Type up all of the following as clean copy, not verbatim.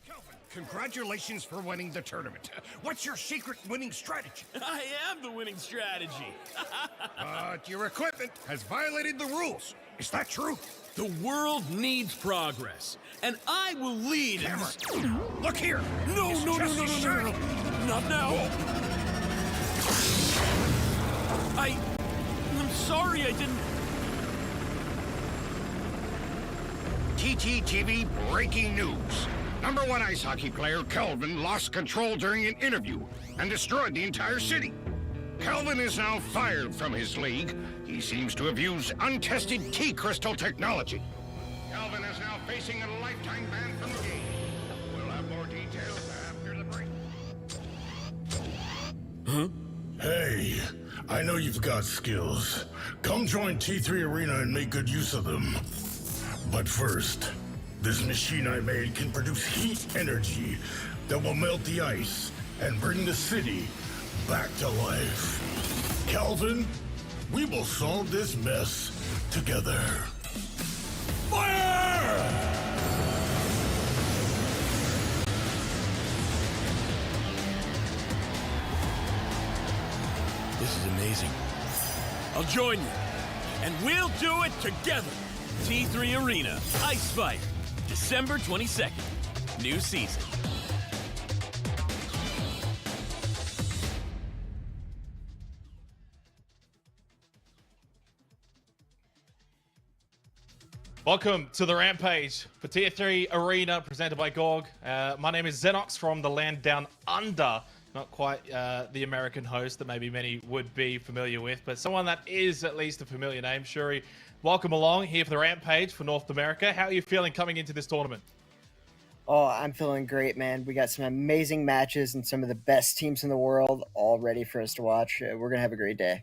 Kelvin, congratulations for winning the tournament. What's your secret winning strategy? I am the winning strategy. But your equipment has violated the rules. Is that true? The world needs progress, and I will lead it. Cameron, look here. No, It's no, no, just no, no, no, shining. no, not now. I'm sorry I didn't... TTTV breaking news. Number one ice hockey player Kelvin lost control during an interview and destroyed the entire city. Kelvin is now fired from his league. He seems to have used untested T-crystal technology. Kelvin is now facing a lifetime ban from the game. We'll have more details after the break. Huh? Hey, I know you've got skills. Come join T3 Arena and make good use of them. But first, this machine I made can produce heat energy that will melt the ice and bring the city back to life. Kelvin, we will solve this mess together. Fire! This is amazing. I'll join you, and we'll do it together. T3 Arena, Ice Fight, December 22nd, new season. Welcome to the Rampage for T3 Arena, presented by GauG. My name is Xenox from the land down under. Not quite the American host that maybe many would be familiar with, but someone that is at least a familiar name. Shuri, welcome along here for the Rampage for North America. How are you feeling coming into this tournament? Oh, I'm feeling great, man. We got some amazing matches and some of the best teams in the world all ready for us to watch. We're going to have a great day.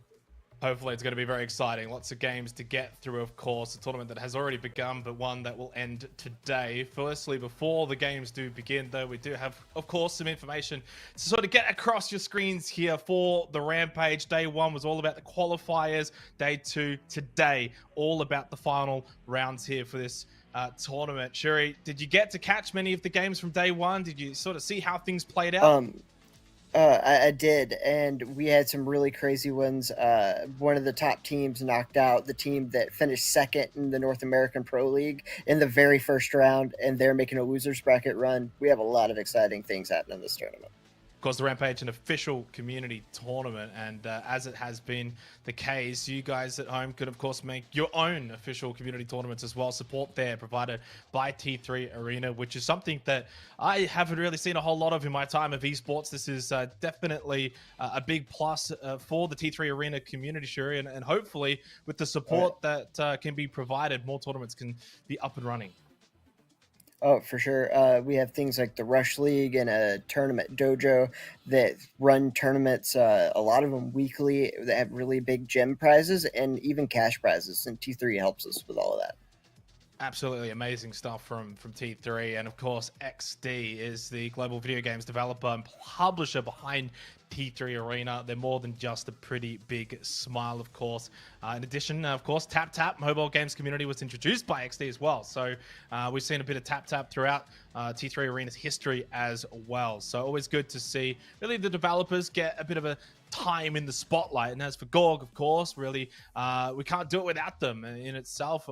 Hopefully it's going to be very exciting. Lots of games to get through, of course. A tournament that has already begun, but one that will end today. Firstly, before the games do begin, though, we do have, of course, some information to sort of get across your screens here for the Rampage. Day one was all about the qualifiers. Day two, today, all about the final rounds here for this tournament. Shuri, did you get to catch many of the games from day one? Did you sort of see how things played out? I did, and we had some really crazy ones. One of the top teams knocked out the team that finished second in the North American Pro League in the very first round, and they're making a losers bracket run. We have a lot of exciting things happening in this tournament. Of course, the Rampage, an official community tournament, and as it has been the case, you guys at home could, of course, make your own official community tournaments as well. Support there provided by T3 Arena, which is something that I haven't really seen a whole lot of in my time of esports. This is definitely a big plus for the T3 Arena community, Shuri, and hopefully with the support that can be provided, more tournaments can be up and running. Oh, for sure. We have things like the Rush League and a tournament dojo that run tournaments, a lot of them weekly, that have really big gem prizes and even cash prizes. And T3 helps us with all of that. Absolutely amazing stuff from T3. And of course, XD is the global video games developer and publisher behind T3 Arena. They're more than just a pretty big smile, of course. In addition, of course, Tap mobile games community was introduced by XD as well. So we've seen a bit of Tap throughout T3 Arena's history as well. So always good to see really the developers get a bit of a time in the spotlight. And as for GauG, of course, really, we can't do it without them in itself.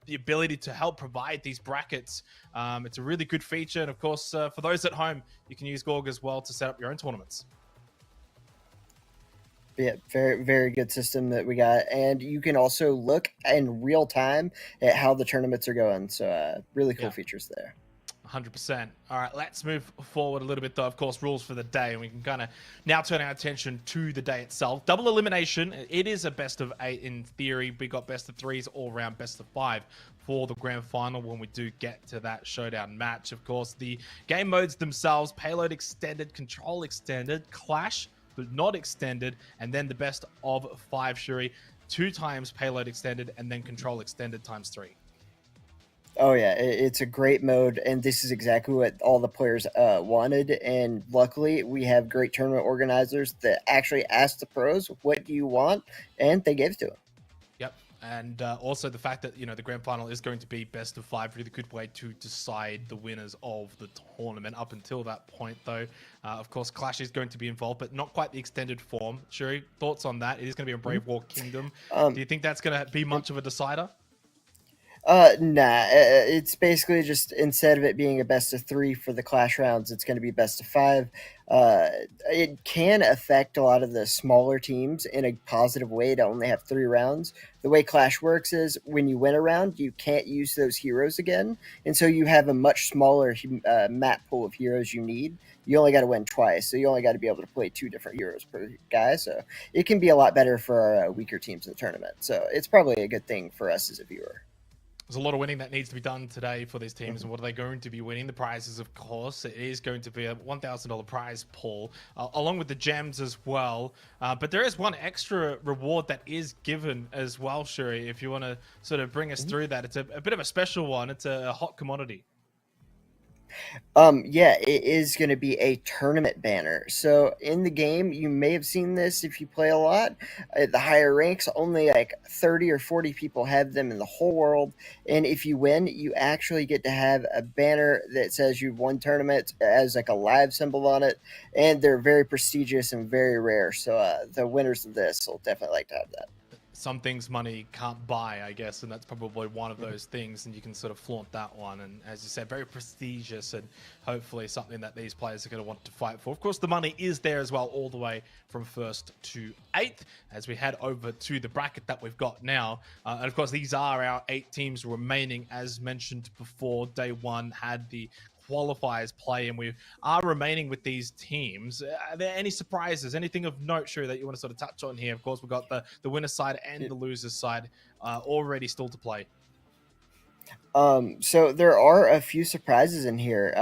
The ability to help provide these brackets. It's a really good feature. And of course, for those at home, you can use GauG as well to set up your own tournaments. Yeah, very, very good system that we got. And you can also look in real time at how the tournaments are going. So really cool features there. 100%. All right, let's move forward a little bit, though. Of course, rules for the day, and we can kind of now turn our attention to the day itself. Double elimination. It is a best of 8 in theory. We got best of 3s all round, best of 5 for the grand final when we do get to that showdown match. Of course, the game modes themselves: Payload extended, Control extended, Clash but not extended, and then the best of 5, Shuri. 2 times Payload extended, and then Control extended times 3. Oh yeah, it's a great mode, and this is exactly what all the players wanted. And luckily, we have great tournament organizers that actually asked the pros, "What do you want?" and they gave it to them. And also the fact that, the grand final is going to be best of 5, really good way to decide the winners of the tournament. Up until that point, though, of course, Clash is going to be involved, but not quite the extended form. Shuri, thoughts on that? It is going to be a Brave War Kingdom. Do you think that's going to be much of a decider? Nah, it's basically just, instead of it being a best of 3 for the Clash rounds, it's going to be best of 5. It can affect a lot of the smaller teams in a positive way to only have 3 rounds. The way Clash works is when you win a round, you can't use those heroes again, and so you have a much smaller map pool of heroes you need. You only got to win twice, so you only got to be able to play 2 different heroes per guy, so it can be a lot better for our weaker teams in the tournament. So it's probably a good thing for us as a viewer. There's a lot of winning that needs to be done today for these teams. And what are they going to be winning? The prizes, of course. It is going to be a $1,000 prize pool, along with the gems as well. But there is one extra reward that is given as well, Shuri, if you want to sort of bring us through that. It's a bit of a special one. It's a hot commodity. Yeah, it is going to be a tournament banner. So in the game, you may have seen this if you play a lot. At the higher ranks, only like 30 or 40 people have them in the whole world. And if you win, you actually get to have a banner that says you've won tournament as like a live symbol on it. And they're very prestigious and very rare. So the winners of this will definitely like to have that. Some things money can't buy, I guess, and that's probably one of those things, and you can sort of flaunt that one. And as you said, very prestigious, and hopefully something that these players are going to want to fight for. Of course, the money is there as well, all the way from 1st to 8th, as we head over to the bracket that we've got now. And of course, these are our 8 teams remaining. As mentioned before, day 1 had the qualifiers play, and we are remaining with these teams. Are there any surprises, anything of note, Sure, that you want to sort of touch on here? Of course, we've got the winner side and the loser side already still to play. So there are a few surprises in here,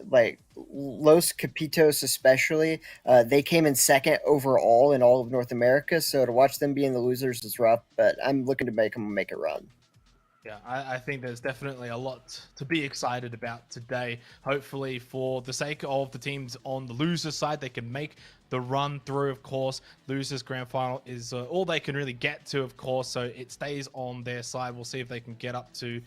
like Los Capitos especially. They came in 2nd overall in all of North America, so to watch them be in the losers is rough, but I'm looking to make them make a run. Yeah, I think there's definitely a lot to be excited about today. Hopefully, for the sake of the teams on the loser side, they can make the run through. Of course, losers grand final is all they can really get to, of course, so it stays on their side. We'll see if they can get up to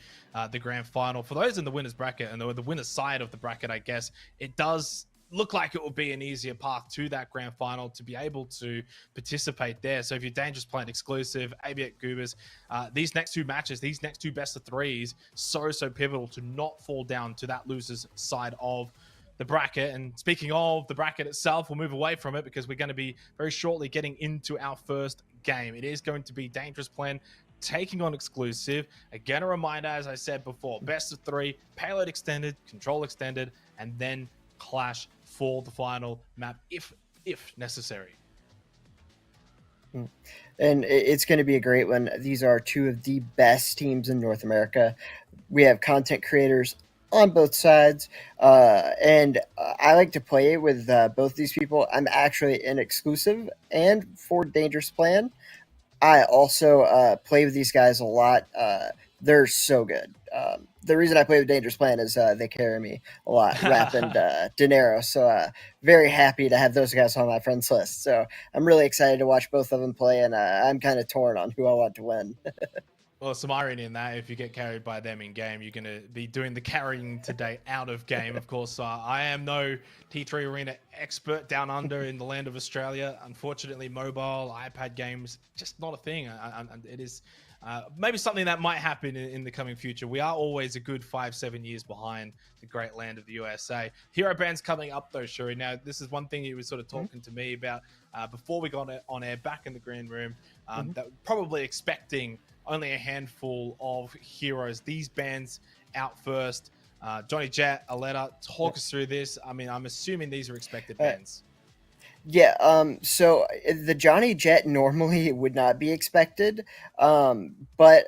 the grand final. For those in the winners bracket and the winners side of the bracket, I guess, it does look like it will be an easier path to that grand final to be able to participate there. So if you're Dangerous Plant exclusive, AB at Goobers, these next 2 matches, these next 2 best of 3s, so pivotal to not fall down to that losers side of the bracket. And speaking of the bracket itself, we'll move away from it because we're going to be very shortly getting into our first game. It is going to be Dangerous Plant taking on exclusive. Again, a reminder, as I said before, best of 3, payload extended, control extended, and then Clash for the final map if necessary. And it's going to be a great one. These are 2 of the best teams in North America. We have content creators on both sides, and I like to play with both these people. I'm actually an exclusive and for Dangerous Plan. I also play with these guys a lot. They're so good. The reason I play with Dangerous Plan is they carry me a lot, Rap and Dinero. So very happy to have those guys on my friends list. So I'm really excited to watch both of them play, and I'm kind of torn on who I want to win. Well, some irony in that, if you get carried by them in game, you're going to be doing the carrying today out of game. Of course, I am no T3 Arena expert down under in the land of Australia. Unfortunately, mobile, iPad games, just not a thing. It is maybe something that might happen in the coming future. We are always a good 5-7 years behind the great land of the USA. Hero bands coming up, though, Shuri. Now, this is one thing you were sort of talking to me about before we got on air back in the green room, that we're probably expecting only a handful of heroes. These bands out first. Johnny Jet, Aletta, talk us through this. I mean, I'm assuming these are expected bands. Yeah, so the Johnny Jet normally would not be expected, but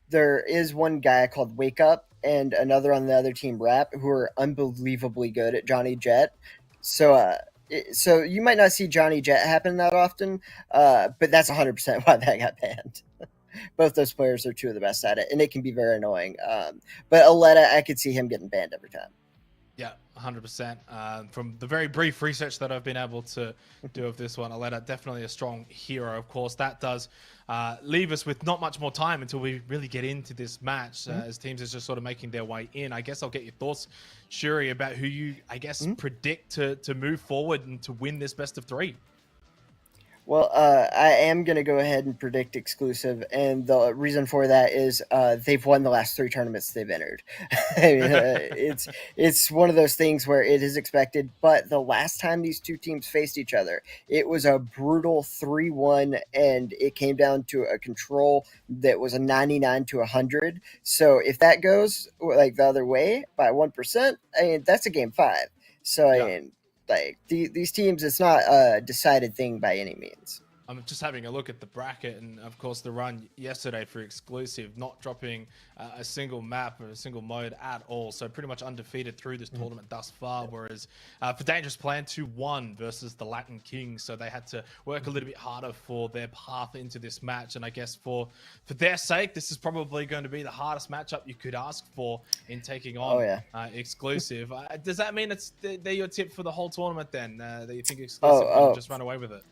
there is one guy called Wake Up and another on the other team, Rap, who are unbelievably good at Johnny Jet. So so you might not see Johnny Jet happen that often, but that's 100% why that got banned. Both those players are 2 of the best at it, and it can be very annoying. But Aletta, I could see him getting banned every time. Yeah, 100%. From the very brief research that I've been able to do of this one, Aletta, definitely a strong hero. Of course, that does leave us with not much more time until we really get into this match, as teams is just sort of making their way in. I guess I'll get your thoughts, Shuri, about who you, I guess, predict to move forward and to win this best of 3. Well, I am going to go ahead and predict exclusive, and the reason for that is they've won the last 3 tournaments they've entered. I mean, it's one of those things where it is expected, but the last time these two teams faced each other, it was a brutal 3-1, and it came down to a control that was a 99 to 100. So if that goes like the other way by 1%, I mean, that's a game 5. So I mean, like these teams, it's not a decided thing by any means. I'm just having a look at the bracket, and of course the run yesterday for exclusive, not dropping a single map or a single mode at all, so pretty much undefeated through this tournament thus far. Whereas for Dangerous Plan 2-1 versus the Latin Kings, so they had to work a little bit harder for their path into this match. And I guess for their sake, this is probably going to be the hardest matchup you could ask for in taking on exclusive. Does that mean they're your tip for the whole tournament then? That you think exclusive will just run away with it?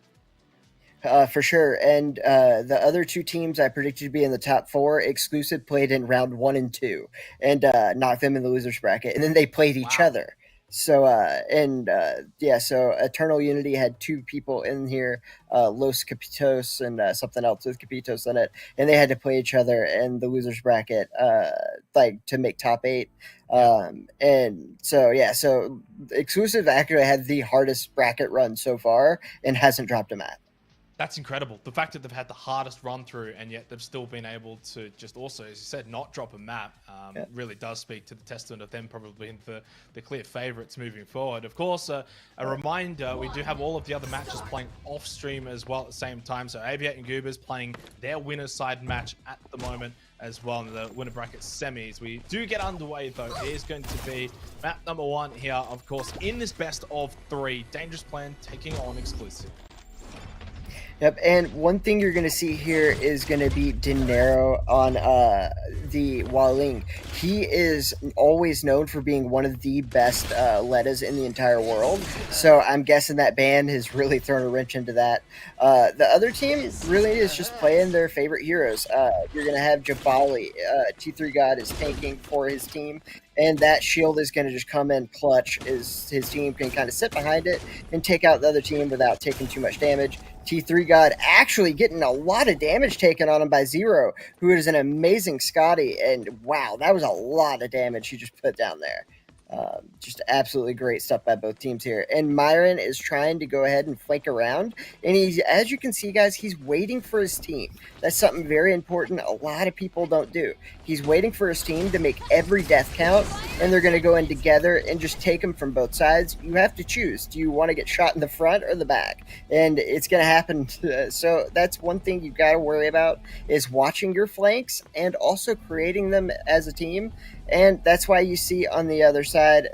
For sure. And the other 2 teams I predicted to be in the top 4, exclusive played in round 1 and 2 and knocked them in the losers bracket. And then they played each other. So, so Eternal Unity had 2 people in here, Los Capitos and something else with Capitos in it. And they had to play each other in the losers bracket, to make top 8. And so, so exclusive actually had the hardest bracket run so far and hasn't dropped a map. That's incredible. The fact that they've had the hardest run through and yet they've still been able to just also, as you said, not drop a map really does speak to the testament of them probably being the clear favourites moving forward. Of course, a reminder, we do have all of the other matches playing off stream as well at the same time. So Aviate and Goobers playing their winner's side match at the moment as well in the winner bracket semis. We do get underway though. It is going to be map number 1 here, of course, in this best of 3. Dangerous Plan taking on exclusive. Yep, and one thing you're going to see here is going to be Dinero on the Waling. He is always known for being one of the best Letas in the entire world, so I'm guessing that ban has really thrown a wrench into that. The other team really is just playing their favorite heroes. You're going to have Jabali. T3 God is tanking for his team, and that shield is going to just come in clutch as his team can kind of sit behind it and take out the other team without taking too much damage. T3 God actually getting a lot of damage taken on him by Zero, who is an amazing Scotty, and wow, that was a lot of damage he just put down there. Just absolutely great stuff by both teams here. And Myron is trying to go ahead and flank around. And he's, as you can see, guys, he's waiting for his team. That's something very important a lot of people don't do. He's waiting for his team to make every death count, and they're going to go in together and just take them from both sides. You have to choose. Do you want to get shot in the front or the back? And it's going to happen. So that's one thing you've got to worry about, is watching your flanks and also creating them as a team. And that's why you see on the other side,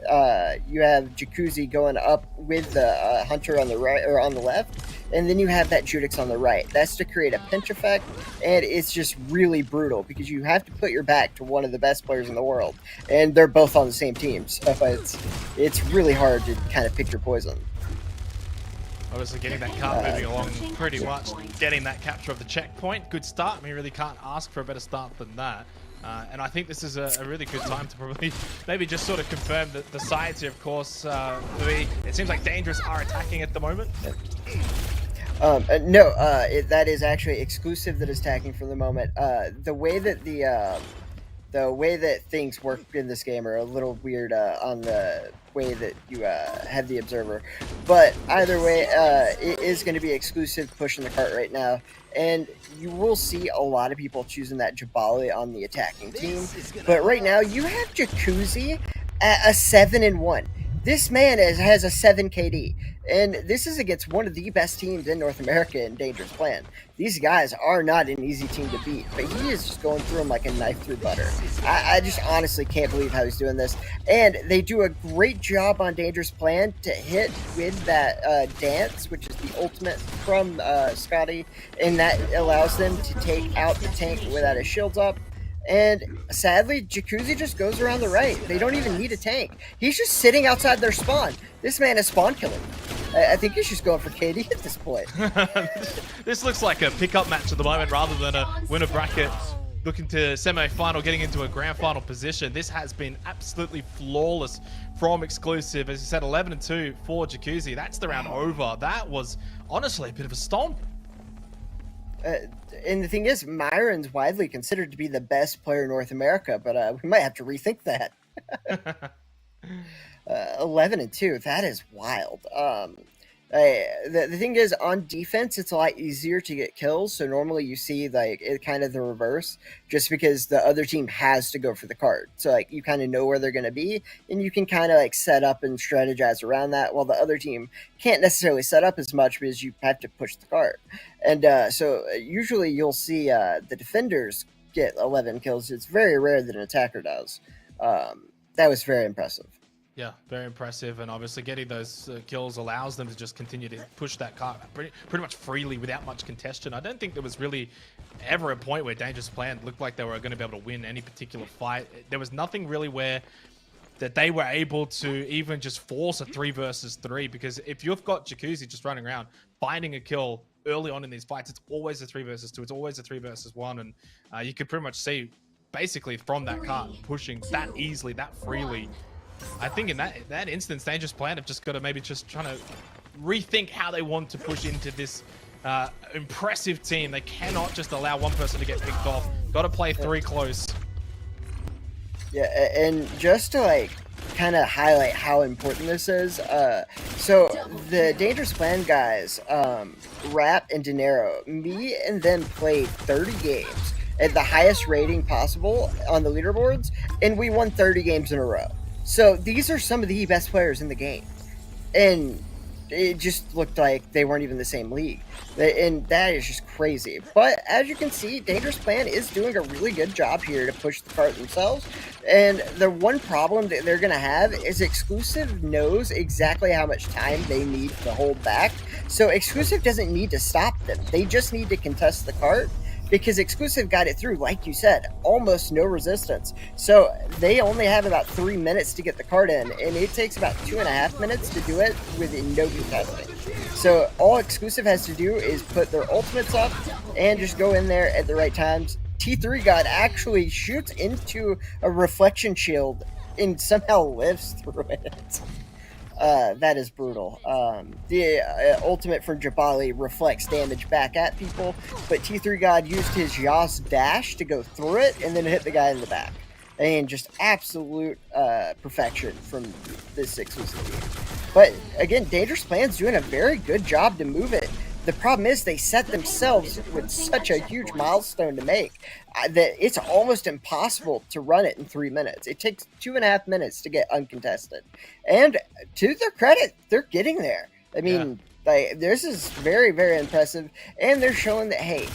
you have Jacuzzi going up with the Hunter on the right or on the left, and then you have that Judix on the right. That's to create a pinch effect, and it's just really brutal because you have to put your back to one of the best players in the world, and they're both on the same team. So it's really hard to kind of pick your poison. Obviously getting that car moving along pretty much, getting that capture of the checkpoint. Good start. I mean, you really can't ask for a better start than that. And I think this is a really good time to probably maybe just sort of confirm that the sides here, of course, it seems like Dangerous are attacking at the moment. No, that is actually exclusive that is attacking for the moment. The way that things work in this game are a little weird on the way that you have the observer. But either way, it is going to be exclusive pushing the cart right now. And you will see a lot of people choosing that Jabali on the attacking team. But right now, you have Jacuzzi at a 7-1. This man has a 7 KD, and this is against one of the best teams in North America in Dangerous Plan. These guys are not an easy team to beat, but he is just going through them like a knife through butter. I just honestly can't believe how he's doing this. And they do a great job on Dangerous Plan to hit with that dance, which is the ultimate from Scotty, and that allows them to take out the tank without his shields up. And sadly, Jacuzzi just goes around the right. They don't even need a tank. He's just sitting outside their spawn. This man is spawn killing. I think he's just going for KD at this point. This looks like a pickup match at the moment rather than a winner bracket. Looking to semi-final, getting into a grand final position. This has been absolutely flawless from Exclusive. As you said, 11-2 for Jacuzzi. That's the round over. That was honestly a bit of a stomp. And the thing is, Myron's widely considered to be the best player in North America, but we might have to rethink that. 11-2, that is wild. The thing is, on defense, it's a lot easier to get kills. So normally you see like it kind of the reverse, just because the other team has to go for the card. So like you kind of know where they're going to be, and you can kind of like set up and strategize around that, while the other team can't necessarily set up as much because you have to push the card. And so usually you'll see the defenders get 11 kills. It's very rare that an attacker does. That was very impressive. Yeah, very impressive, and obviously getting those kills allows them to just continue to push that card pretty much freely without much contention. I don't think there was really ever a point where Dangerous Plan looked like they were going to be able to win any particular fight. There was nothing really where that they were able to even just force a 3 versus 3, because if you've got Jacuzzi just running around finding a kill early on in these fights, it's always a 3 versus 2, it's always a 3 versus 1, and you could pretty much see basically from that card pushing that easily, that freely. I think in that instance, Dangerous Plan have just got to maybe just trying to rethink how they want to push into this impressive team. They cannot just allow one person to get picked off. Got to play 3 close. Yeah, and just to like kind of highlight how important this is, so the Dangerous Plan guys, Rap and Dinero, me and them played 30 games at the highest rating possible on the leaderboards, and we won 30 games in a row. So these are some of the best players in the game, and it just looked like they weren't even the same league, and that is just crazy. But as you can see, Dangerous Plan is doing a really good job here to push the cart themselves, and the one problem that they're going to have is Exclusive knows exactly how much time they need to hold back, so Exclusive doesn't need to stop them. They just need to contest the cart, because Exclusive got it through, like you said, almost no resistance. So they only have about 3 minutes to get the card in, and it takes about 2.5 minutes to do it with no contesting. So all Exclusive has to do is put their ultimates up and just go in there at the right times. T3 God actually shoots into a reflection shield and somehow lives through it. That is brutal. The ultimate from Jabali reflects damage back at people, but T3 God used his Yas dash to go through it and then hit the guy in the back. And just absolute perfection from this Exclusive team. But again, Dangerous Plan's doing a very good job to move it. The problem is they set themselves with such a huge milestone to make that it's almost impossible to run it in 3 minutes. It takes 2.5 minutes to get uncontested. And to their credit, they're getting there. I mean, like, this is very, very impressive. And they're showing that, hey,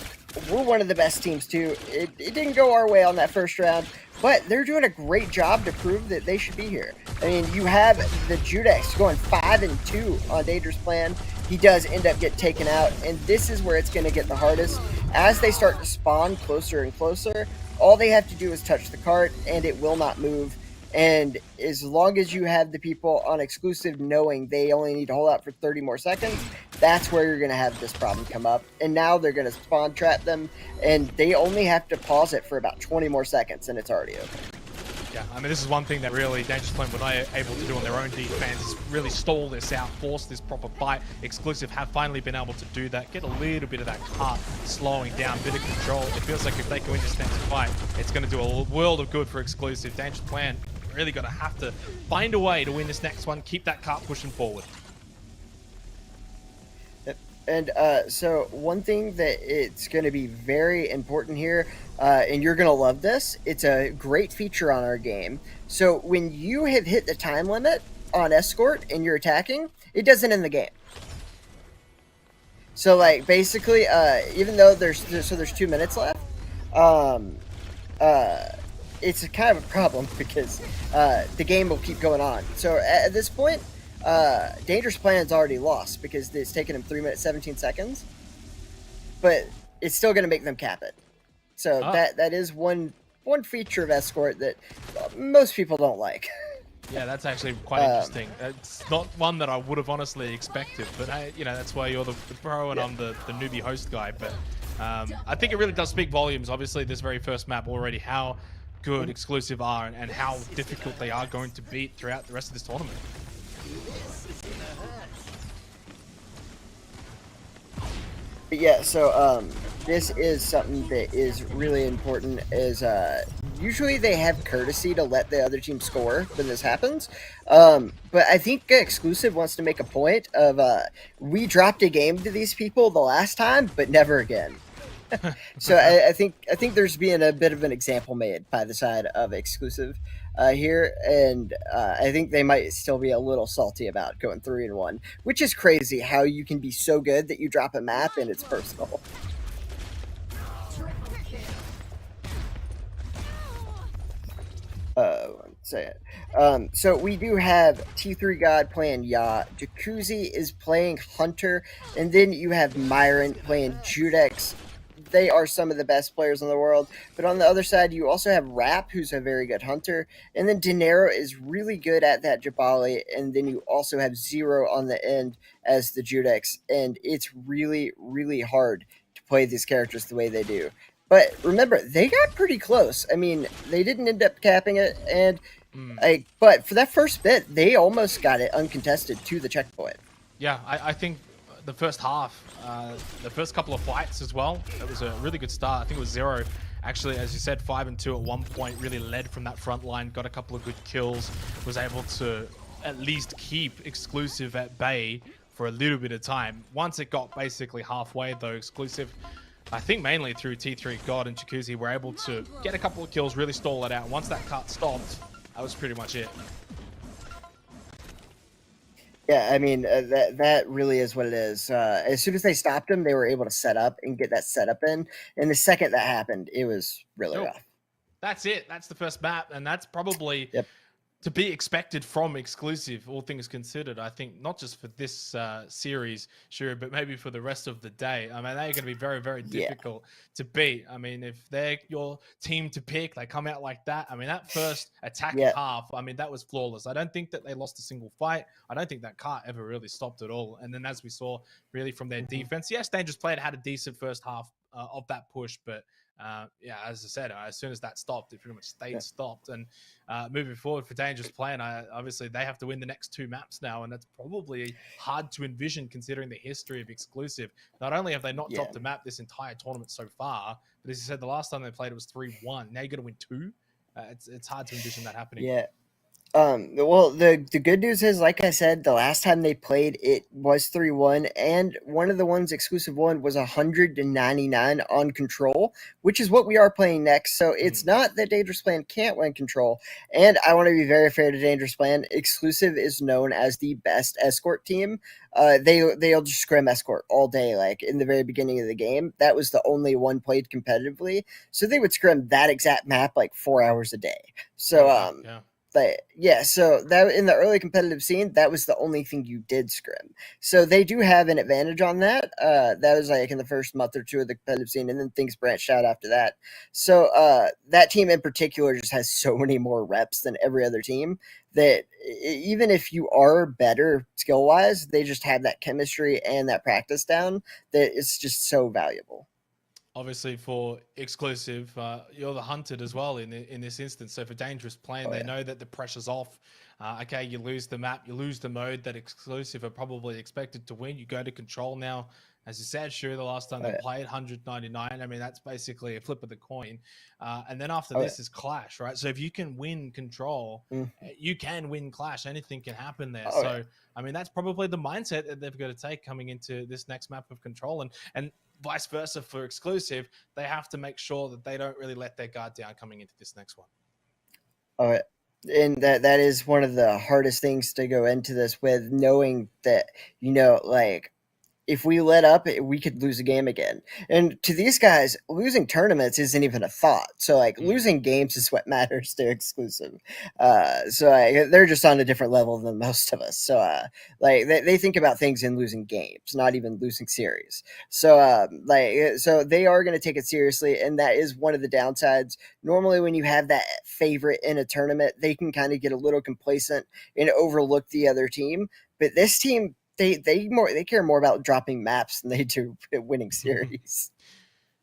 we're one of the best teams too. It didn't go our way on that first round, but they're doing a great job to prove that they should be here. I mean, you have the Judex going 5-2 on Dangerous Plan. He does end up getting taken out, and this is where it's going to get the hardest. As they start to spawn closer and closer, all they have to do is touch the cart, and it will not move. And as long as you have the people on Exclusive knowing they only need to hold out for 30 more seconds, that's where you're going to have this problem come up. And now they're going to spawn trap them, and they only have to pause it for about 20 more seconds, and it's already over. Yeah, I mean, this is one thing that really Dangerous Plan were not able to do on their own defense, is really stall this out, force this proper fight. Exclusive have finally been able to do that, get a little bit of that cart slowing down, bit of control. It feels like if they can win this next fight, it's going to do a world of good for Exclusive. Dangerous Plan really going to have to find a way to win this next one, keep that cart pushing forward. And so one thing that it's going to be very important here, and you're going to love this, it's a great feature on our game. So when you have hit the time limit on Escort and you're attacking, it doesn't end the game. So like basically, even though there's 2 minutes left, it's kind of a problem because the game will keep going on. So at this point, Dangerous Plan's already lost because it's taken him 3 minutes 17 seconds, but it's still going to make them cap it. So that is one one feature of Escort that most people don't like. Yeah, that's actually quite interesting. It's not one that I would have honestly expected, but that's why you're the pro and I'm the newbie host guy. But I think it really does speak volumes. Obviously, this very first map already, how good Exclusive are and how difficult they are going to beat throughout the rest of this tournament. Yeah, so this is something that is really important. Is usually they have courtesy to let the other team score when this happens, but I think Exclusive wants to make a point of we dropped a game to these people the last time, but never again. So I think there's being a bit of an example made by the side of Exclusive here, and I think they might still be a little salty about going 3-1, which is crazy how you can be so good that you drop a map and it's personal. One second. So we do have T3 God playing Ya, Jacuzzi is playing Hunter, and then you have Myron playing Judex. They are some of the best players in the world. But on the other side, you also have Rap, who's a very good hunter. And then Dinero is really good at that Jabali. And then you also have Zero on the end as the Judex. And it's really, really hard to play these characters the way they do. But remember, they got pretty close. I mean, they didn't end up capping it. And but for that first bit, they almost got it uncontested to the checkpoint. Yeah, I think the first half, the first couple of fights as well, it was a really good start. I think it was Zero, actually, as you said, 5 and 2 at one point, really led from that front line, got a couple of good kills, was able to at least keep Exclusive at bay for a little bit of time. Once it got basically halfway, though, Exclusive, I think mainly through T3 God and Jacuzzi, were able to get a couple of kills, really stall it out. Once that cut stopped, that was pretty much it. Yeah, I mean, that really is what it is. As soon as they stopped him, they were able to set up and get that setup in. And the second that happened, it was really rough. That's it. That's the first map. And that's probably Yep. to be expected from Exclusive, all things considered. I think not just for this series, sure, but maybe for the rest of the day. I mean, they're going to be very, very difficult to beat. I mean, if they're your team to pick, they come out like that. I mean, that first attack half, I mean, that was flawless. I don't think that they lost a single fight. I don't think that cart ever really stopped at all. And then as we saw, really from their defense, yes, Dangerous Player had a decent first half of that push, but yeah, as I said, as soon as that stopped, it pretty much stayed stopped. And moving forward for Dangerous Play, and obviously they have to win the next 2 maps now, and that's probably hard to envision considering the history of Exclusive. Not only have they not dropped a map this entire tournament so far, but as you said, the last time they played it was 3-1. Now you're going to win 2. It's hard to envision that happening. Yeah. Well, the good news is, like I said, the last time they played, it was 3-1, and one of the ones Exclusive won was 199 on Control, which is what we are playing next. So it's not that Dangerous Plan can't win Control. And I want to be very fair to Dangerous Plan. Exclusive is known as the best escort team. They'll just scrim escort all day. Like in the very beginning of the game, that was the only one played competitively. So they would scrim that exact map like 4 hours a day. So so that in the early competitive scene, that was the only thing you did scrim. So they do have an advantage on that. That was like in the first month or 2 of the competitive scene, and then things branched out after that. So that team in particular just has so many more reps than every other team that even if you are better skill wise, they just have that chemistry and that practice down that it's just so valuable. Obviously, for Exclusive, you're the hunted as well in this instance. So for Dangerous Plan, they know that the pressure's off. Okay, you lose the map, you lose the mode that Exclusive are probably expected to win. You go to Control now. As you said, sure, the last time they played 199. I mean, that's basically a flip of the coin. And then after this is Clash, right? So if you can win Control, you can win Clash. Anything can happen there. I mean, that's probably the mindset that they've got to take coming into this next map of Control. And vice versa for Exclusive, they have to make sure that they don't really let their guard down coming into this next one. All right. And that is one of the hardest things to go into this with, knowing that, like, if we let up, we could lose a game again. And to these guys, losing tournaments isn't even a thought. So like losing games is what matters to Exclusive. They're just on a different level than most of us. So like they think about things in losing games, not even losing series. So so they are going to take it seriously, and that is one of the downsides. Normally, when you have that favorite in a tournament, they can kind of get a little complacent and overlook the other team. But this team, they care more about dropping maps than they do winning series.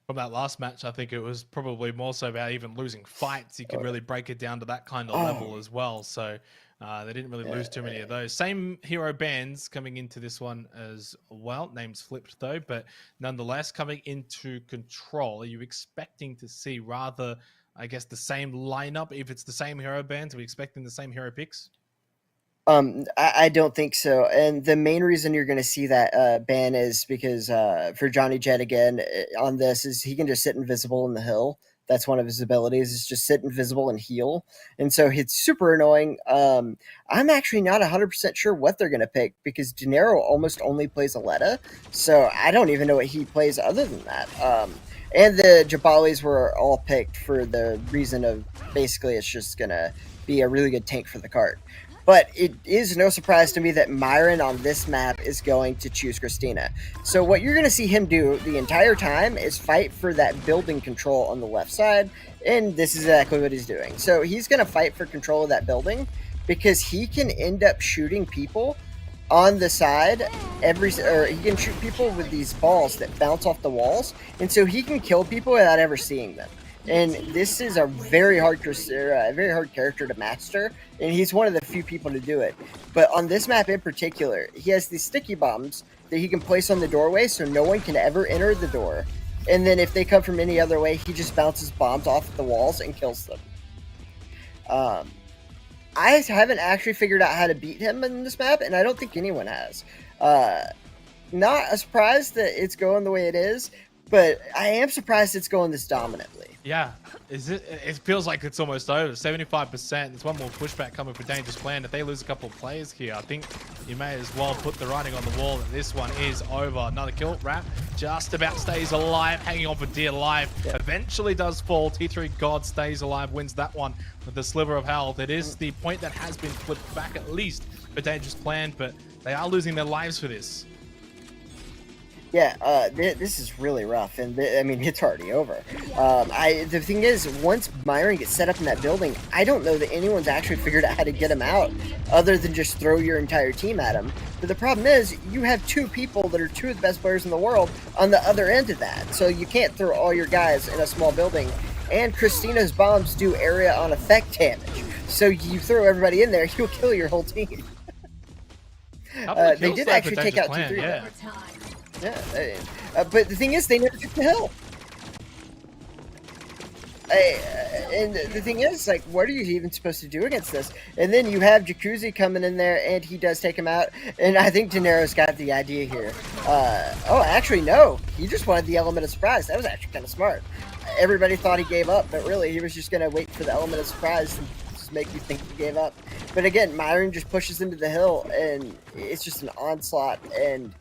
From that last match, I think it was probably more so about even losing fights. You could really break it down to that kind of level as well. So they didn't really lose too many of those. Same hero bands coming into this one as well. Names flipped though, but nonetheless coming into Control. Are you expecting to see rather, I guess, the same lineup? If it's the same hero bands, are we expecting the same hero picks? I don't think so. And the main reason you're going to see that ban is because for Johnny Jet again on this is he can just sit invisible in the hill. That's one of his abilities, is just sit invisible and heal. And so it's super annoying. I'm actually not 100% sure what they're going to pick because Dinero almost only plays Aletta. So I don't even know what he plays other than that. And the Jabalis were all picked for the reason of basically it's just going to be a really good tank for the cart. But it is no surprise to me that Myron on this map is going to choose Christina. So what you're going to see him do the entire time is fight for that building control on the left side. And this is exactly what he's doing. So he's going to fight for control of that building because he can end up shooting people on the side he can shoot people with these balls that bounce off the walls. And so he can kill people without ever seeing them. And this is a very hard character to master, and he's one of the few people to do it. But on this map in particular, he has these sticky bombs that he can place on the doorway so no one can ever enter the door. And then if they come from any other way, he just bounces bombs off the walls and kills them. I haven't actually figured out how to beat him in this map, and I don't think anyone has. Not a surprise that it's going the way it is, but I am surprised it's going this dominantly. Yeah, it feels like it's almost over. 75%. There's one more pushback coming for Dangerous Plan. If they lose a couple of players here, I think you may as well put the writing on the wall that this one is over. Another kill. Rap just about stays alive, hanging on for dear life. Yeah. Eventually does fall. T3 God stays alive, wins that one with a sliver of health. It is the point that has been flipped back at least for Dangerous Plan, but they are losing their lives for this. Yeah, this is really rough, and I mean, it's already over. The thing is, once Myron gets set up in that building, I don't know that anyone's actually figured out how to get him out, other than just throw your entire team at him. But the problem is, you have two people that are two of the best players in the world on the other end of that, so you can't throw all your guys in a small building. And Christina's bombs do area on effect damage, so you throw everybody in there, you'll kill your whole team. They did actually take out T3. Yeah. Yeah, but the thing is, they never took the hill. And the thing is, like, what are you even supposed to do against this? And then you have Jacuzzi coming in there, and he does take him out. And I think Dinero's got the idea here. Actually, no. He just wanted the element of surprise. That was actually kind of smart. Everybody thought he gave up, but really, he was just going to wait for the element of surprise and just make you think he gave up. But again, Myron just pushes into the hill, and it's just an onslaught, and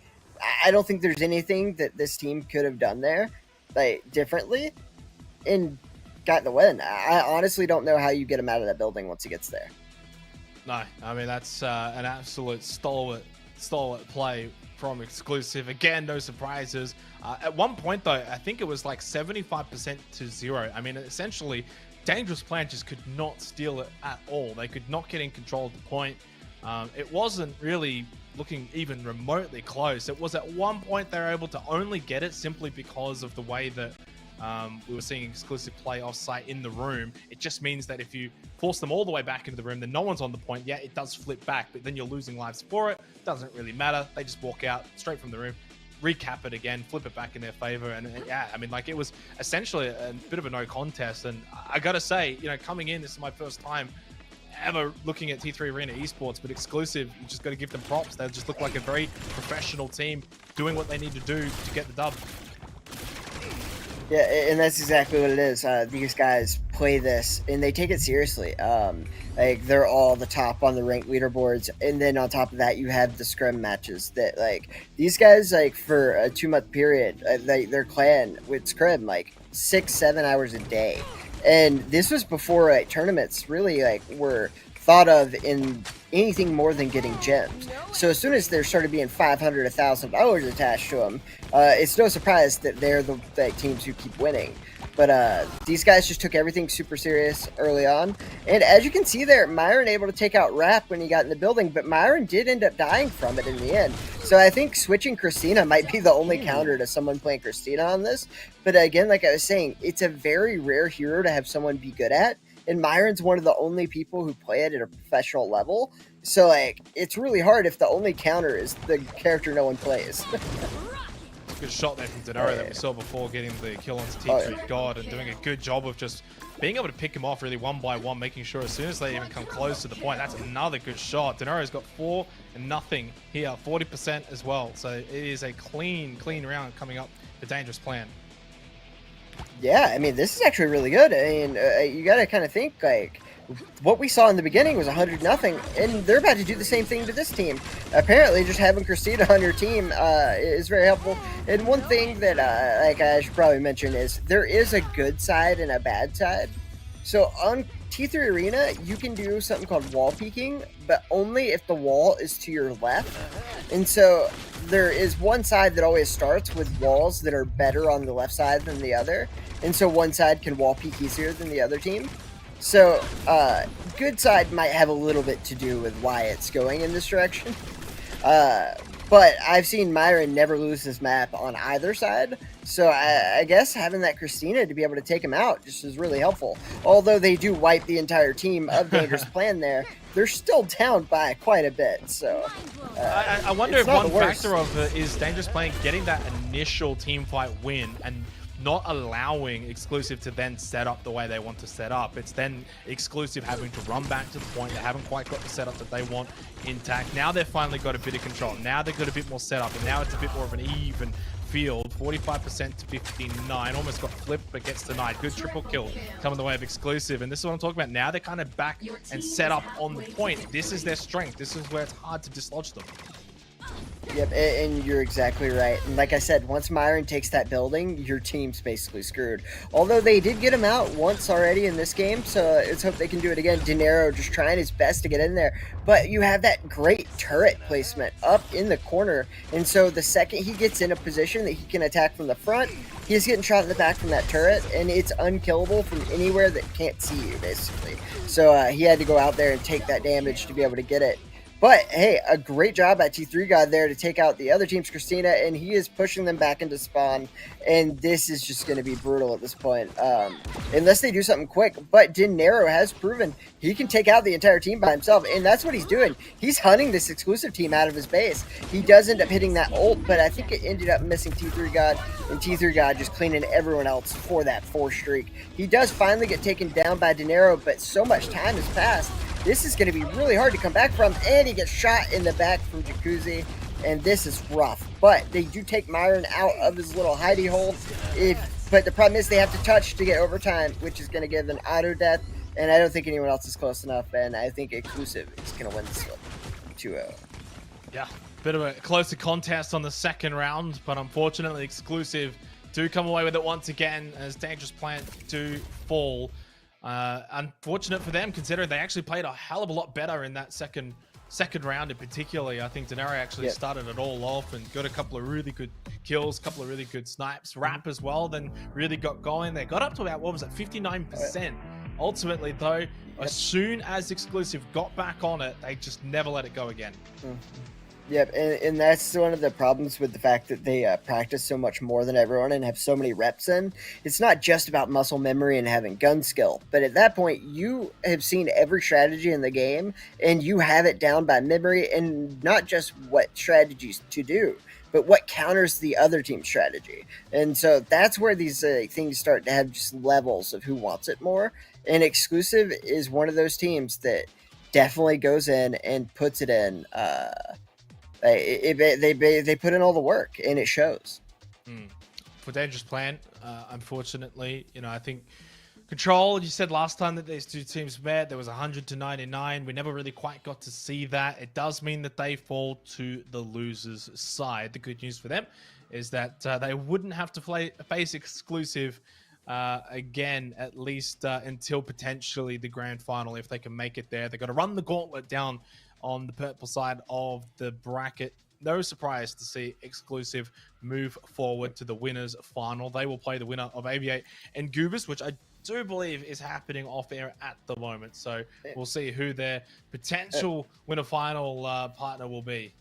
I don't think there's anything that this team could have done there, like, differently, and got the win. I honestly don't know how you get him out of that building once he gets there. No, I mean, that's an absolute stalwart play from Exclusive. Again, no surprises. At one point, though, I think it was like 75% to 0. I mean, essentially, Dangerous Plan just could not steal it at all. They could not get in control of the point. It wasn't really looking even remotely close. It was at one point they were able to only get it simply because of the way that we were seeing Exclusive play off-site in the room. It just means that if you force them all the way back into the room, then no one's on the point. Yeah, it does flip back, but then you're losing lives for it. Doesn't really matter. They just walk out straight from the room, recap it again, flip it back in their favor. And yeah, I mean, like, it was essentially a bit of a no contest. And I gotta say, you know, coming in, this is my first time ever looking at T3 Arena Esports, but Exclusive, you just got to give them props. They just look like a very professional team doing what they need to do to get the dub. Yeah, and that's exactly what it is. These guys play this and they take it seriously. Like they're all the top on the ranked leaderboards, and then on top of that, you have the scrim matches. That like these guys like for a 2-month period, their clan would scrim like 6-7 hours a day, and this was before like tournaments really like were thought of in anything more than getting gems. So as soon as there started being $500, $1,000 attached to them, it's no surprise that they're the like, teams who keep winning. But these guys just took everything super serious early on. And as you can see there, Myron able to take out Rap when he got in the building, but Myron did end up dying from it in the end. So I think switching Christina might be the only counter to someone playing Christina on this. But again, like I was saying, it's a very rare hero to have someone be good at. And Myron's one of the only people who play it at a professional level. So, like, it's really hard if the only counter is the character no one plays. Good shot there from Denaro that we saw before, getting the kill onto T3 God and doing a good job of just being able to pick him off really one by one, making sure as soon as they even come close to the point, that's another good shot. Denaro's got 4-0 here, 40% as well. So it is a clean round coming up for Dangerous Plan. Yeah, I mean, this is actually really good. I mean, you got to kind of think, like, what we saw in the beginning was 100-0, and they're about to do the same thing to this team. Apparently, just having Christina on your team is very helpful. And one thing that, like, I should probably mention is there is a good side and a bad side. So on T3 Arena, you can do something called wall peeking, but only if the wall is to your left. And so there is one side that always starts with walls that are better on the left side than the other. And so one side can wall peek easier than the other team. So good side might have a little bit to do with why it's going in this direction. But I've seen Myron never lose his map on either side. So I guess having that Christina to be able to take him out just is really helpful. Although they do wipe the entire team of Dangerous Plan there, they're still down by quite a bit. So I wonder if one factor of it is Dangerous Plan getting that initial team fight win and not allowing Exclusive to then set up the way they want to set up. It's then Exclusive having to run back to the point. They haven't quite got the setup that they want intact. Now they've finally got a bit of control. Now they've got a bit more setup, and now it's a bit more of an even field. 45% to 59. Almost got flipped, but gets denied. Good triple kill coming the way of Exclusive. And this is what I'm talking about. Now they're kind of back and set up on the point. This is their strength. This is where it's hard to dislodge them. Yep, and you're exactly right. And like I said, once Myron takes that building, your team's basically screwed. Although they did get him out once already in this game, so let's hope they can do it again. Denaro just trying his best to get in there. But you have that great turret placement up in the corner. And so the second he gets in a position that he can attack from the front, he's getting shot in the back from that turret, and it's unkillable from anywhere that can't see you, basically. So he had to go out there and take that damage to be able to get it. But, hey, a great job at T3 God there to take out the other team's Christina, and he is pushing them back into spawn, and this is just going to be brutal at this point, unless they do something quick. But Denaro has proven he can take out the entire team by himself, and that's what he's doing. He's hunting this Exclusive team out of his base. He does end up hitting that ult, but I think it ended up missing T3 God, and T3 God just cleaning everyone else for that 4 streak. He does finally get taken down by Denaro, but so much time has passed. This is going to be really hard to come back from, and he gets shot in the back from Jacuzzi, and this is rough. But they do take Myron out of his little hidey hole, but the problem is they have to touch to get overtime, which is going to give an auto death, and I don't think anyone else is close enough, and I think Exclusive is going to win this one 2-0. Yeah, bit of a closer contest on the second round, but unfortunately Exclusive do come away with it once again as Dangerous Plan do fall. Unfortunate for them, considering they actually played a hell of a lot better in that second round in particular. I think Denaro actually started it all off and got a couple of really good kills, a couple of really good snipes. Rap as well, then really got going. They got up to about, what was it, 59%. Ultimately, though, as soon as Exclusive got back on it, they just never let it go again. Yep, and that's one of the problems with the fact that they practice so much more than everyone and have so many reps in. It's not just about muscle memory and having gun skill, but at that point, you have seen every strategy in the game, and you have it down by memory, and not just what strategies to do, but what counters the other team's strategy. And so that's where these things start to have just levels of who wants it more, and Exclusive is one of those teams that definitely goes in and puts it in. They put in all the work, and it shows. For Dangerous Plan, unfortunately. I think Control, you said last time that these two teams met, there was 100-99. We never really quite got to see that. It does mean that they fall to the losers' side. The good news for them is that they wouldn't have to face exclusive again, at least until potentially the grand final, if they can make it there. They've got to run the gauntlet down on the purple side of the bracket. No surprise to see exclusive move forward to the winners final. They will play the winner of Aviate and Goobers, which I do believe is happening off air at the moment. So we'll see who their potential winner final partner will be.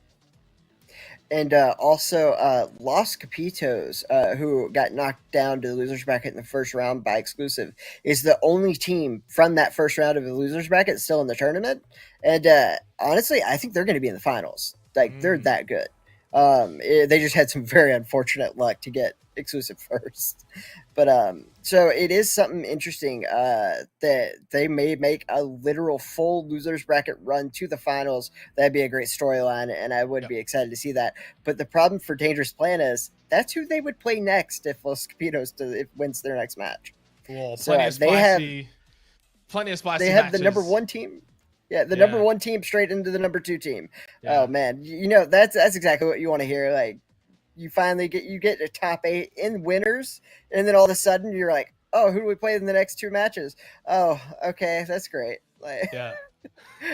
And also, Los Capitos, who got knocked down to the losers bracket in the first round by exclusive, is the only team from that first round of the losers bracket still in the tournament. And honestly, I think they're going to be in the finals. Like, they're that good. They just had some very unfortunate luck to get exclusive first. But so it is something interesting that they may make a literal full losers bracket run to the finals. That'd be a great storyline, and I would be excited to see that. But the problem for Dangerous Plan is that's who they would play next if Los Capitos wins their next match. Well, plenty of spicy They have matches. the number one team. Yeah, number one team straight into the number two team. Yeah. Oh man, that's exactly what you want to hear. Like, you finally get a top 8 in winners, and then all of a sudden you're like, oh, who do we play in the next 2 matches? Oh, okay, that's great. Like, yeah.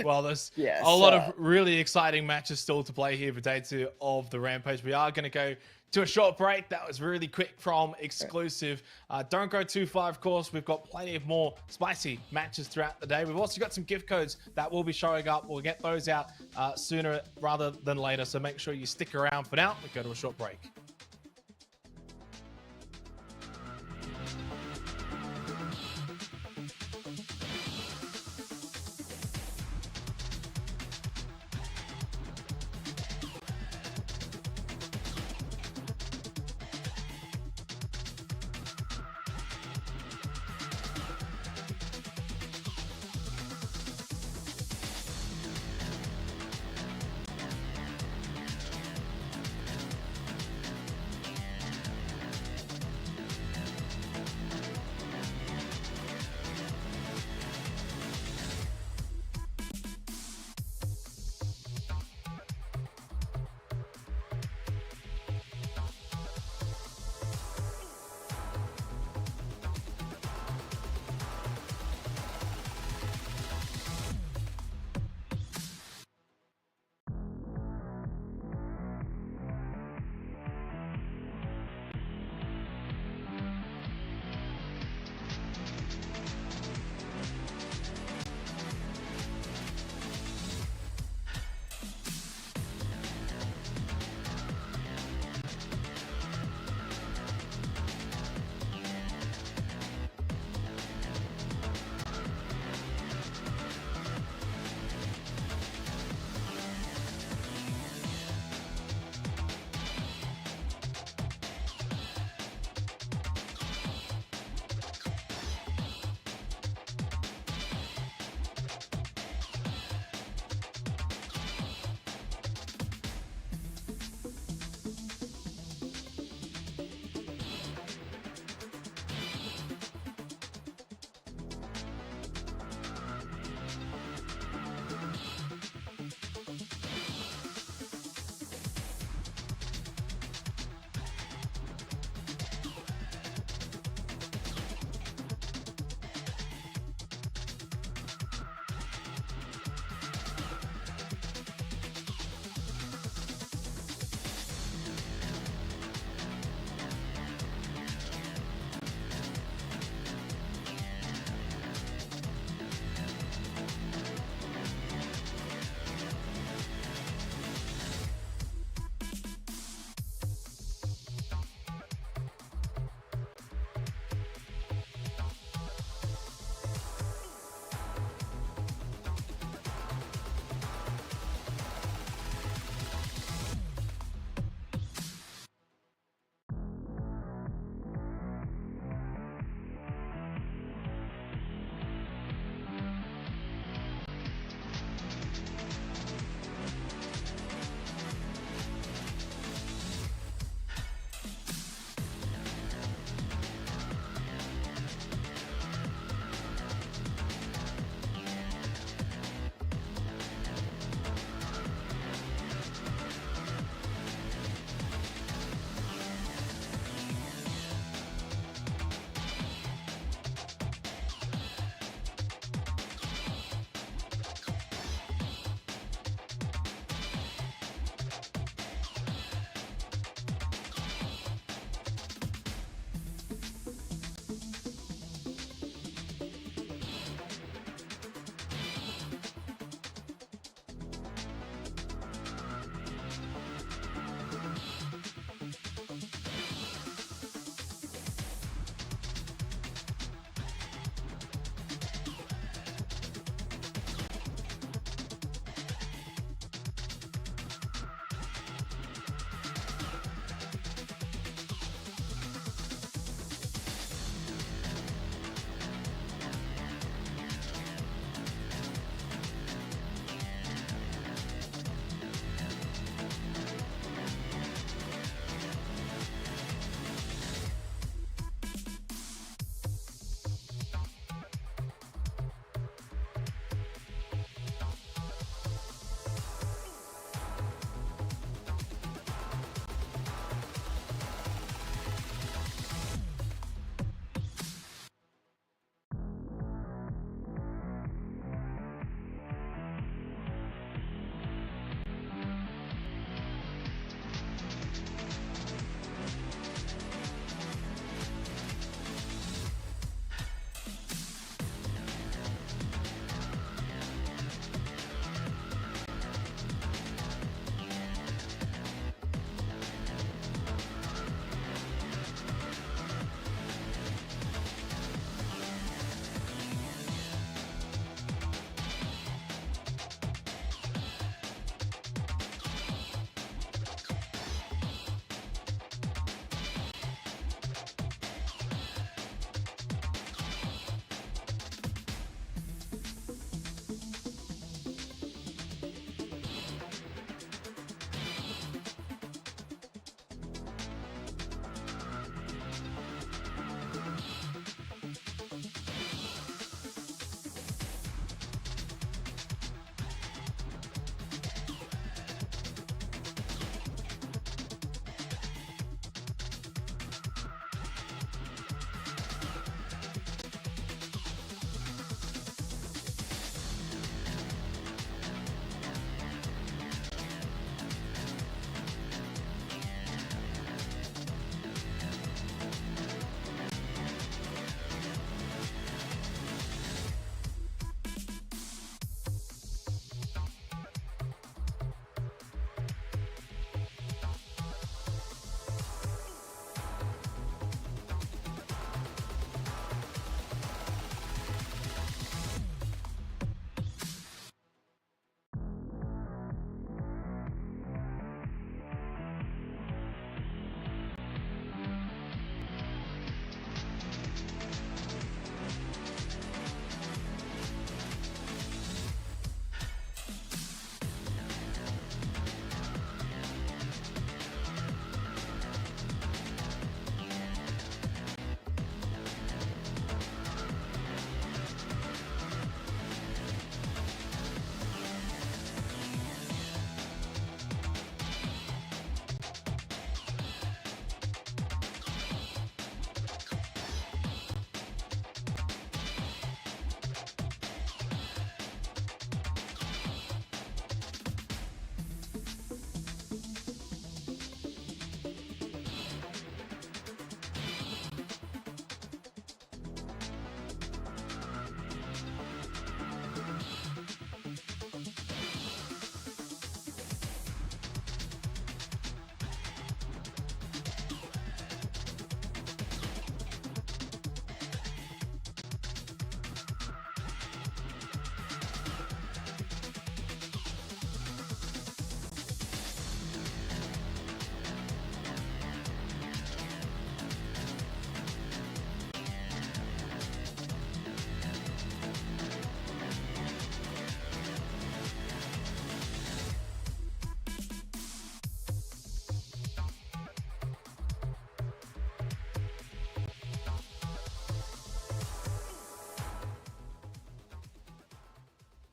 Well, there's a lot of really exciting matches still to play here for day 2 of the Rampage. We are going to go to a short break. That was really quick from exclusive. Don't go too far, of course. We've got plenty of more spicy matches throughout the day. We've also got some gift codes that will be showing up. We'll get those out sooner rather than later. So make sure you stick around for now. We go to a short break.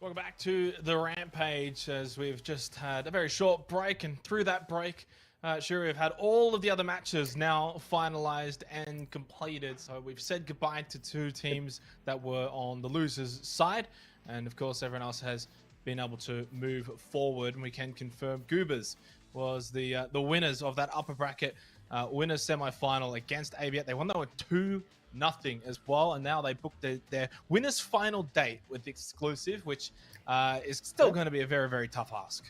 Welcome back to the Rampage, as we've just had a very short break, and through that break, sure, we've had all of the other matches now finalized and completed. So we've said goodbye to 2 teams that were on the losers' side, and of course everyone else has been able to move forward. And we can confirm Goobers was the winners of that upper bracket winners semi-final against Aviate. They won that with 2-0 as well, and now they booked their winners final date with exclusive, which is still going to be a very, very tough ask.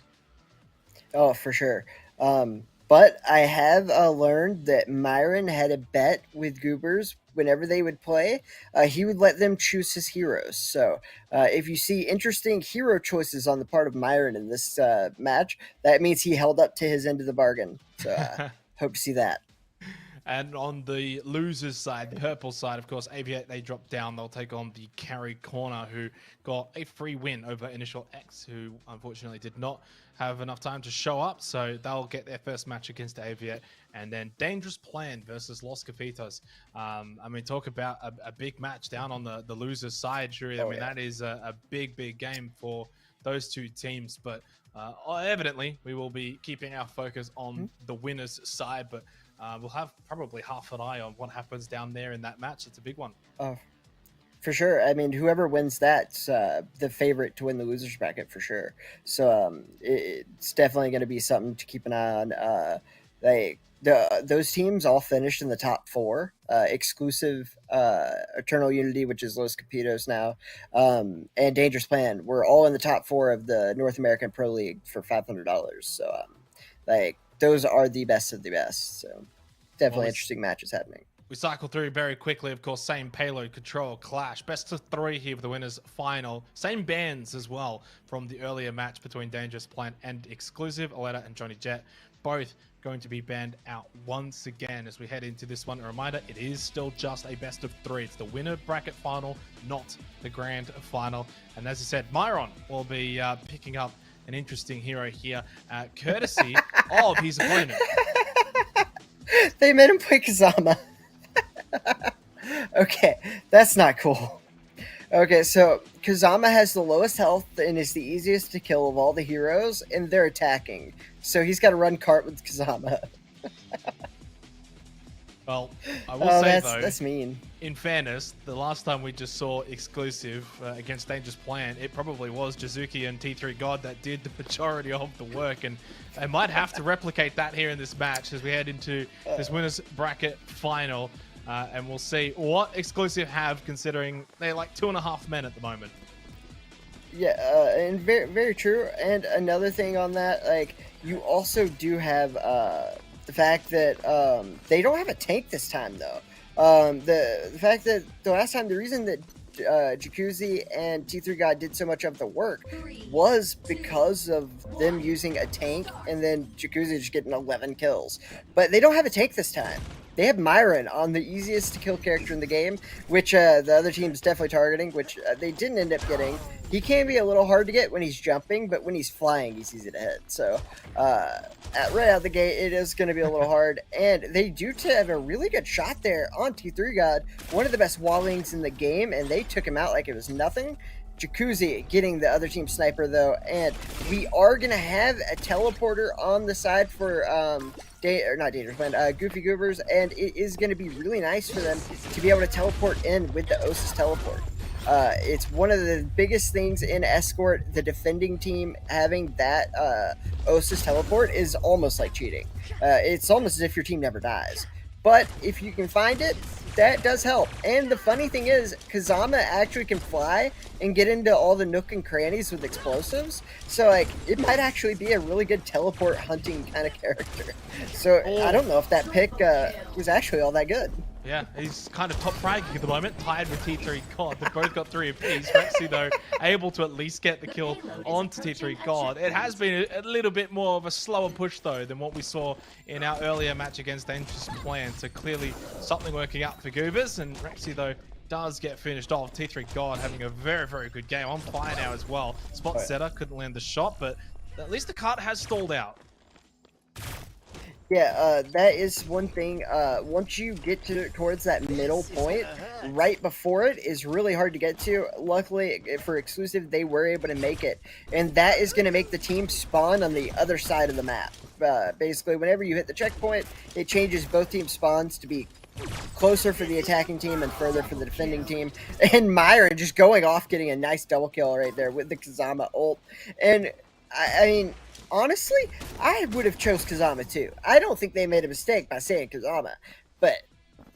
Oh, for sure. But I have learned that Myron had a bet with Goobers whenever they would play. He would let them choose his heroes. So if you see interesting hero choices on the part of Myron in this match, that means he held up to his end of the bargain. So hope to see that. And on the losers side, the purple side, of course, Aviate, they dropped down. They'll take on the Carry Corner, who got a free win over Initial X, who unfortunately did not have enough time to show up. So they'll get their first match against Aviate. And then Dangerous Plan versus Los Capitos. I mean, talk about a big match down on the losers side, Shuri. I mean, that is a big, big game for those 2 teams. But evidently, we will be keeping our focus on the winners side. But we'll have probably half an eye on what happens down there in that match. It's a big one. For sure. I mean, whoever wins that's the favorite to win the losers bracket for sure. So it's definitely going to be something to keep an eye on. Those teams all finished in the top 4. Exclusive Eternal Unity, which is Los Capitos now, and Dangerous Plan were all in the top 4 of the North American Pro League for $500. So those are the best of the best. So definitely interesting matches happening. We cycle through very quickly, of course. Same Payload, Control, Clash. Best of 3 here for the winners final. Same bands as well from the earlier match between Dangerous Plan and Exclusive. Aletta and Johnny Jet both going to be banned out once again as we head into this one. A reminder, it is still just a best of 3. It's the winner bracket final, not the grand final. And as I said, Myron will be picking up an interesting hero here, courtesy of his opponent. They made him play Kazama. Okay, that's not cool. Okay, so Kazama has the lowest health and is the easiest to kill of all the heroes, and they're attacking. So he's got to run cart with Kazama. Well, I will say, though, that's mean. In fairness, the last time we just saw Exclusive against Dangerous Plan, it probably was Jizuki and T3 GauG that did the majority of the work, and they might have to replicate that here in this match as we head into this winners bracket final, and we'll see what Exclusive have, considering they're like 2.5 men at the moment. Yeah, and very, very true. And another thing on that, you also do have the fact that they don't have a tank this time, though. The fact that the last time, the reason that Jacuzzi and T3 GauG did so much of the work was because of them using a tank, and then Jacuzzi just getting 11 kills. But they don't have a tank this time. They have Myron on the easiest to kill character in the game, which the other team's definitely targeting, which they didn't end up getting. He can be a little hard to get when he's jumping, but when he's flying, he's easy to hit. So right out the gate, it is going to be a little hard. And they do have a really good shot there on T3 GauG, one of the best wallings in the game, and they took him out like it was nothing. Jacuzzi getting the other team sniper, though, and we are going to have a teleporter on the side for Goofy Goobers, and it is going to be really nice for them to be able to teleport in with the Osis teleport. It's one of the biggest things in Escort. The defending team having that Osis teleport is almost like cheating. It's almost as if your team never dies. But if you can find it, that does help. And the funny thing is, Kazama actually can fly and get into all the nook and crannies with explosives. So, it might actually be a really good teleport hunting kind of character. So, I don't know if that pick was actually all that good. Yeah, he's kind of top fragging at the moment, tied with T3 GauG. They've both got 3 apiece. Rexy, though, able to at least get the kill onto T3 GauG. It has been a little bit more of a slower push, though, than what we saw in our earlier match against Dangerous Plan. So clearly something working out for Goobers. And Rexy, though, does get finished off. T3 GauG having a very, very good game. On fire now as well. Spot setter couldn't land the shot, but at least the cart has stalled out. Yeah, that is one thing. Once you get towards that middle point, right before it is really hard to get to. Luckily for exclusive, they were able to make it, and that is going to make the team spawn on the other side of the map. Basically, whenever you hit the checkpoint, it changes both team spawns to be closer for the attacking team and further for the defending team. And Myron just going off, getting a nice double kill right there with the Kazama ult. And I mean, honestly, I would have chose Kazama too. I don't think they made a mistake by saying Kazama, but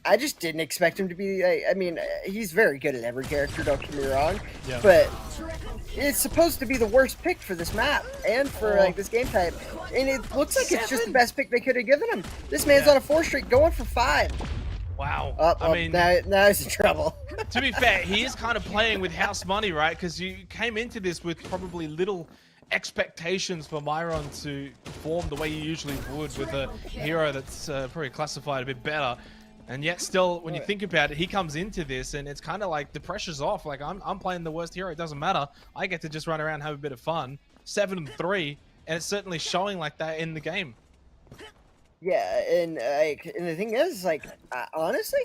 I just didn't expect him to be like, I mean, he's very good at every character, don't get me wrong, Yeah. but it's supposed to be the worst pick for this map and for like this game type, and it looks like it's just the best pick they could have given him. This man's on a 4 streak going for 5. Wow. I mean, now he's in trouble. To be fair, he is kind of playing with house money, right? Because you came into this with probably little expectations for Myron to perform the way you usually would with a hero that's probably classified a bit better. And yet still, when you think about it, he comes into this and it's kind of like the pressure's off. Like, I'm playing the worst hero. It doesn't matter. I get to just run around and have a bit of fun. 7-3, and it's certainly showing like that in the game. Yeah, and the thing is, like, honestly,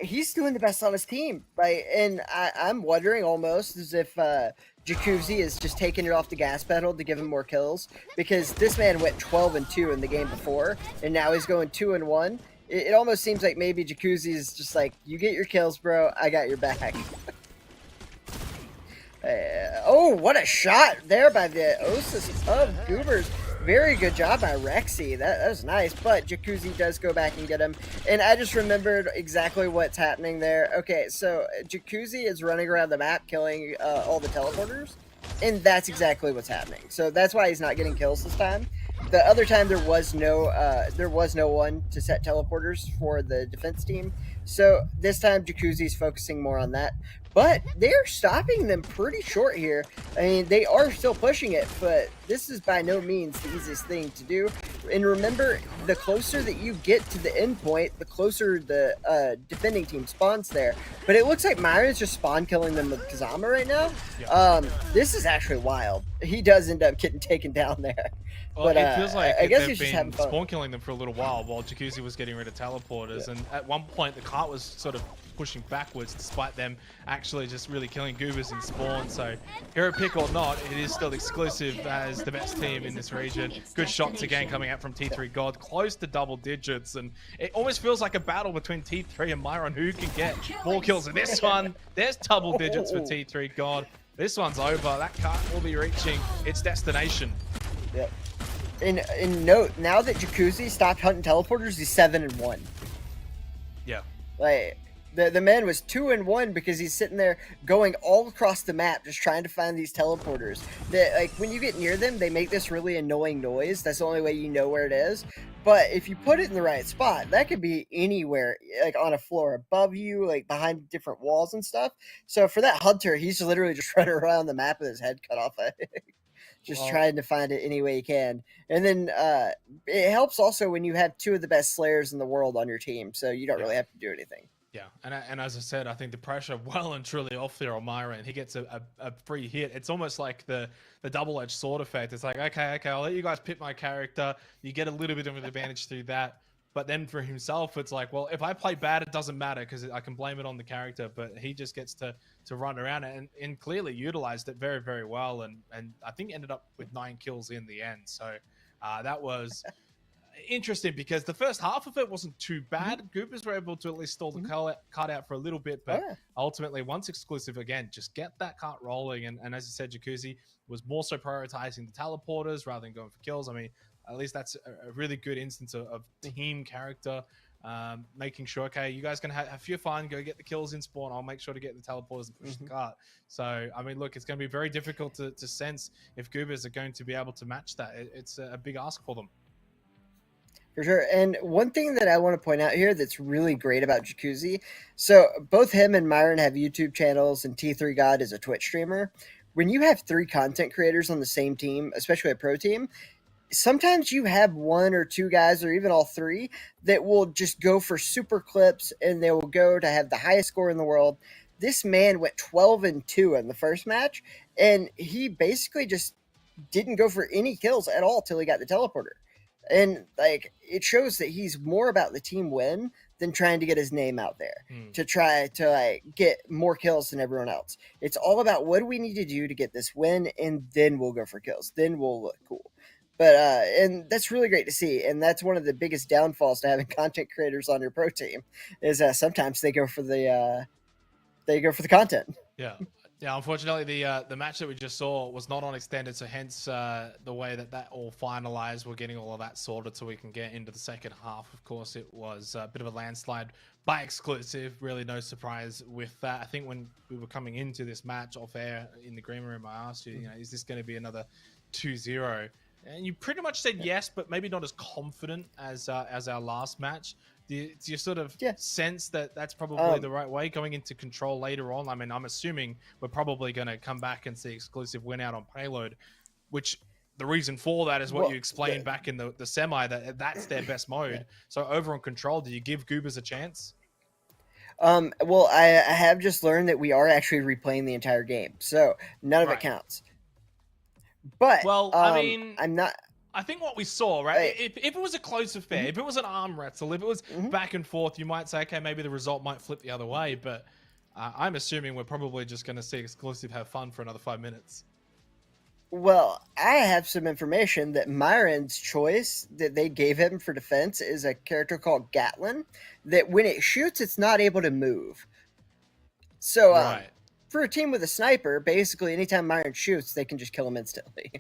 he's doing the best on his team. Like, and I'm wondering almost as if Jacuzzi is just taking it off the gas pedal to give him more kills, because this man went 12-2 in the game before, and now he's going 2-1. It almost seems like maybe Jacuzzi is just like, you get your kills, bro. I got your back. Oh, what a shot there by the Osis of Goobers. Very good job by Rexy. That was nice, but Jacuzzi does go back and get him. And I just remembered exactly what's happening there. Okay, so Jacuzzi is running around the map killing all the teleporters, and that's exactly what's happening. So that's why he's not getting kills this time. The other time there was no one to set teleporters for the defense team. So this time Jacuzzi's focusing more on that. But they're stopping them pretty short here. I mean, they are still pushing it, but this is by no means the easiest thing to do. And remember, the closer that you get to the end point, the closer the defending team spawns there. But it looks like Myron's just spawn killing them with Kazama right now. Yeah. This is actually wild. He does end up getting taken down there. Well, but it feels like I guess they've he's just been having fun. spawn killing them for a little while Jacuzzi was getting rid of teleporters, and at one point the cart was sort of pushing backwards despite them actually just really killing Goobers in spawn. So hero pick or not, it is still exclusive as the best team in this region. Good shots again coming out from T3 GauG, close to double digits, and it almost feels like a battle between T3 and Myron who can get more kills. In this one, there's double digits for T3 GauG. This one's over. That cart will be reaching its destination. Yep. And note, now that Jacuzzi stopped hunting teleporters, he's 7-1. Yeah. Like, the man was 2-1 because he's sitting there going all across the map just trying to find these teleporters. That, like, when you get near them, they make this really annoying noise. That's the only way you know where it is. But if you put it in the right spot, that could be anywhere, like on a floor above you, like behind different walls and stuff. So for that hunter, he's literally just running around the map with his head cut off. Just trying to find it any way you can. And then it helps also when you have 2 of the best slayers in the world on your team, so you don't really have to do anything. Yeah, and as I said, I think the pressure well and truly off there on Myron. He gets a free hit. It's almost like the double-edged sword effect. It's like, okay, I'll let you guys pick my character. You get a little bit of an advantage through that. But then for himself, it's like, well, if I play bad, it doesn't matter because I can blame it on the character. But he just gets to run around and clearly utilized it very, very well. And I think ended up with 9 kills in the end. So that was interesting because the first half of it wasn't too bad. Goobers were able to at least stall the cart out for a little bit. But ultimately, once exclusive, again, just get that cart rolling. And as you said, Jacuzzi was more so prioritizing the teleporters rather than going for kills. I mean, at least that's a really good instance of team character, making sure, okay, you guys can have your fun, go get the kills in spawn. I'll make sure to get the teleporters and push the cart. So, I mean, look, it's going to be very difficult to sense if Goobers are going to be able to match that. It's a big ask for them. For sure. And one thing that I want to point out here that's really great about Jacuzzi, so both him and Myron have YouTube channels, and T3 GauG is a Twitch streamer. When you have 3 content creators on the same team, especially a pro team, sometimes you have 1 or 2 guys, or even all 3, that will just go for super clips, and they will go to have the highest score in the world. This man went 12-2 in the first match, and he basically just didn't go for any kills at all till he got the teleporter. And like it shows that he's more about the team win than trying to get his name out there to try to like get more kills than everyone else. It's all about what do we need to do to get this win, and then we'll go for kills. Then we'll look cool. But and that's really great to see. And that's one of the biggest downfalls to having content creators on your pro team is sometimes they go for the content. Yeah. Yeah, unfortunately, the match that we just saw was not on extended, so hence the way that all finalized. We're getting all of that sorted so we can get into the second half. Of course, it was a bit of a landslide by exclusive. Really no surprise with that. I think when we were coming into this match off air in the green room, I asked you, is this going to be another 2-0? And you pretty much said yes, but maybe not as confident as our last match. Do you sort of sense that that's probably the right way going into control later on? I mean, I'm assuming we're probably going to come back and see exclusive win out on Payload, which the reason for that is what you explained back in the semi, that's their best mode. Yeah. So over on control, do you give Goobers a chance? Well, I have just learned that we are actually replaying the entire game, so none of it counts. But I mean, I'm not. I think what we saw, right? If it was a close affair, if it was an arm wrestle, if it was back and forth, you might say, okay, maybe the result might flip the other way. But I'm assuming we're probably just going to see exclusive have fun for another 5 minutes. Well, I have some information that Myron's choice that they gave him for defense is a character called Gatlin, that when it shoots, it's not able to move. So for a team with a sniper, basically anytime Myron shoots, they can just kill him instantly.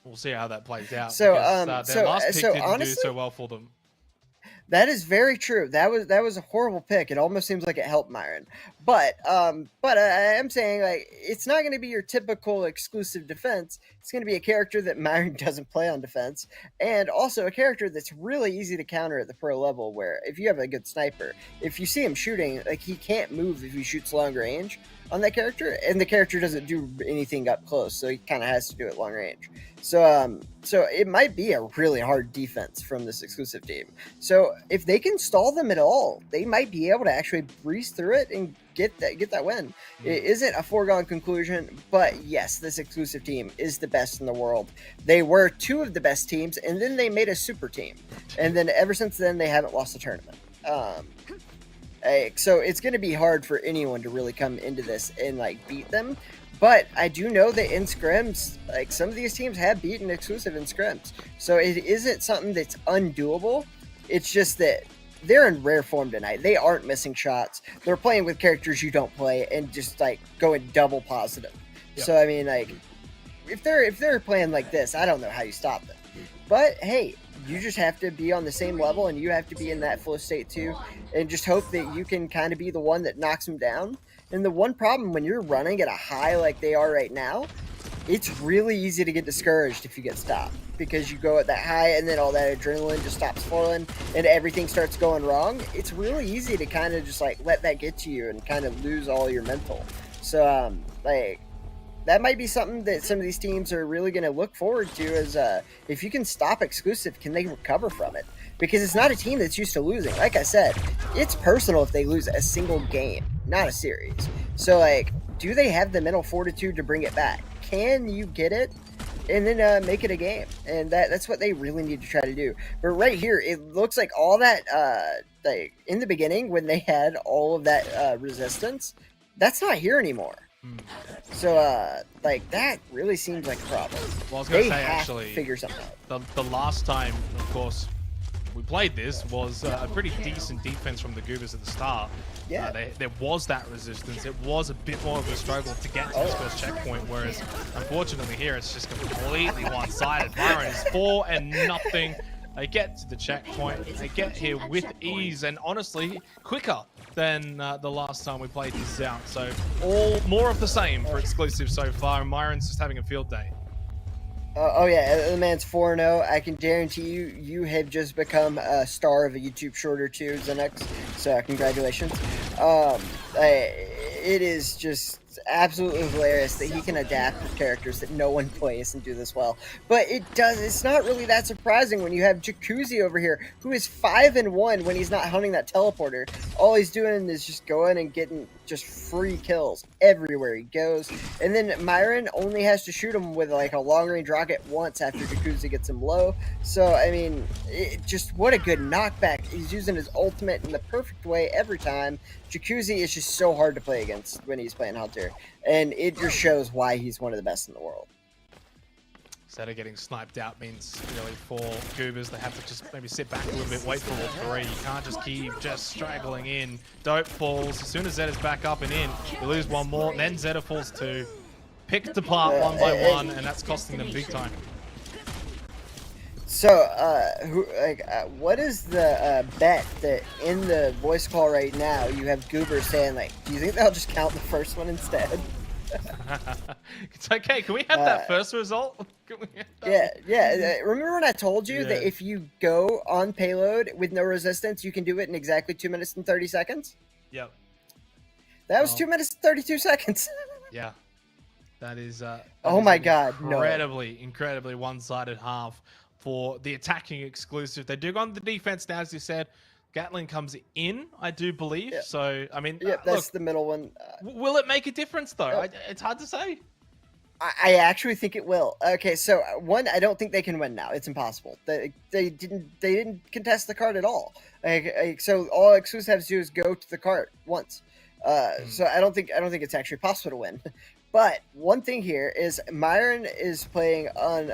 We'll see how that plays out. So, their last pick didn't do so well for them. That is very true. That was a horrible pick. It almost seems like it helped Myron. But I am saying, like, it's not going to be your typical exclusive defense. It's going to be a character that Myron doesn't play on defense, and also a character that's really easy to counter at the pro level, where if you have a good sniper, if you see him shooting, like, he can't move if he shoots long range on that character, and the character doesn't do anything up close, so he kind of has to do it long range. So it might be a really hard defense from this exclusive team. So if they can stall them at all, they might be able to actually breeze through it and get that win. It isn't a foregone conclusion, but yes, this exclusive team is the best in the world. They were two of the best teams, and then they made a super team, and then ever since then they haven't lost a tournament. So it's going to be hard for anyone to really come into this and like beat them. But I do know that in scrims, like some of these teams have beaten exclusive in scrims. So it isn't something that's undoable. It's just that they're in rare form tonight. They aren't missing shots. They're playing with characters you don't play and just like going double positive. Yep. So I mean, like if they're playing like this, I don't know how you stop them. But hey, you just have to be on the same level, and you have to be in that flow state too, and just hope that you can kind of be the one that knocks them down. And the one problem when you're running at a high like they are right now, it's really easy to get discouraged if you get stopped, because you go at that high and then all that adrenaline just stops flowing and everything starts going wrong. It's really easy to kind of just like let that get to you and kind of lose all your mental. So like that might be something that some of these teams are really going to look forward to, is if you can stop exclusive, can they recover from it? Because it's not a team that's used to losing. Like I said, it's personal if they lose a single game, not a series. So, like, do they have the mental fortitude to bring it back? Can you get it and then make it a game? And that's what they really need to try to do. But right here, it looks like all that, like in the beginning when they had all of that resistance, that's not here anymore. So, like, that really seems like a problem. Well, I was going to say, have actually, to figure something out. The last time, of course, we played this was a pretty decent defense from the Goobers at the start. Yeah. There was that resistance. It was a bit more of a struggle to get to this first checkpoint, whereas, unfortunately, here it's just completely one-sided. Myron is 4-0. They get to the checkpoint. They get here with ease, and honestly, quicker than the last time we played this out. So more of the same for exclusive so far, and Myron's just having a field day. Oh yeah, the man's 4-0. I can guarantee you have just become a star of a YouTube short or two, Xenex. So congratulations. It is just It's absolutely hilarious that he can adapt with characters that no one plays and do this well. But it's not really that surprising when you have Jacuzzi over here, who is 5-1 when he's not hunting that teleporter. All he's doing is just going and getting just free kills everywhere he goes. And then Myron only has to shoot him with like a long-range rocket once after Jacuzzi gets him low. So, I mean, just what a good knockback. He's using his ultimate in the perfect way every time. Jacuzzi is just so hard to play against when he's playing Hunter, and it just shows why he's one of the best in the world. Instead of getting sniped out means really for Goobers, they have to just maybe sit back a little bit, wait for all three. You can't just keep just straggling in. Dope falls. As soon as Zeta's back up and in, you lose one more, then Zeta falls two. Picked apart one by one, and that's costing them big time. So, what is the bet that in the voice call right now you have Goobers saying, like, do you think they'll just count the first one instead? It's okay. Can we have that first result? Yeah. Remember when I told you that if you go on payload with no resistance, you can do it in exactly 2 minutes and 30 seconds? Yep. That was 2 minutes and 32 seconds. Yeah. That is. Oh my God! Incredibly one-sided half for the attacking exclusive. They do go on the defense now, as you said. Gatling comes in, I do believe. Yep. So, I mean, that's look, the middle one. Will it make a difference, though? It's hard to say. I actually think it will. Okay, so one, I don't think they can win now. It's impossible. They didn't contest the card at all. So all exclusive have to do is go to the cart once. So I don't think it's actually possible to win. But one thing here is Myron is playing on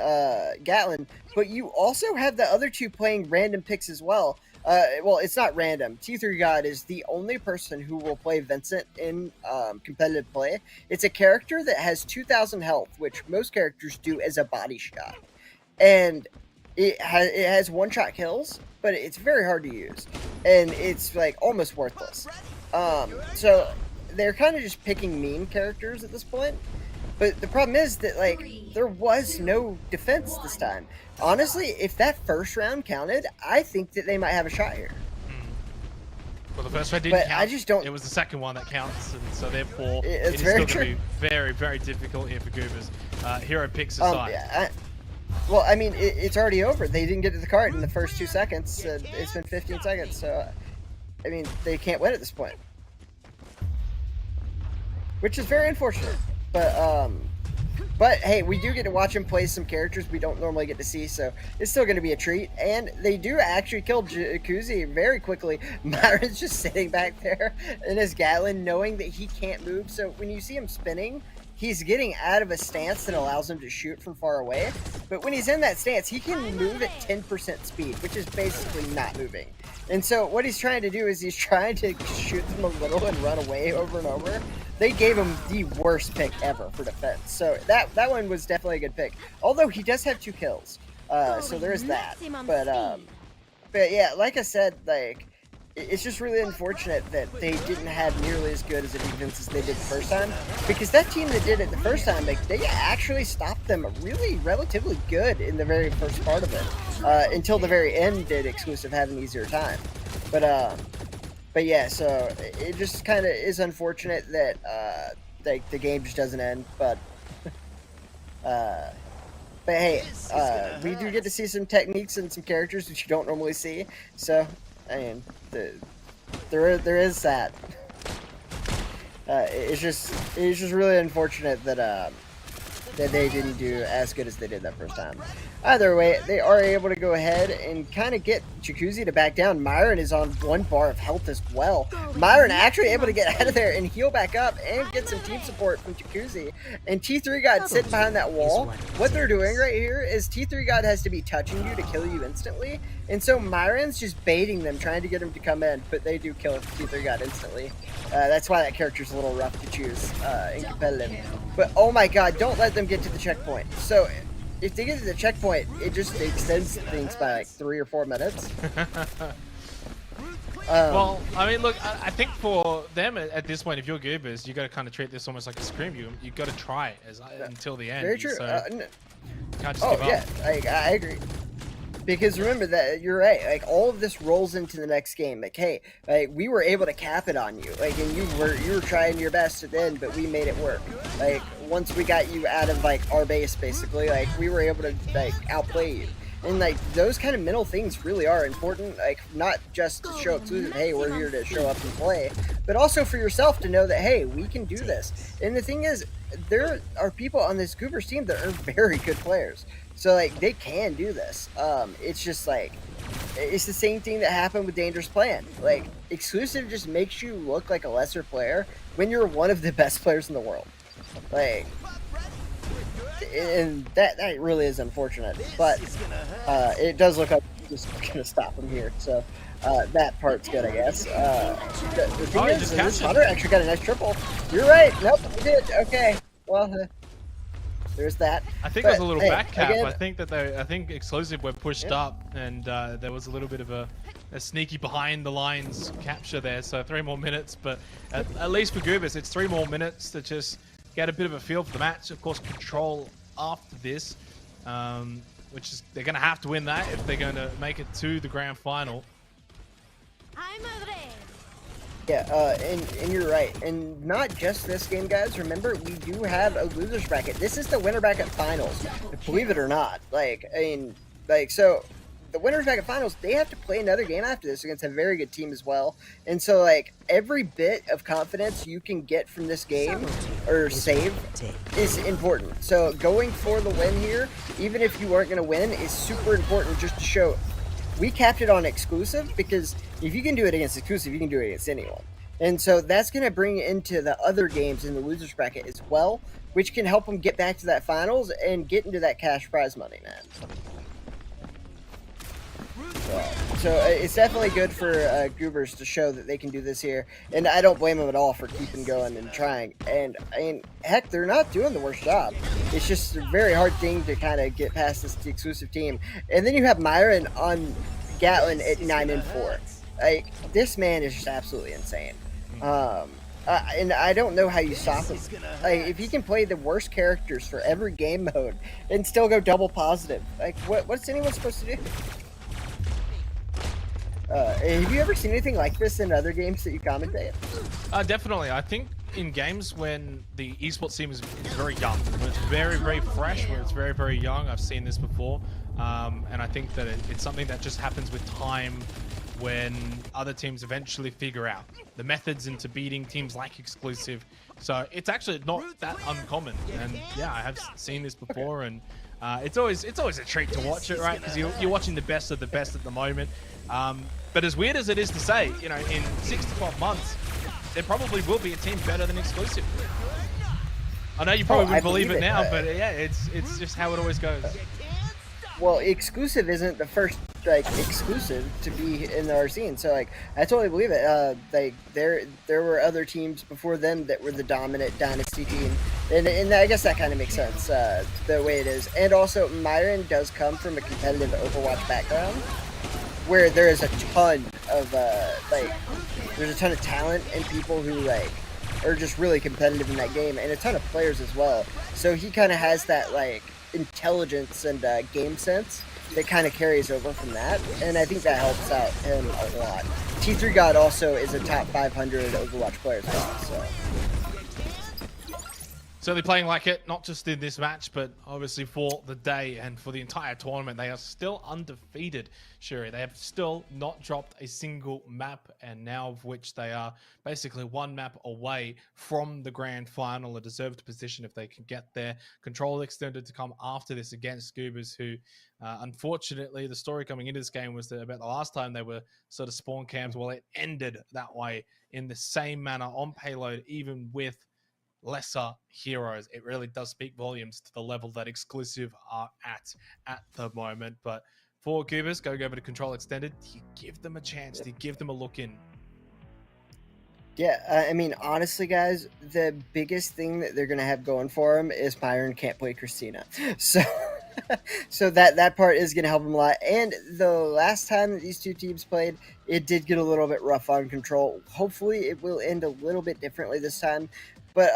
Gatlin, but you also have the other two playing random picks as well. Well, it's not random. T3 God is the only person who will play Vincent in competitive play. It's a character that has 2,000 health, which most characters do as a body shot. And it has one-shot kills, but it's very hard to use. And it's like almost worthless. So they're kind of just picking meme characters at this point. But the problem is that, like, there was no defense this time. Honestly, if that first round counted, I think that they might have a shot here. Well, the first round didn't count. I just don't. It was the second one that counts, and so therefore it's it is very still true. going to be very, very difficult here for Goobers. Hero picks aside. Well, I mean, it's already over. They didn't get to the cart in the first 2 seconds. It's been 15 seconds, so I mean, they can't win at this point, which is very unfortunate. But hey, we do get to watch him play some characters we don't normally get to see, so it's still going to be a treat. And they do actually kill Jacuzzi very quickly. Myron's just sitting back there in his Gatlin, knowing that he can't move. So when you see him spinning, he's getting out of a stance that allows him to shoot from far away. But when he's in that stance, he can move at 10% speed, which is basically not moving. And so what he's trying to do is he's trying to shoot them a little and run away over and over. They gave him the worst pick ever for defense. So that one was definitely a good pick. Although he does have 2 kills. So there is that. But yeah, like I said, like, it's just really unfortunate that they didn't have nearly as good as a defense as they did the first time. Because that team that did it the first time, like, they actually stopped them really relatively good in the very first part of it. Until the very end did exclusive have an easier time. But yeah, so it just kind of is unfortunate that like the game just doesn't end. But hey, we do get to see some techniques and some characters that you don't normally see. So I mean, there is that. It's just really unfortunate that they didn't do as good as they did that first time. Either way, they are able to go ahead and kind of get Jacuzzi to back down. Myron is on 1 bar of health as well. Myron actually able to get out of there and heal back up and get some team support from Jacuzzi. And T3 God sitting behind that wall. What they're doing right here is T3 God has to be touching you to kill you instantly. And so Myron's just baiting them, trying to get him to come in, but they do kill T3 God instantly. That's why that character's a little rough to choose in competitive. But oh my God, don't let them get to the checkpoint. So if they get to the checkpoint, it just extends things by like 3 or 4 minutes. Well, I mean, look, I think for them at this point, if you're Goobers, you got to kind of treat this almost like a scrim. You got to try it until the end. Very true. So you can't just give up. Yeah, I agree. Because remember that you're right. Like all of this rolls into the next game. Like, hey, like we were able to cap it on you. Like, and you were trying your best at the end, but we made it work. Like once we got you out of like our base, basically, like we were able to like outplay you. And like those kind of mental things really are important. Like not just to show exclusive, hey, we're here to show up and play, but also for yourself to know that hey, we can do this. And the thing is, there are people on this Goobers team that are very good players. So like they can do this. It's just like it's the same thing that happened with Dangerous Plan. Like exclusive just makes you look like a lesser player when you're one of the best players in the world. Like, and that really is unfortunate. But it does look like we're just gonna stop him here. So that part's good, I guess. The thing is, this Hunter actually got a nice triple. You're right. Nope, he did. Okay. Well. There's that. I think there's a little back cap. Again, I think exclusive were pushed up, and there was a little bit of a sneaky behind the lines capture there. So 3 more minutes, but at least for Goobers, it's 3 more minutes to just get a bit of a feel for the match. Of course, control after this, which is they're going to have to win that if they're going to make it to the grand final. Yeah, and you're right. And not just this game, guys. Remember, we do have a losers bracket. This is the winner bracket finals, believe it or not. Like, I mean, like, so the winners bracket finals, they have to play another game after this against a very good team as well. And so, like, every bit of confidence you can get from this game or save is important. So going for the win here, even if you aren't going to win, is super important just to show we capped it on exclusive, because if you can do it against exclusive, you can do it against anyone. And so that's going to bring it into the other games in the losers bracket as well, which can help them get back to that finals and get into that cash prize money, man. So it's definitely good for Goobers to show that they can do this here. And I don't blame them at all for keeping going and trying. And I mean, heck, they're not doing the worst job. It's just a very hard thing to kind of get past this exclusive team. And then you have Myron on Gatlin at 9-4. Like, this man is just absolutely insane. And I don't know how you stop him. Like, if he can play the worst characters for every game mode and still go double positive, like, what's anyone supposed to do? Have you ever seen anything like this in other games that you commentate? Definitely. I think in games when the esports team is very young, when it's very, very fresh, when it's very, very young, I've seen this before. And I think that it's something that just happens with time when other teams eventually figure out the methods into beating teams like exclusive. So it's actually not that uncommon. And yeah, I have seen this before, and it's always a treat to watch it, right? Because you're watching the best of the best at the moment. But as weird as it is to say, you know, in 6 to 12 months, there probably will be a team better than exclusive. I know you probably wouldn't believe it now, but yeah, it's just how it always goes. Well, exclusive isn't the first like exclusive to be in our scene, so like I totally believe it. Like there were other teams before them that were the dominant dynasty team, and I guess that kind of makes sense the way it is. And also, Myron does come from a competitive Overwatch background, where there is a ton of there's a ton of talent and people who like are just really competitive in that game, and a ton of players as well. So he kind of has that like intelligence and game sense that kind of carries over from that, and I think that helps out him a lot. T3 GauG also is a top 500 Overwatch player as well, so they're playing like it, not just in this match, but obviously for the day and for the entire tournament. They are still undefeated, Shuri. They have still not dropped a single map, and now of which they are basically 1 map away from the grand final, a deserved position if they can get there. Control extended to come after this against Goobers, who unfortunately, the story coming into this game was that about the last time they were sort of spawn cams, well, it ended that way in the same manner on Payload, even with lesser heroes. It really does speak volumes to the level that exclusive are at the moment. But for Goobers, go over to Control Extended. Do you give them a chance? Do you give them a look in? Yeah, I mean, honestly, guys, the biggest thing that they're going to have going for them is Myron can't play Christina. So that part is going to help them a lot. And the last time that these two teams played, it did get a little bit rough on Control. Hopefully, it will end a little bit differently this time. But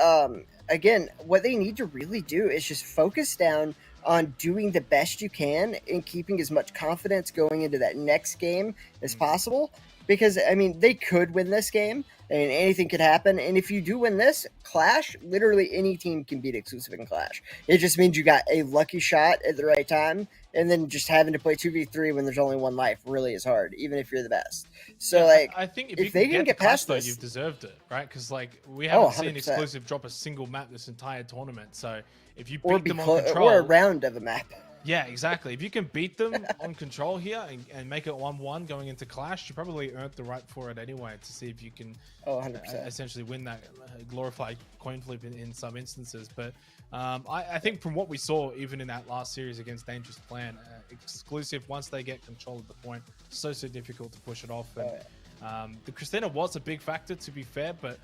again, what they need to really do is just focus down on doing the best you can and keeping as much confidence going into that next game as possible. Because, I mean, they could win this game and anything could happen. And if you do win this Clash, literally any team can beat Exclusive in Clash. It just means you got a lucky shot at the right time. And then just having to play 2v3 when there's only one life really is hard, even if you're the best. So, like, I think if they can get past though, this, you've deserved it, right? Because like we haven't seen 100%. Exclusive drop a single map this entire tournament. So if you or beat be them on control, or a round of a map. yeah, exactly. If you can beat them on control here and make it 1-1 going into Clash, you probably earned the right for it anyway to see if you can 100%. essentially win that glorified coin flip in some instances. But I think from what we saw, even in that last series against Dangerous Plan, Exclusive, once they get control of the point, so difficult to push it off. And the Christina was a big factor, to be fair, but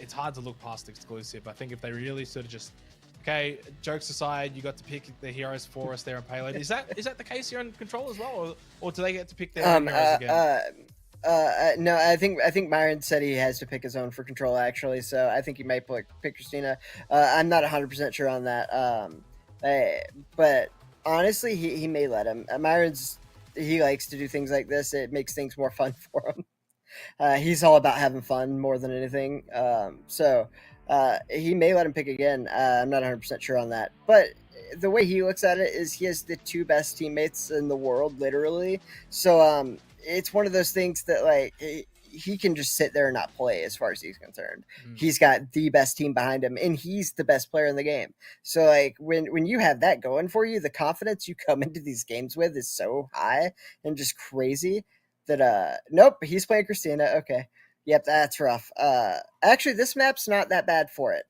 it's hard to look past Exclusive. I think if they really sort of just, okay, jokes aside, you got to pick the heroes for us there in Payload. Is that the case here in Control as well, or do they get to pick their own heroes again? No, I think Myron said he has to pick his own for Control actually, so I think he might pick Christina. I'm not 100% sure on that. But honestly, he may let him. He likes to do things like this. It makes things more fun for him. He's all about having fun more than anything. So he may let him pick again. I'm not 100% sure on that. But the way he looks at it is he has the two best teammates in the world, literally. So it's one of those things that, like, he can just sit there and not play as far as he's concerned. He's got the best team behind him, and he's the best player in the game. So, like, when you have that going for you, the confidence you come into these games with is so high and just crazy that, nope, he's playing Christina. Okay. Yep, that's rough. Actually, this map's not that bad for it.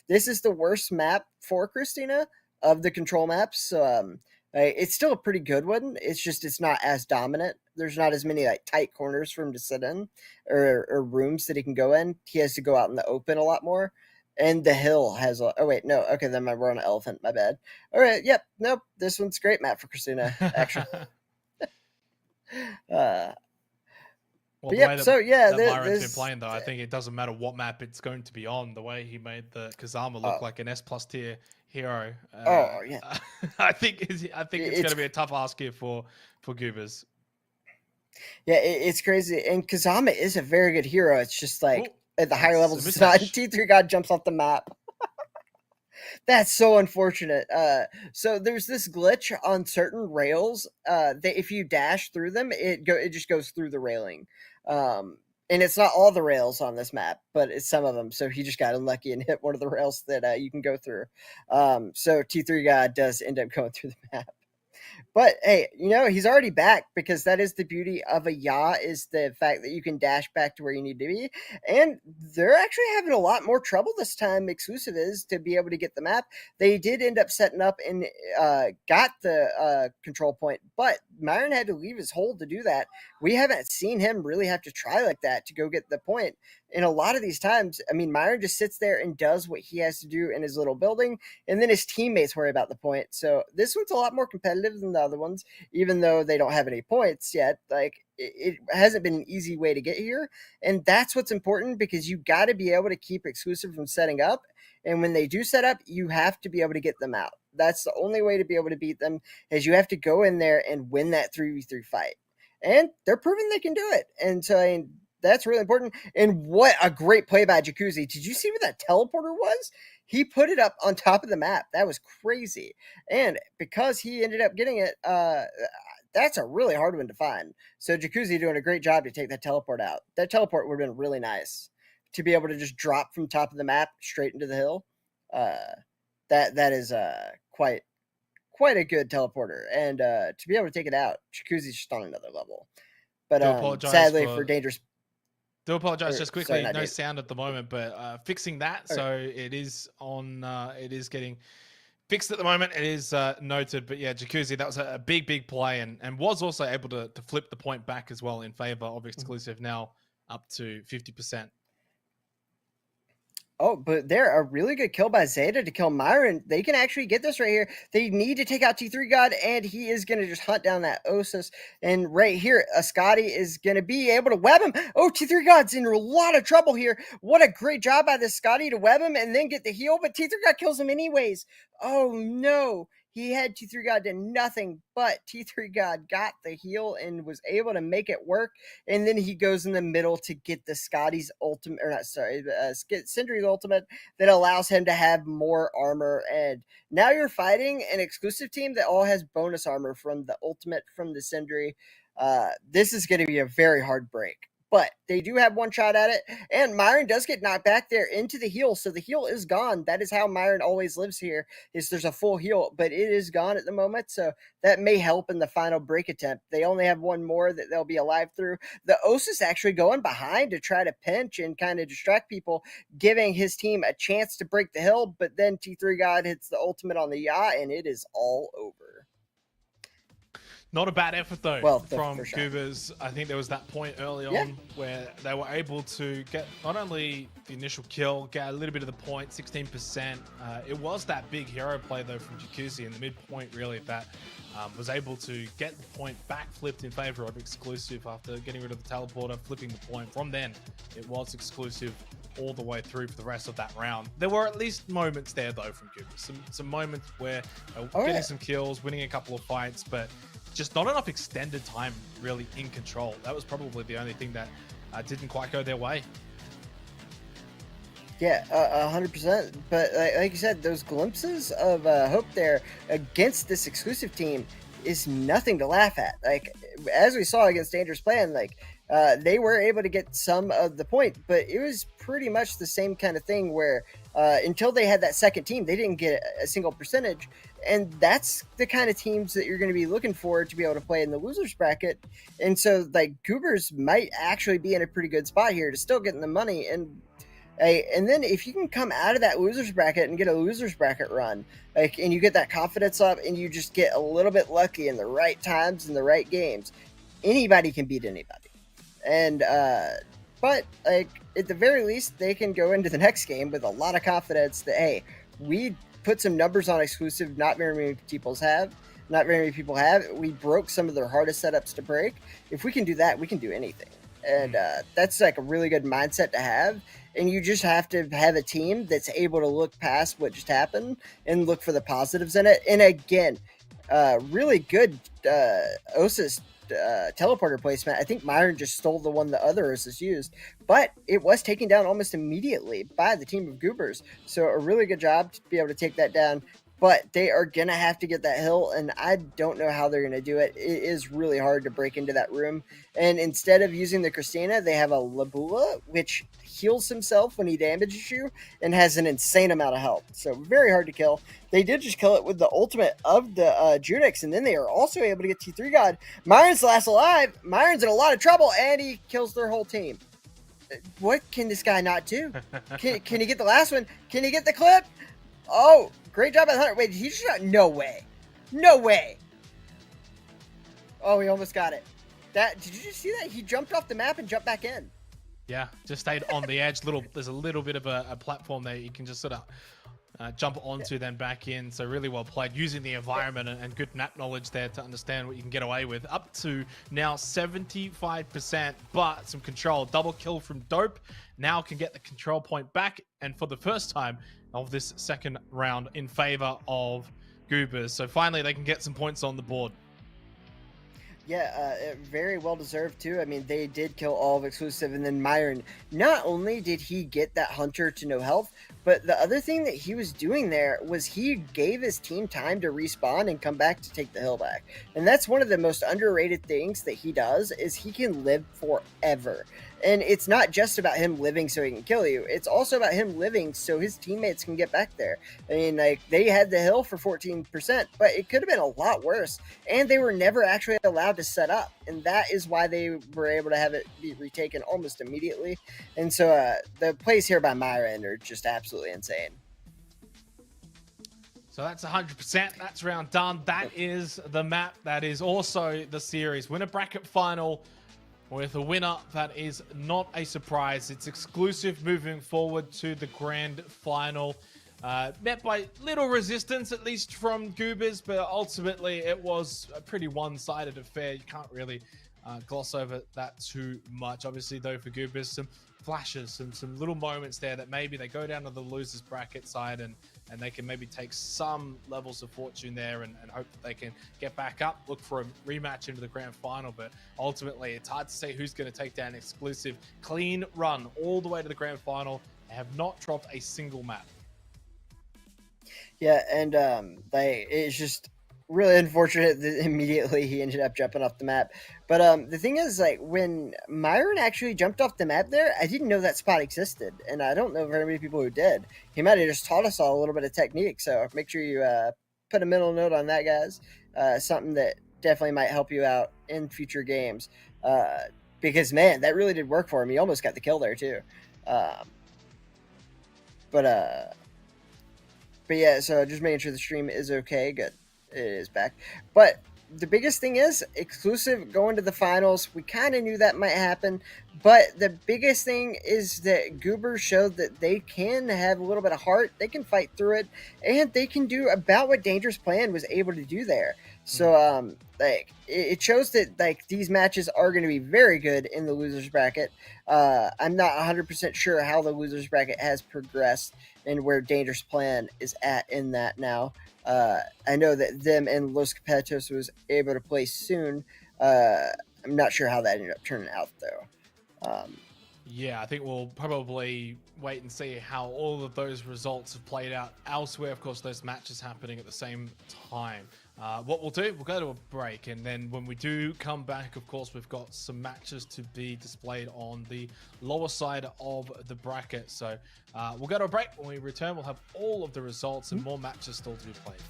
This is the worst map for Christina of the control maps. So, it's still a pretty good one. It's just it's not as dominant. There's not as many like tight corners for him to sit in or rooms that he can go in. He has to go out in the open a lot more. And the hill has a... Oh, wait, no. Okay, then we're on an elephant. My bad. All right, yep. Nope, this one's a great map for Christina, actually. Well, yep, Myron's been playing, though, I think it doesn't matter what map it's going to be on. The way he made the Kazama look like an S+ tier hero. Yeah. I think it's going to be a tough ask here for Goobers. Yeah, it's crazy. And Kazama is a very good hero. It's just like at the higher levels, it's not. T3 God jumps off the map. That's so unfortunate. So there's this glitch on certain rails that if you dash through them, it just goes through the railing. And it's not all the rails on this map, but it's some of them. So he just got unlucky and hit one of the rails that you can go through. So T3 God does end up going through the map. But hey, he's already back, because that is the beauty of a yaw, is the fact that you can dash back to where you need to be. And they're actually having a lot more trouble this time, Exclusive is, to be able to get the map. They did end up setting up and got the control point, but Myron had to leave his hold to do that. We haven't seen him really have to try like that to go get the point. And a lot of these times, I mean, Myron just sits there and does what he has to do in his little building, and then his teammates worry about the point. So this one's a lot more competitive than the other ones, even though they don't have any points yet. Like, it hasn't been an easy way to get here, and that's what's important, because you got to be able to keep Exclusive from setting up. And when they do set up, you have to be able to get them out. That's the only way to be able to beat them, is you have to go in there and win that 3v3 fight. And they're proving they can do it. And so, I mean, that's really important. And what a great play by Jacuzzi. Did you see what that teleporter was? He put it up on top of the map. That was crazy. And because he ended up getting it, that's a really hard one to find. So Jacuzzi doing a great job to take that teleport out. That teleport would have been really nice to be able to just drop from top of the map straight into the hill. That is quite a good teleporter. And to be able to take it out, Jacuzzi's just on another level. But sadly for Dangerous... Do apologize just quickly. No sound at the moment, but fixing that. So it is on. It is getting fixed at the moment. It is noted. But yeah, Jacuzzi, that was a big play, and was also able to flip the point back as well in favor of Exclusive, now up to 50%. Oh, but they're a really good kill by Zeta to kill Myron. They can actually get this right here. They need to take out T3 God, and he is going to just hunt down that Osis. And right here, Scotty is going to be able to web him. Oh, T3 God's in a lot of trouble here. What a great job by this Scotty to web him and then get the heal, but T3 God kills him anyways. Oh, no. He had T3 God to nothing, but T3 God got the heal and was able to make it work. And then he goes in the middle to get the Scotty's ultimate, or not, sorry, Sindri's ultimate that allows him to have more armor. And now you're fighting an exclusive team that all has bonus armor from the ultimate from the Sindri. This is going to be a very hard break. But they do have one shot at it, and Myron does get knocked back there into the heal, so the heal is gone. That is how Myron always lives here, is there's a full heal, but it is gone at the moment, so that may help in the final break attempt. They only have one more that they'll be alive through. The Osis actually going behind to try to pinch and kind of distract people, giving his team a chance to break the hill, but then T3 God hits the ultimate on the yacht, and it is all over. Not a bad effort, though, from Goobers. I think there was that point early on where they were able to get not only the initial kill, get a little bit of the point, 16%. It was that big hero play, though, from Jacuzzi in the midpoint, really, that was able to get the point back flipped in favor of exclusive after getting rid of the teleporter, flipping the point. From then, it was exclusive all the way through for the rest of that round. There were at least moments there, though, from Goobers. Some moments where getting some kills, winning a couple of fights, but just not enough extended time really in control. That was probably the only thing that didn't quite go their way. Yeah, 100%. But like you said, those glimpses of hope there against this exclusive team is nothing to laugh at. Like, as we saw against Dangerous Plan, like, they were able to get some of the point, but it was pretty much the same kind of thing where until they had that second team, they didn't get a single percentage. And that's the kind of teams that you're going to be looking for to be able to play in the losers bracket. And so, like, Goobers might actually be in a pretty good spot here to still getting the money. And then if you can come out of that losers bracket and get a losers bracket run, like, and you get that confidence up and you just get a little bit lucky in the right times in the right games, anybody can beat anybody. And but like, at the very least, they can go into the next game with a lot of confidence that, hey, we put some numbers on exclusive not very many people have. We broke some of their hardest setups to break. If we can do that, we can do anything. And that's like a really good mindset to have. And you just have to have a team that's able to look past what just happened and look for the positives in it. And again, really good Osis teleporter placement. I think Myron just stole the one the other Osis used, but it was taken down almost immediately by the team of Goobers. So a really good job to be able to take that down. But they are going to have to get that hill, and I don't know how they're going to do it. It is really hard to break into that room. And instead of using the Christina, they have a Labula, which heals himself when he damages you and has an insane amount of health. So very hard to kill. They did just kill it with the ultimate of the Junix, and then they are also able to get T3 God. Myron's last alive. Myron's in a lot of trouble, and he kills their whole team. What can this guy not do? Can he get the last one? Can he get the clip? Oh, great job by the Hunter. Wait, he shot? No way. No way. Oh, he almost got it. Did you just see that? He jumped off the map and jumped back in. Yeah, just stayed on the edge. There's a little bit of a platform there you can just sort of jump onto, then back in. So really well played, using the environment and good map knowledge there to understand what you can get away with. Up to now 75%, but some control. Double kill from Dope. Now can get the control point back, and for the first time of this second round in favor of Goobers. So finally they can get some points on the board. Yeah, very well deserved too. I mean, they did kill all of exclusive, and then Myron, not only did he get that Hunter to no health, but the other thing that he was doing there was he gave his team time to respawn and come back to take the hill back. And that's one of the most underrated things that he does, is he can live forever. And it's not just about him living so he can kill you. It's also about him living so his teammates can get back there. I mean, like, they had the hill for 14%, but it could have been a lot worse. And they were never actually allowed to set up. And that is why they were able to have it be retaken almost immediately. And so the plays here by Myron are just absolutely insane. So that's 100%. That's round done. That is the map. That is also the series. Winner bracket final with a winner that is not a surprise. It's exclusive moving forward to the grand final. Met by little resistance, at least from Goobers, but ultimately it was a pretty one-sided affair. You can't really gloss over that too much. Obviously, though, for Goobers, some flashes, some little moments there that maybe they go down to the losers bracket side and they can maybe take some levels of fortune there and hope that they can get back up, look for a rematch into the grand final. But ultimately, it's hard to say who's going to take down exclusive. Clean run all the way to the grand final. They have not dropped a single map. Yeah, and it's just really unfortunate that immediately he ended up jumping off the map. But the thing is, like, when Myron actually jumped off the map there, I didn't know that spot existed, and I don't know very many people who did. He might have just taught us all a little bit of technique, so make sure you put a mental note on that, guys. Something that definitely might help you out in future games. Because, man, that really did work for him. He almost got the kill there, too. But yeah, so just making sure the stream is okay. Good. It is back. But the biggest thing is exclusive going to the finals. We kind of knew that might happen. But the biggest thing is that Goobers showed that they can have a little bit of heart. They can fight through it. And they can do about what Dangerous Plan was able to do there. So, like, it shows that, like, these matches are going to be very good in the losers bracket. I'm not 100% sure how the losers bracket has progressed and where Dangerous Plan is at in that now. I know that them and Los Capitos was able to play soon. I'm not sure how that ended up turning out, though. Yeah, I think we'll probably wait and see how all of those results have played out elsewhere. Of course, those matches happening at the same time. What we'll do, we'll go to a break, and then when we do come back, of course, we've got some matches to be displayed on the lower side of the bracket. So we'll go to a break. When we return, we'll have all of the results and more matches still to be played.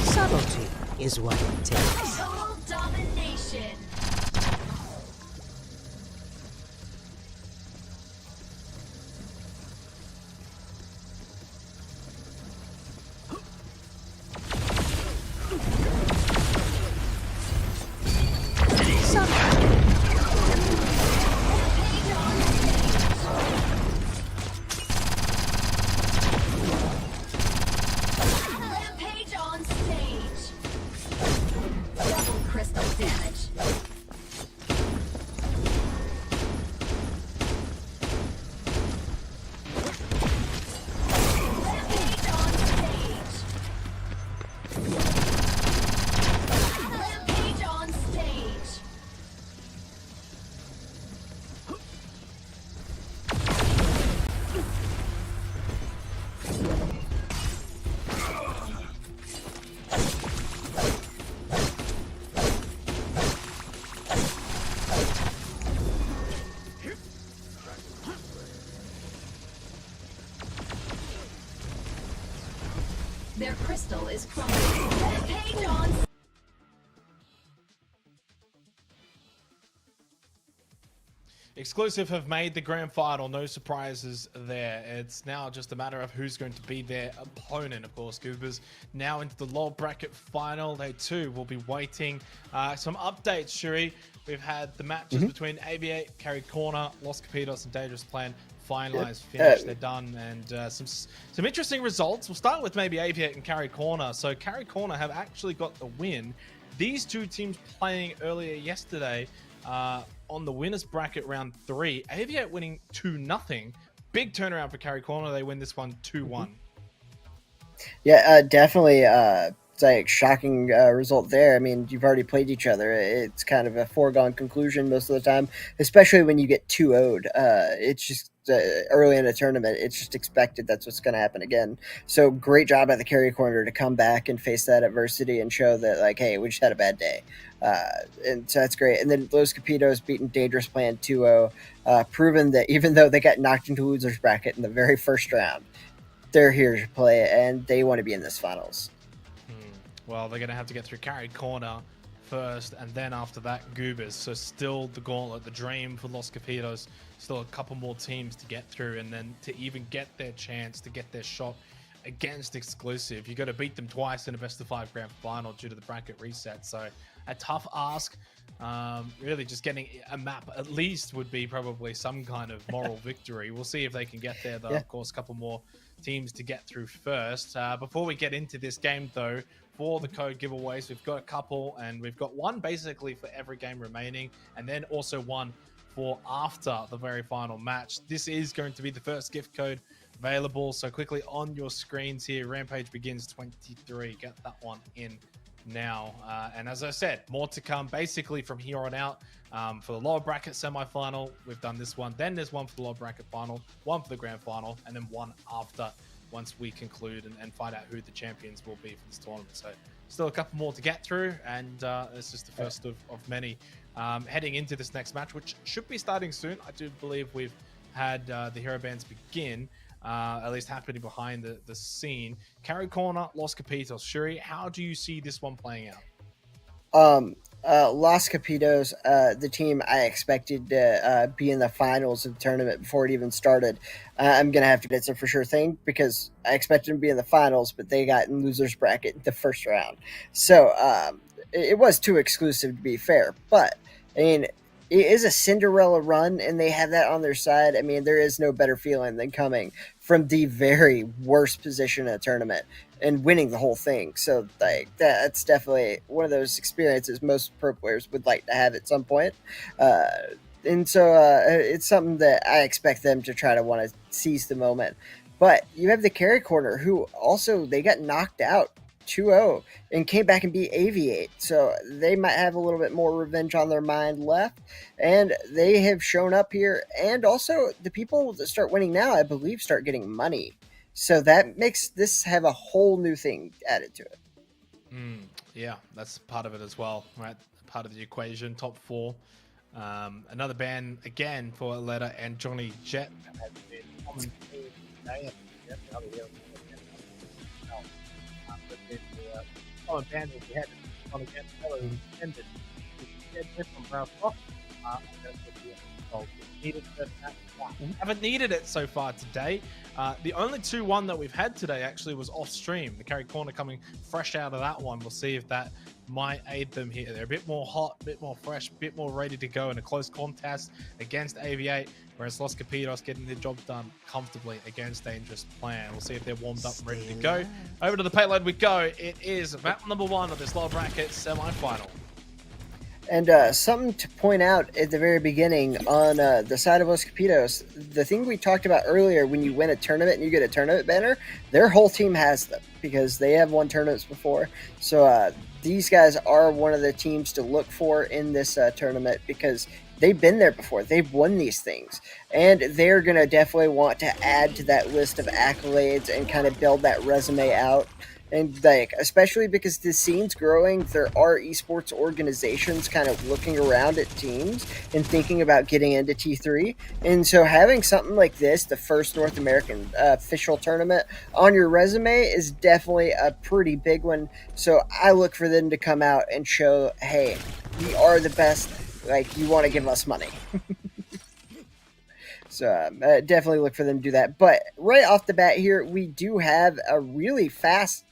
Subtlety is what it takes. Total domination. Rampage on stage. Double crystal damage. Rampage on stage. Rampage on stage. Their crystal is crumbling. Rampage on Exclusive have made the grand final. No surprises there. It's now just a matter of who's going to be their opponent. Of course, Goobers now into the lower bracket final. They too will be waiting. Some updates, Shuri. We've had the matches between Aviate, Carry Corner, Los Capitos, and Dangerous Plan finalized, finished. They're done, and some interesting results. We'll start with maybe Aviate and Carry Corner. So Carry Corner have actually got the win. These two teams playing earlier yesterday on the winners bracket round 3. Aviate winning 2-0. Big turnaround for Carry Corner. They win this one 2-1. Yeah, definitely. It's like shocking result there. I mean, you've already played each other. It's kind of a foregone conclusion most of the time, especially when you get 2-0'd. It's just early in a tournament. It's just expected that's what's going to happen again. So great job at the Carry Corner to come back and face that adversity and show that, like, hey, we just had a bad day. And so that's great. And then Los Capitos beating Dangerous Plan 2-0, proving that even though they got knocked into losers bracket in the very first round, they're here to play and they want to be in this finals. Well, they're going to have to get through Carry Corner first, and then after that, Goobers. So still the gauntlet, the dream for Los Capitos. Still a couple more teams to get through, and then to even get their chance, to get their shot against Exclusive, you got to beat them twice in a best-of-5 grand final due to the bracket reset. So a tough ask. Really just getting a map at least would be probably some kind of moral victory. We'll see if they can get there, though. Yeah. Of course, a couple more teams to get through first. Before we get into this game, though, for the code giveaways, we've got a couple, and we've got one basically for every game remaining, and then also one for after the very final match. This is going to be the first gift code available, so quickly on your screens here, Rampage Begins 23. Get that one in now. And as I said, more to come basically from here on out. For the lower bracket semi-final, we've done this one. Then there's one for the lower bracket final, one for the grand final, and then one after, once we conclude and find out who the champions will be for this tournament. So still a couple more to get through, and it's just the first of many. Heading into this next match, which should be starting soon. I do believe we've had the hero bands begin, at least happening behind the scene. Carry Corner, Los Capitos. Shuri, how do you see this one playing out? Los Capitos, the team I expected to be in the finals of the tournament before it even started. I'm going to have to admit it's a for sure thing because I expected them to be in the finals, but they got in losers bracket in the first round. So it was too exclusive to be fair, but I mean, it is a Cinderella run and they have that on their side. I mean, there is no better feeling than coming from the very worst position in a tournament and winning the whole thing. So like that's definitely one of those experiences most pro players would like to have at some point. And so it's something that I expect them to try to want to seize the moment. But you have the Carry Corner who also, they got knocked out 2-0 and came back and beat Aviate. So they might have a little bit more revenge on their mind left. And they have shown up here. And also, the people that start winning now, I believe, start getting money. So that makes this have a whole new thing added to it. Yeah, that's part of it as well, right? Part of the equation. Top 4. Another ban again for Letta and Johnny Jet. We haven't needed it so far today. The only 2-1 that we've had today actually was off stream. The carry corner coming fresh out of that one. We'll see if that might aid them here. They're a bit more hot, a bit more fresh, a bit more ready to go in a close contest against Aviate, whereas Los Capitos getting the job done comfortably against Dangerous Plan. We'll see if they're warmed up and ready to go. Over to the payload we go. It is map number 1 of this lower bracket semi-final. And something to point out at the very beginning on the side of Los Capitos, the thing we talked about earlier, when you win a tournament and you get a tournament banner, their whole team has them because they have won tournaments before. So these guys are one of the teams to look for in this tournament because they've been there before. They've won these things. And they're going to definitely want to add to that list of accolades and kind of build that resume out. And like, especially because the scene's growing, there are esports organizations kind of looking around at teams and thinking about getting into T3. And so having something like this, the first North American official tournament on your resume, is definitely a pretty big one. So I look for them to come out and show, hey, we are the best. Like, you want to give us money. So definitely look for them to do that. But right off the bat here, we do have a really fast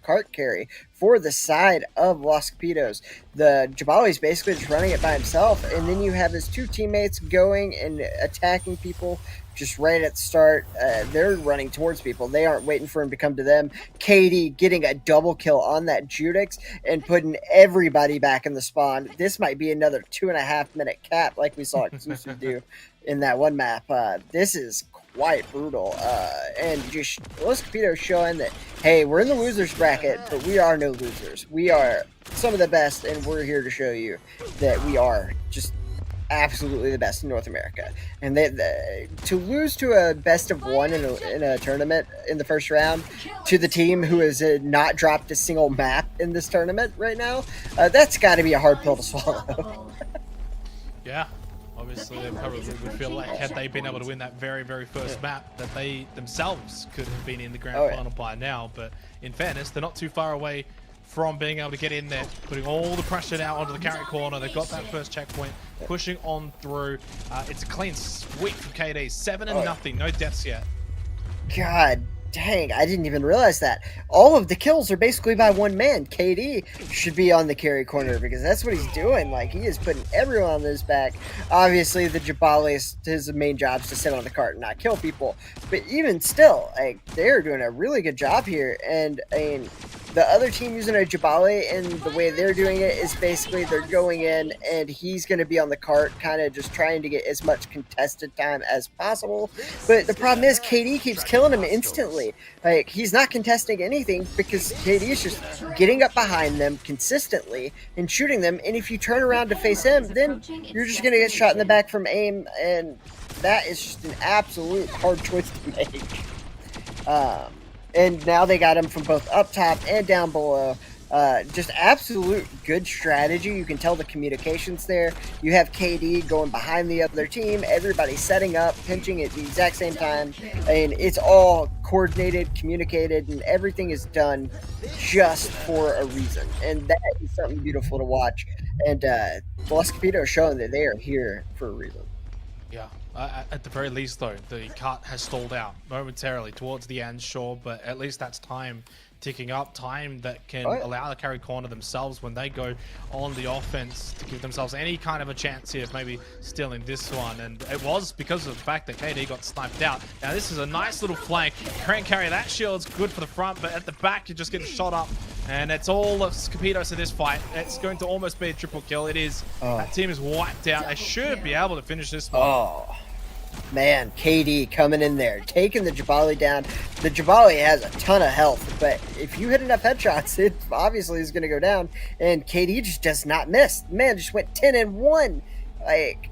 cart carry for the side of Los Capitos. The Jabali's basically just running it by himself, and then you have his 2 teammates going and attacking people just right at the start. They're running towards people. They aren't waiting for him to come to them. KD getting a double kill on that Judix and putting everybody back in the spawn. This might be another 2.5 minute cap like we saw Susu do in that one map. This is quite brutal. And just Los Capitos showing that, hey, we're in the losers bracket, but we are no losers. We are some of the best, and we're here to show you that we are just absolutely the best in North America. And to lose to a best of 1 in a tournament in the first round to the team who has not dropped a single map in this tournament right now, that's got to be a hard pill to swallow. Yeah. Obviously, they probably would feel like had they been able to win that very, very first map, that they themselves could have been in the grand final by now. But in fairness, they're not too far away from being able to get in there, putting all the pressure now onto the carry corner. They've got that first checkpoint, pushing on through. It's a clean sweep from KD. 7-0, no deaths yet. God dang, I didn't even realize that. All of the kills are basically by one man. KD should be on the carry corner because that's what he's doing. Like, he is putting everyone on his back. Obviously, the Jabali, his main job is to sit on the cart and not kill people. But even still, like, they're doing a really good job here. And I mean, the other team using a Jabali, and the way they're doing it is basically they're going in and he's going to be on the cart, kind of just trying to get as much contested time as possible. But the problem is KD keeps killing him instantly. Like, he's not contesting anything because KD is just getting up behind them consistently and shooting them. And if you turn around to face him, then you're just going to get shot in the back from aim. And that is just an absolute hard choice to make. And now they got him from both up top and down below. Just absolute good strategy. You can tell the communications there. You have KD going behind the other team. Everybody setting up, pinching at the exact same time. And it's all coordinated, communicated, and everything is done just for a reason. And that is something beautiful to watch. And Los Capitos is showing that they are here for a reason. Yeah. At the very least, though, the cart has stalled out momentarily towards the end, sure, but at least that's time ticking up, time that can allow the carry corner themselves when they go on the offense to give themselves any kind of a chance here of maybe stealing this one. And it was because of the fact that KD got sniped out. Now, this is a nice little flank. Can't carry that shield's good for the front, but at the back, you're just getting shot up. And it's all of Capitos in this fight. It's going to almost be a triple kill. It is. That team is wiped out. They should be able to finish this one. Man, KD coming in there, taking the Jabali down. The Jabali has a ton of health, but if you hit enough headshots, it obviously is going to go down. And KD just does not miss. Man, just went 10-1. Like,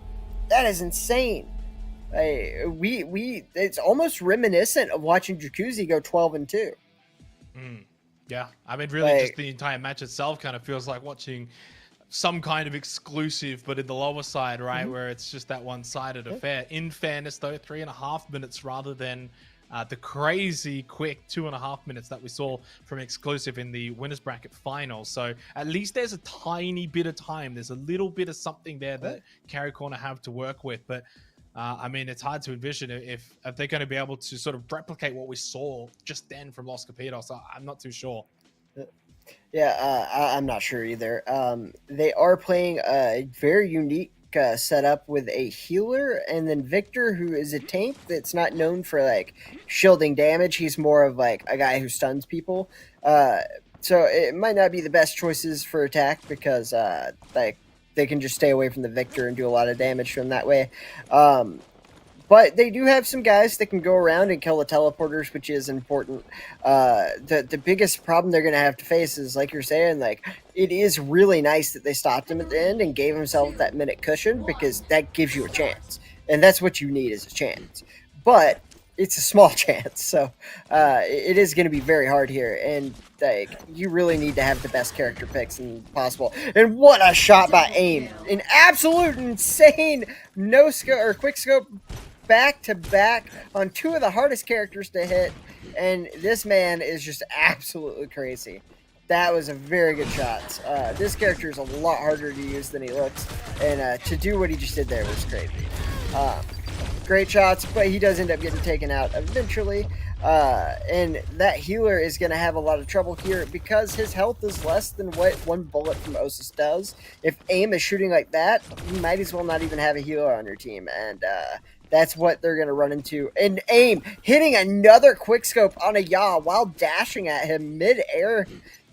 that is insane. It's almost reminiscent of watching Jacuzzi go 12-2. Yeah, I mean, really, just the entire match itself kind of feels like watching some kind of exclusive, but in the lower side, right, where it's just that one-sided affair. In fairness, though, 3.5 minutes rather than the crazy quick 2.5 minutes that we saw from exclusive in the winners bracket final. So at least there's a tiny bit of time. There's a little bit of something there that Carry Corner have to work with, but I mean, it's hard to envision if they're going to be able to sort of replicate what we saw just then from Los Capitos. So I'm not too sure. Yeah, I'm not sure either. They are playing a very unique setup with a healer and then Victor, who is a tank that's not known for like shielding damage. He's more of like a guy who stuns people. So it might not be the best choices for attack because like they can just stay away from the Victor and do a lot of damage from that way. But they do have some guys that can go around and kill the teleporters, which is important. The biggest problem they're going to have to face is, like you're saying, like, it is really nice that they stopped him at the end and gave himself that minute cushion because that gives you a chance. And that's what you need is a chance. But it's a small chance. So it is going to be very hard here. And like, you really need to have the best character picks possible. And what a shot by AIM. An absolute insane no-scope or quick-scope back-to-back on two of the hardest characters to hit. And this man is just absolutely crazy. That was a very good shot. This character is a lot harder to use than he looks. And to do what he just did there was crazy. Great shots, but he does end up getting taken out eventually. And that healer is going to have a lot of trouble here because his health is less than what one bullet from Osis does. If AIM is shooting like that, you might as well not even have a healer on your team. And that's what they're going to run into. And AIM hitting another quickscope on a Yaw while dashing at him mid-air.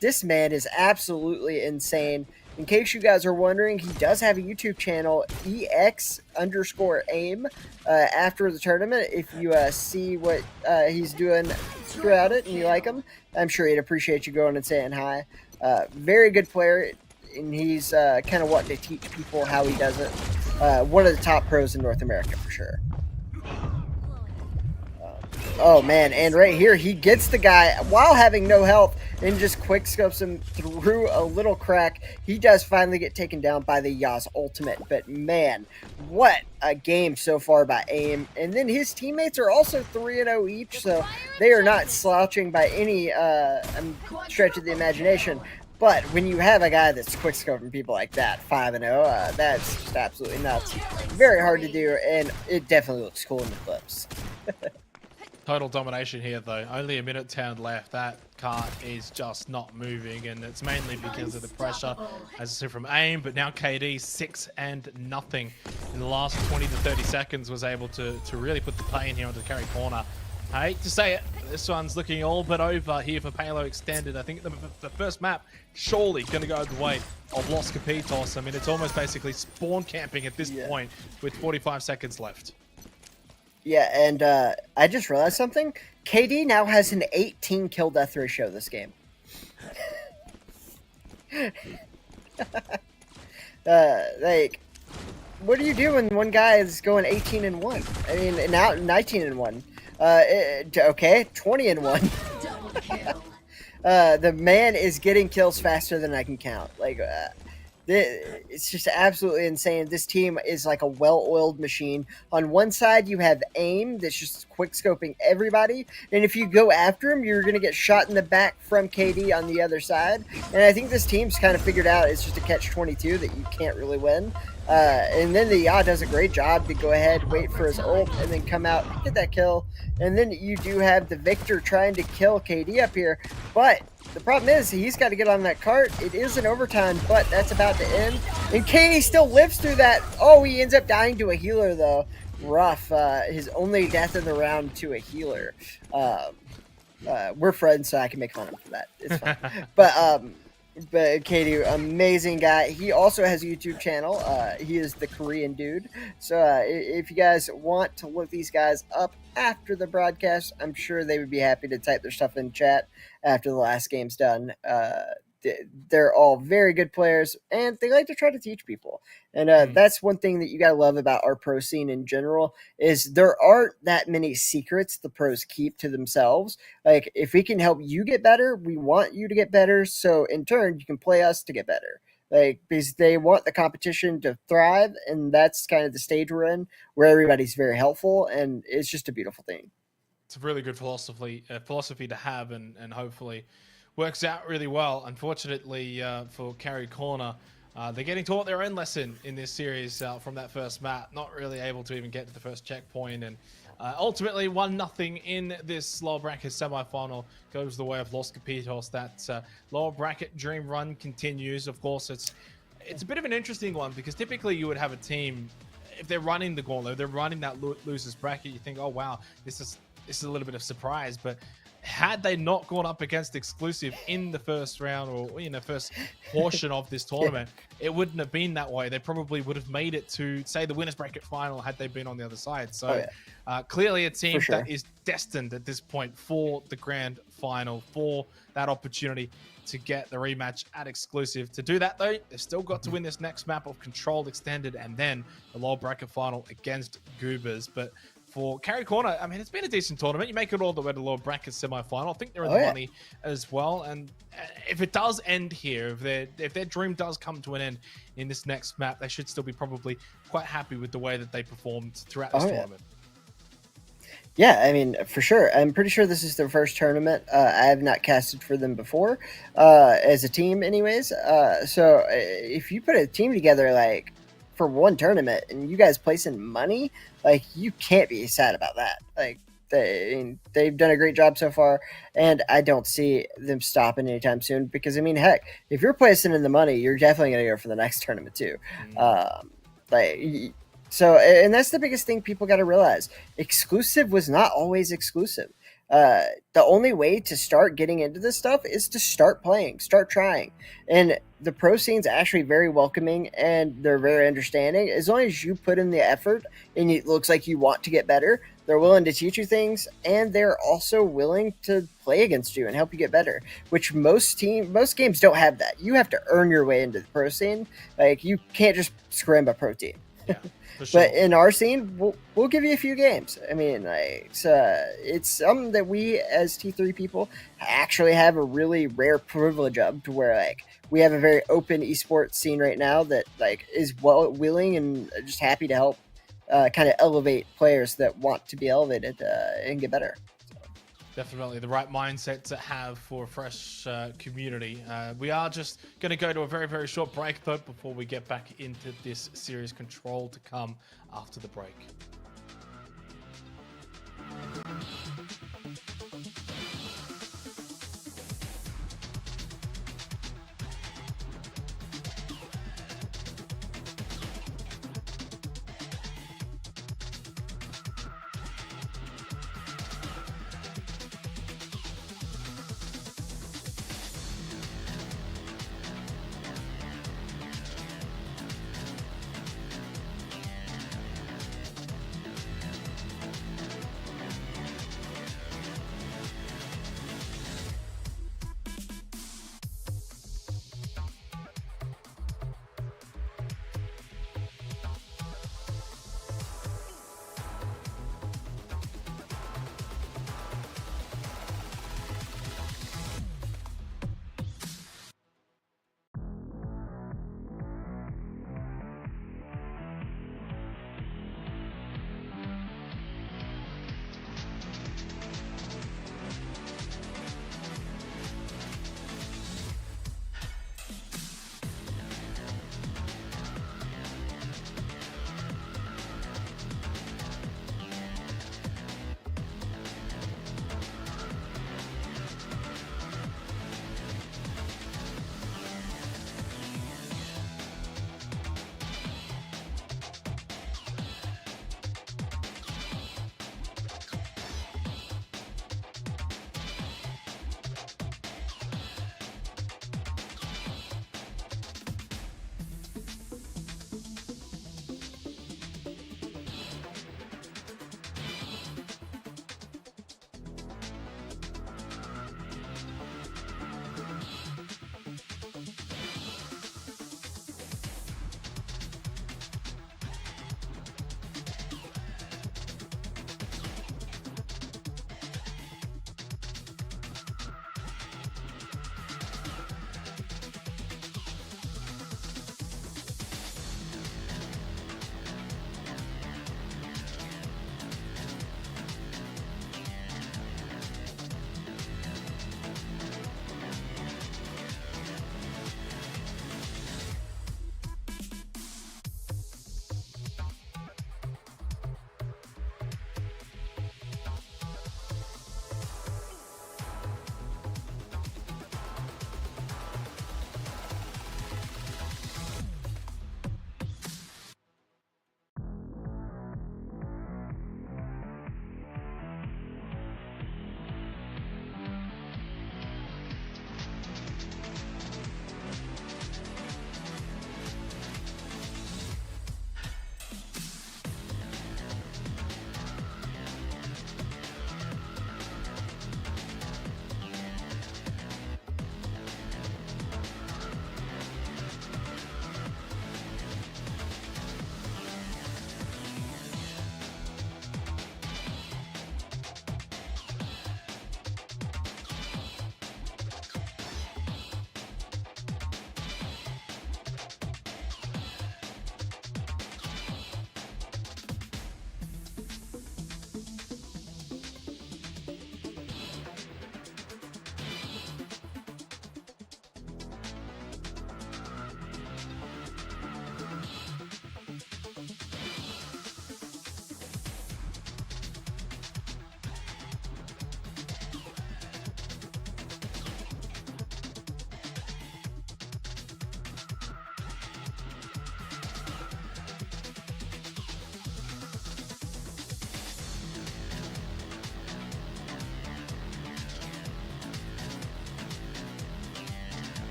This man is absolutely insane. In case you guys are wondering, he does have a YouTube channel, EX_AIM, after the tournament. If you see what he's doing throughout it and you like him, I'm sure he'd appreciate you going and saying hi. Very good player, and he's kind of wanting to teach people how he does it. One of the top pros in North America for sure. Oh man, and right here he gets the guy while having no health and just quick scopes him through a little crack. He does finally get taken down by the Yaz ultimate, but man, what a game so far by AIM. And then his teammates are also 3-0 each, so they are not slouching by any stretch of the imagination. But when you have a guy that's quick scoping people like that, 5-0, that's just absolutely nuts. Very hard to do, and it definitely looks cool in the clips. Total domination here, though. Only a minute 10 left. That cart is just not moving, and it's mainly because of the pressure, as I said, from AIM. But now KD 6-0 in the last 20 to 30 seconds was able to really put the play in here onto the carry corner. I hate to say it, this one's looking all but over here for Payload Extended. I think the first map surely going to go the way of Los Capitos. I mean, it's almost basically spawn camping at this point with 45 seconds left. Yeah, and I just realized something. KD now has an 18 kill death ratio this game. Like, what do you do when one guy is going 18-1? I mean, now 19-1. Okay, 20-1. The man is getting kills faster than I can count. Like, it's just absolutely insane. This team is like a well-oiled machine. On one side, you have AIM that's just quick-scoping everybody. And if you go after him, you're going to get shot in the back from KD on the other side. And I think this team's kind of figured out it's just a catch-22 that you can't really win. And then the Yaw does a great job to go ahead, wait for his ult, and then come out, get that kill. And then you do have the Victor trying to kill KD up here. But the problem is he's got to get on that cart. It is an overtime, but that's about to end. And KD still lives through that. Oh, he ends up dying to a healer, though. Rough. His only death in the round to a healer. We're friends, so I can make fun of him for that. It's fine. But But Katie, amazing guy. He also has a YouTube channel. He is the Korean dude. So if you guys want to look these guys up after the broadcast, I'm sure they would be happy to type their stuff in chat after the last game's done. They're all very good players, and they like to try to teach people. And that's one thing that you gotta love about our pro scene in general is there aren't that many secrets the pros keep to themselves. Like, if we can help you get better, we want you to get better. So in turn, you can play us to get better. Like, because they want the competition to thrive, and that's kind of the stage we're in, where everybody's very helpful, and it's just a beautiful thing. It's a really good philosophy to have, and hopefully works out really well. Unfortunately for Carry Corner, they're getting taught their own lesson in this series from that first map. Not really able to even get to the first checkpoint, and ultimately 1-0 in this lower bracket semifinal goes the way of Los Capitos. That lower bracket dream run continues. Of course, it's a bit of an interesting one because typically you would have a team, if they're running the gauntlet, they're running that losers bracket, you think, oh wow, this is a little bit of surprise. But had they not gone up against Exclusive in the first round or in the first portion of this tournament, it wouldn't have been that way. They probably would have made it to, say, the winners bracket final had they been on the other side. So clearly a team that is destined at this point for the grand final, for that opportunity to get the rematch at Exclusive. To do that, though, they've still got to win this next map of Controlled Extended and then the lower bracket final against Goobers. But for Carry Corner, I mean, it's been a decent tournament. You make it all the way to the lower bracket semi-final. I think they're in the money as well. And if it does end here, if their dream does come to an end in this next map, they should still be probably quite happy with the way that they performed throughout this tournament. Yeah, I mean, for sure. I'm pretty sure this is their first tournament. I have not casted for them before, as a team anyways. So if you put a team together, like, for one tournament and you guys placing money, like, you can't be sad about that. Like, they've done a great job so far, and I don't see them stopping anytime soon because, I mean, heck, if you're placing in the money, you're definitely going to go for the next tournament too. So, and that's the biggest thing people got to realize. Exclusive was not always exclusive. The only way to start getting into this stuff is to start playing, start trying. And the pro scene's actually very welcoming and they're very understanding. As long as you put in the effort and it looks like you want to get better, they're willing to teach you things, and they're also willing to play against you and help you get better, which most games don't have that. You have to earn your way into the pro scene. Like, you can't just scrim a pro team. Yeah. Sure. But in our scene, we'll give you a few games. I mean, like, it's something that we as T3 people actually have a really rare privilege of, to where, like, we have a very open esports scene right now that, like, is willing and just happy to help kind of elevate players that want to be elevated and get better. Definitely the right mindset to have for a fresh community. We are just going to go to a very, very short break, though, before we get back into this series control to come after the break.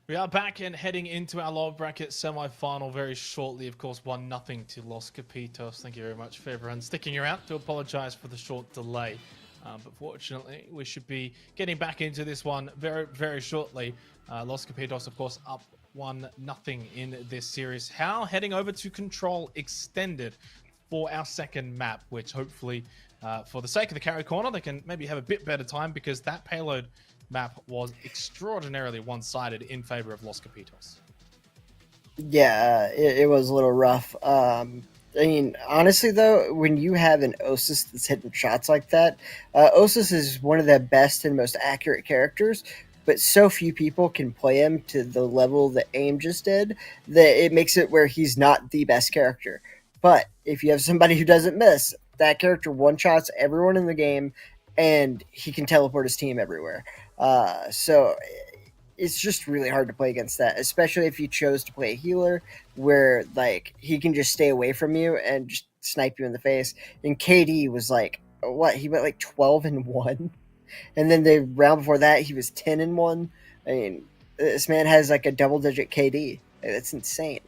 We are back and heading into our lower bracket semi-final very shortly. Of course, 1-0 to Los Capitos. Thank you very much for everyone sticking around. To apologize for the short delay. But fortunately, we should be getting back into this one very, very shortly. Los Capitos, of course, up 1-0 in this series. How heading over to Control Extended for our second map, which hopefully, for the sake of the carry corner, they can maybe have a bit better time, because that Payload map was extraordinarily one-sided in favor of Los Capitos. Yeah, it was a little rough. I mean, honestly, though, when you have an Osis that's hitting shots like that, Osis is one of the best and most accurate characters, but so few people can play him to the level that AIM just did, that it makes it where he's not the best character. But if you have somebody who doesn't miss, that character one-shots everyone in the game, and he can teleport his team everywhere. So it's just really hard to play against that, especially if you chose to play a healer where like he can just stay away from you and just snipe you in the face. And KD was like, what? He went like 12-1, and then the round before that he was 10-1. I mean, this man has like a double-digit KD. That's insane.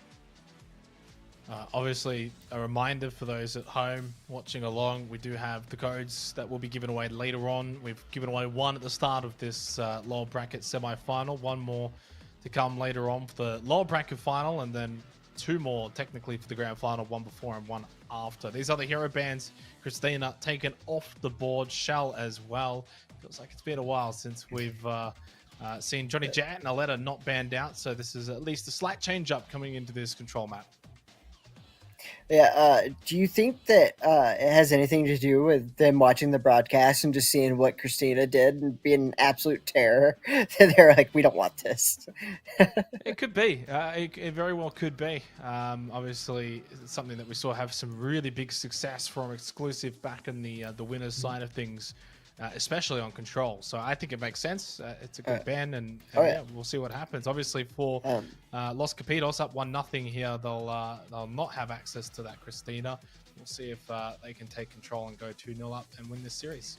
Obviously, a reminder for those at home watching along, we do have the codes that will be given away later on. We've given away one at the start of this lower bracket semi-final, one more to come later on for the lower bracket final, and then two more technically for the grand final, one before and one after. These are the hero bands. Christina taken off the board, Shell as well. Feels like it's been a while since we've seen Johnny Jet and Aletta not banned out, so this is at least a slight change up coming into this control map. Yeah, do you think that it has anything to do with them watching the broadcast and just seeing what Christina did and being an absolute terror? They're like, we don't want this. It could be. It very well could be. Obviously, it's something that we saw have some really big success from exclusive back in the winners side of things, especially on Control. So I think it makes sense. It's a good ban, and yeah, we'll see what happens. Obviously, for Los Capitos up 1-0 here, they'll not have access to that Christina. We'll see if they can take control and go 2-0 up and win this series.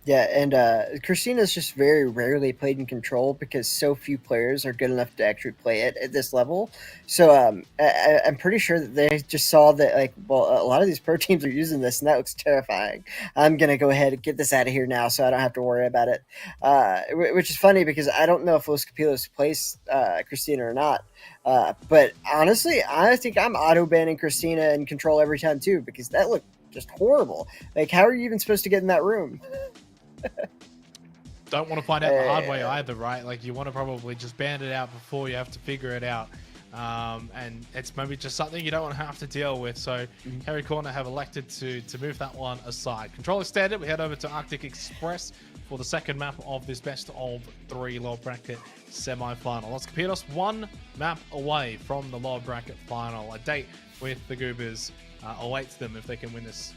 Yeah, and Christina's just very rarely played in Control because so few players are good enough to actually play it at this level. So I'm pretty sure that they just saw that, like, well, a lot of these pro teams are using this, and that looks terrifying. I'm going to go ahead and get this out of here now so I don't have to worry about it. Which is funny because I don't know if Los Capitos plays Christina or not. But honestly, I think I'm auto-banning Christina in Control every time too, because that looked just horrible. Like, how are you even supposed to get in that room? Don't want to find out the hard way either, right? Like, you want to probably just ban it out before you have to figure it out. And it's maybe just something you don't want to have to deal with. So Carry Corner have elected to move that one aside. Control Extended, we head over to Arctic Express for the second map of this best of 3 lower bracket semi-final. Los Capitos 1 map away from the lower bracket final. A date with the Goobers awaits them if they can win this.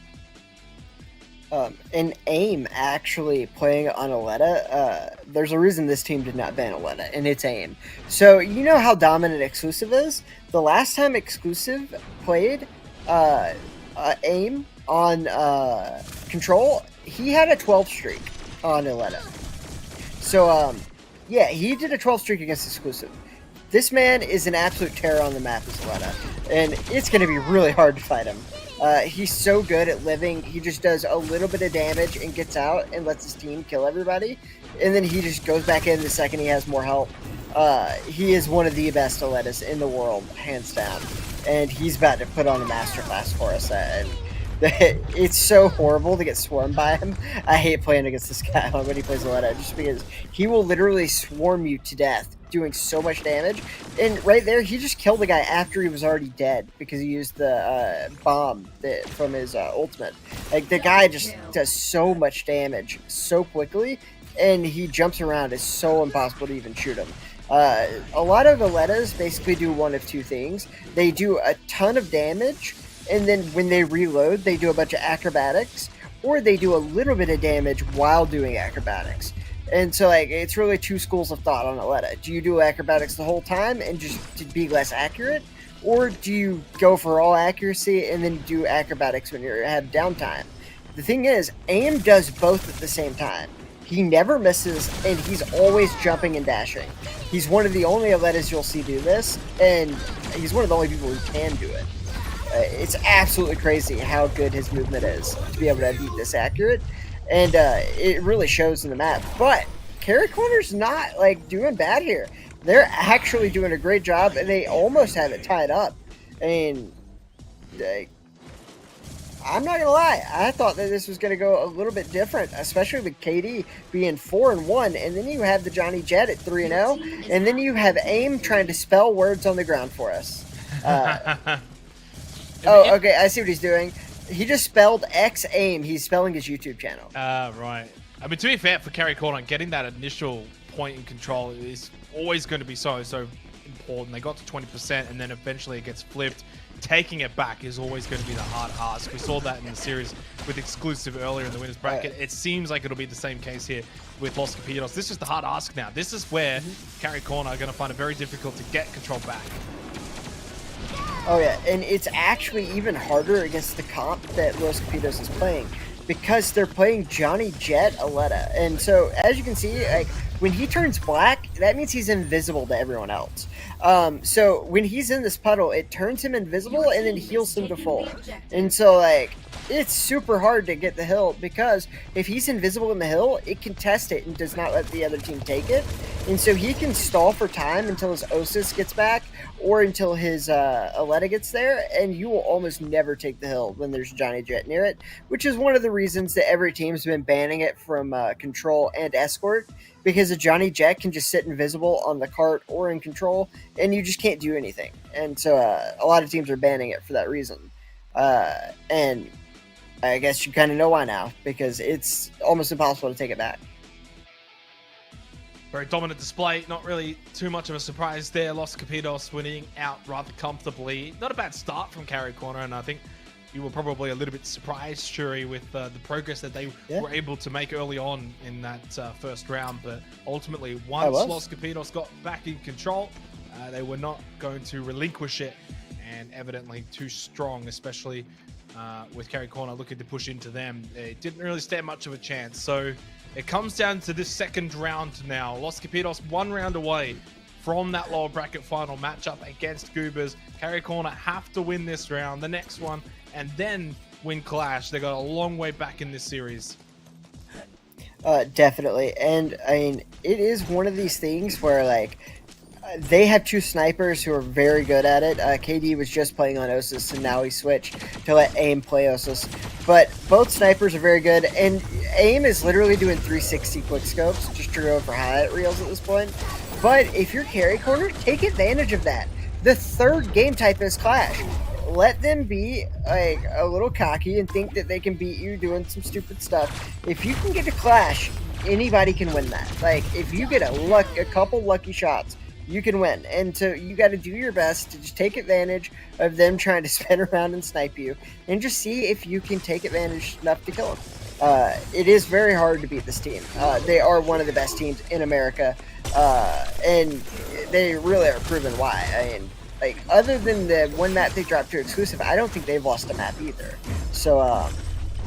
And AIM actually playing on Aletta, there's a reason this team did not ban Aletta, and it's AIM. So you know how dominant Exclusive is? The last time Exclusive played AIM on Control, he had a 12 streak on Aletta. So yeah, he did a 12 streak against Exclusive. This man is an absolute terror on the map as Aletta, and it's going to be really hard to fight him. He's so good at living. He just does a little bit of damage and gets out and lets his team kill everybody. And then he just goes back in the second he has more help. He is one of the best Alettas in the world, hands down. And he's about to put on a masterclass for us. And it's so horrible to get swarmed by him. I hate playing against this guy when he plays Aletta, just because he will literally swarm you to death, doing so much damage. And right there, he just killed the guy after he was already dead because he used the bomb from his ultimate. Like, the guy just does so much damage so quickly, and he jumps around. It's so impossible to even shoot him. A lot of Alettas basically do one of two things. They do a ton of damage, and then when they reload, they do a bunch of acrobatics, or they do a little bit of damage while doing acrobatics. And so, like, it's really two schools of thought on Aletta. Do you do acrobatics the whole time and just to be less accurate? Or do you go for all accuracy and then do acrobatics when you have downtime? The thing is, AIM does both at the same time. He never misses, and he's always jumping and dashing. He's one of the only Aletas you'll see do this, and he's one of the only people who can do it. It's absolutely crazy how good his movement is to be able to be this accurate, and it really shows in the map. But Carry Corner's not like doing bad here. They're actually doing a great job, and they almost have it tied up. I mean, I'm not gonna lie, I thought that this was gonna go a little bit different, especially with KD being 4-1, and then you have the Johnny Jet at 3-0, and then you have AIM trying to spell words on the ground for us. Oh, okay, I see what he's doing. He just spelled X-AIM. He's spelling his YouTube channel. Right. I mean, to be fair, for Carry Corner, getting that initial point in control is always going to be so important. They got to 20%, and then eventually it gets flipped. Taking it back is always going to be the hard ask. We saw that in the series with Exclusive earlier in the winners bracket. It seems like it'll be the same case here with Los Capitos. This is the hard ask now. This is where Carry Corner are going to find it very difficult to get control back. Oh yeah, and it's actually even harder against the comp that Los Capitos is playing, because they're playing Johnny Jet Aleta. And so, as you can see, like, when he turns black, that means he's invisible to everyone else. So when he's in this puddle, it turns him invisible and then heals him to full. And so, like, it's super hard to get the hill, because if he's invisible in the hill, it can test it and does not let the other team take it. And so he can stall for time until his Osis gets back, or until his Aleta gets there, and you will almost never take the hill when there's Johnny Jet near it, which is one of the reasons that every team's been banning it from Control and Escort, because a Johnny Jet can just sit invisible on the cart or in Control, and you just can't do anything. And so a lot of teams are banning it for that reason. And I guess you kind of know why now, because it's almost impossible to take it back. Very dominant display, not really too much of a surprise there. Los Capitos winning out rather comfortably. Not a bad start from Carry Corner, and I think you were probably a little bit surprised, Shuri, with the progress that they were able to make early on in that first round. But ultimately, once Los Capitos got back in control, they were not going to relinquish it, and evidently too strong, especially with Carry Corner looking to push into them. It didn't really stand much of a chance. So it comes down to this second round now. Los Capitos 1 round away from that lower bracket final matchup against Goobers. Carry Corner have to win this round, the next one, and then win Clash. They got a long way back in this series. Definitely. And I mean, it is one of these things where, like, they have 2 snipers who are very good at it. KD was just playing on Osis, and now he switched to let AIM play Osis. But both snipers are very good, and AIM is literally doing 360 quickscopes just to go for highlight reels at this point. But if you're Carry Corner, take advantage of that. The third game type is Clash. Let them be like a little cocky and think that they can beat you doing some stupid stuff. If you can get to Clash, anybody can win that. Like, if you get a couple lucky shots, you can win. And so you got to do your best to just take advantage of them trying to spin around and snipe you, and just see if you can take advantage enough to kill them. It is very hard to beat this team. They are one of the best teams in America, and they really are proving why. I mean, like, other than the one map they dropped to Exclusive, I don't think they've lost a map either. So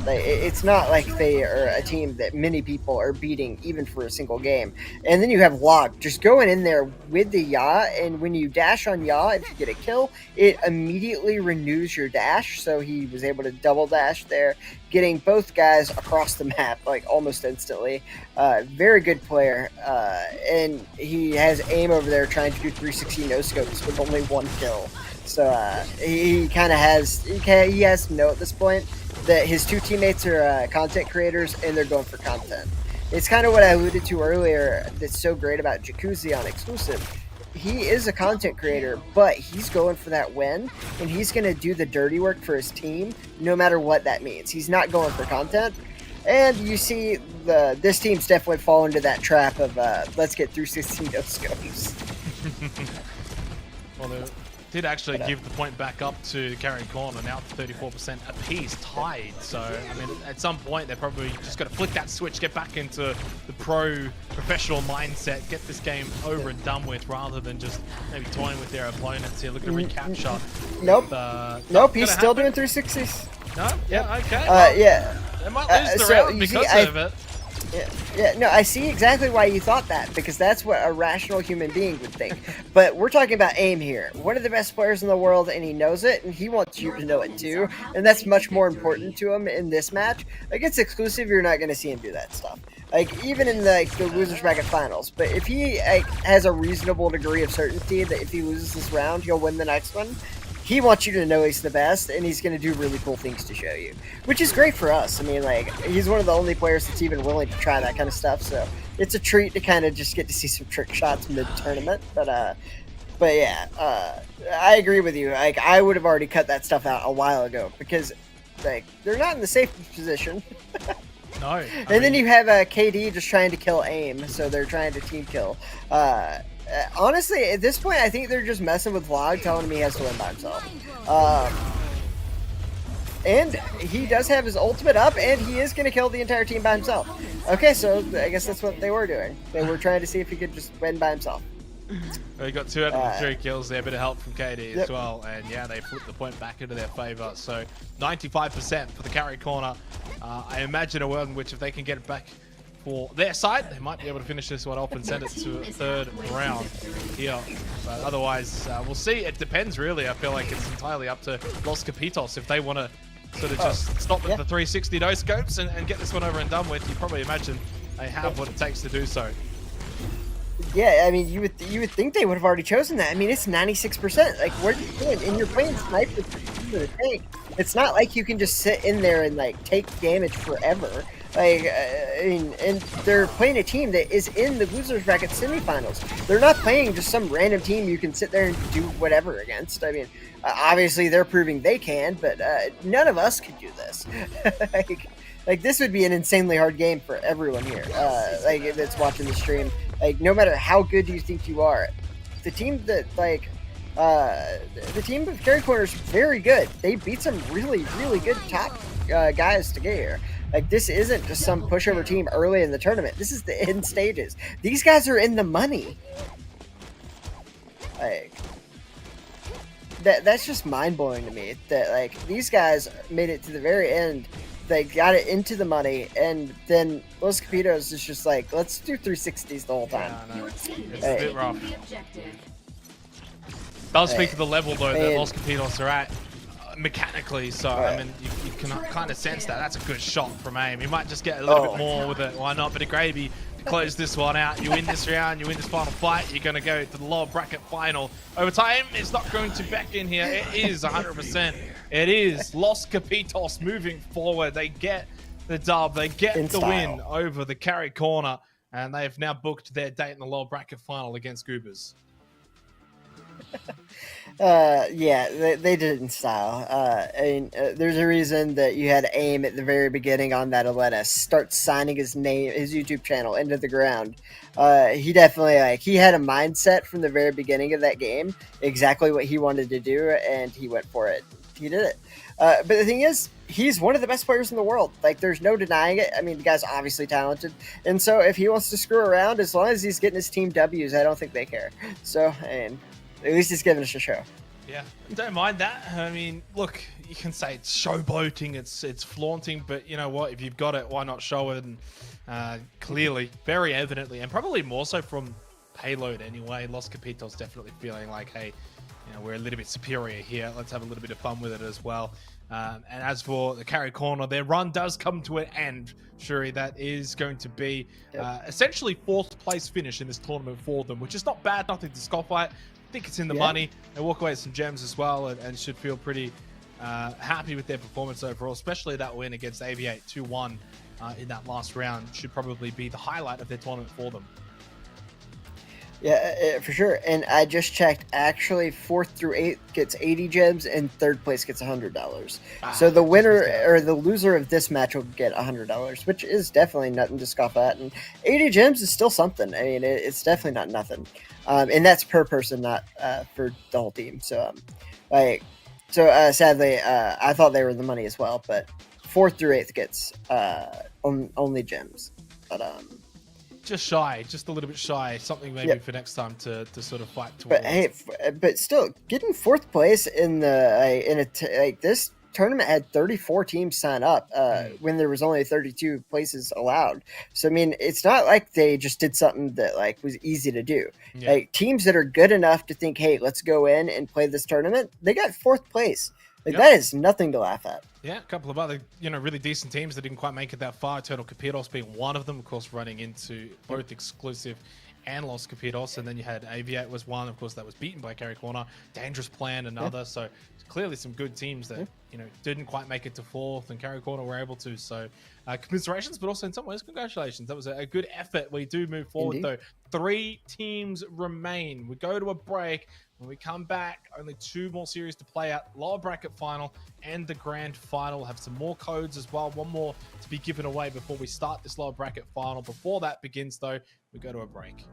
like, it's not like they are a team that many people are beating even for a single game. And then you have Log just going in there with the Yaw, and when you dash on Yaw, if you get a kill, it immediately renews your dash. So he was able to double dash there, getting both guys across the map like almost instantly. Very good player, and he has AIM over there trying to do 360 no scopes with only 1 kill. So he kind of has to know at this point that his 2 teammates are content creators, and they're going for content. It's kind of what I alluded to earlier that's so great about Jacuzzi on Exclusive. He is a content creator, but he's going for that win, and he's going to do the dirty work for his team no matter what that means. He's not going for content. And you see this team's definitely fallen into that trap of let's get through 16 no scopes. Well, they did actually give the point back up to Carry Corner, now 34% apiece, tied. So, I mean, at some point, they're probably just got to flick that switch, get back into the professional mindset, get this game over and done with, rather than just maybe toying with their opponents here, looking to recapture. Nope. Nope, he's still doing 360s. No? Yeah, okay. Yeah. They might lose the round because of it. Yeah, no, I see exactly why you thought that, because that's what a rational human being would think. But we're talking about AIM here. One of the best players in the world, and he knows it, and he wants you to know it too. And that's much more important to him in this match. Like, it's exclusive, you're not going to see him do that stuff. Like, even in the losers bracket finals. But if he has a reasonable degree of certainty that if he loses this round, he'll win the next one, he wants you to know he's the best, and he's going to do really cool things to show you, which is great for us. I mean, like, he's one of the only players that's even willing to try that kind of stuff, so it's a treat to kind of just get to see some trick shots mid-tournament. But yeah, I agree with you. Like, I would have already cut that stuff out a while ago, because, like, they're not in the safest position. No. And then you have KD just trying to kill AIM, so they're trying to team kill. Honestly, at this point, I think they're just messing with Vlog, telling him he has to win by himself. And he does have his ultimate up, and he is going to kill the entire team by himself. Okay, so I guess that's what they were doing. They were trying to see if he could just win by himself. Well, he got 2 out of the 3 kills there, a bit of help from KD as well, and yeah, they flipped the point back into their favor. So 95% for the carry corner. I imagine a world in which if they can get it back for their side, they might be able to finish this one off and send it to a 3rd round here. But otherwise, we'll see. It depends, really. I feel like it's entirely up to Los Capitos if they want to sort of just stop at the 360 no scopes and get this one over and done with. You probably imagine they have what it takes to do so. Yeah, I mean, you would think they would have already chosen that. I mean, it's 96%. Like, what are you doing? And you're playing sniper for the tank. It's not like you can just sit in there and, like, take damage forever. Like, I mean, and they're playing a team that is in the losers bracket semifinals. They're not playing just some random team you can sit there and do whatever against. I mean, obviously they're proving they can, but none of us could do this. like this would be an insanely hard game for everyone here, like that's watching the stream. Like, no matter how good you think you are, the team that the team with carry corner is very good. They beat some really, really good top guys to get here. Like, this isn't just some pushover team early in the tournament. This is the end stages. These guys are in the money. Like, that's just mind-blowing to me. That, like, these guys made it to the very end. They got it into the money, and then Los Capitos is just like, let's do 360s the whole time. Yeah, no, it's a bit rough. Does speak to the level, though, that Los Capitos are at. Mechanically, so I mean, you can kind of sense that. That's a good shot from AIM. You might just get a little bit more with it. Why not? Bit of gravy to close this one out. You win this round, you win this final fight, you're going to go to the lower bracket final. Overtime is not going to back in here. It is 100%. It is Los Capitos moving forward. They get the dub. They get the win over the carry corner, and they've now booked their date in the lower bracket final against Goobers. Yeah, they did it in style. I mean, there's a reason that you had AIM at the very beginning on that Aletta start signing his name, his YouTube channel into the ground. He definitely, like, he had a mindset from the very beginning of that game, exactly what he wanted to do, and he went for it. He did it. But the thing is, he's one of the best players in the world. Like, there's no denying it. I mean, the guy's obviously talented. And so if he wants to screw around, as long as he's getting his team W's, I don't think they care. So, and at least he's giving us a show. Yeah, don't mind that. I mean, look, you can say it's showboating, it's flaunting, but you know what? If you've got it, why not show it? And clearly, very evidently, and probably more so from Payload anyway, Los Capitos definitely feeling like, hey, you know, we're a little bit superior here. Let's have a little bit of fun with it as well. And as for the carry corner, their run does come to an end. Shuri, that is going to be essentially 4th place finish in this tournament for them, which is not bad, nothing to scoff at. I think it's in the money. They walk away with some gems as well, and should feel pretty happy with their performance overall, especially that win against Aviate 2-1 in that last round. Should probably be the highlight of their tournament for them. Yeah, for sure. And I just checked. Actually, 4th through 8th gets 80 gems, and 3rd place gets $100. So the winner or the loser of this match will get $100, which is definitely nothing to scoff at. And 80 gems is still something. I mean, it's definitely not nothing. And that's per person, not for the whole team. So, sadly, I thought they were the money as well. But 4th through 8th gets only gems. But just shy, just a little bit shy. Something maybe for next time to sort of fight towards. But hey, but still, getting 4th place in the like this tournament had 34 teams sign up when there was only 32 places allowed. So I mean, it's not like they just did something that like was easy to do. Yeah. Like teams that are good enough to think, hey, let's go in and play this tournament, they got 4th place. Like that is nothing to laugh at. Yeah, a couple of other, really decent teams that didn't quite make it that far. Eternal Capitos being one of them, of course, running into both exclusive and Los Capitos. And then you had Aviate was one, of course, that was beaten by Carry Corner. Dangerous Plan, another. So clearly some good teams that, didn't quite make it to 4th, and Carry Corner were able to. So commiserations, but also in some ways, congratulations. That was a good effort. We do move forward, though. 3 teams remain. We go to a break. When we come back, only 2 more series to play out. Lower bracket final and the grand final. We'll have some more codes as well. One more to be given away before we start this lower bracket final. Before that begins, though, we go to a break.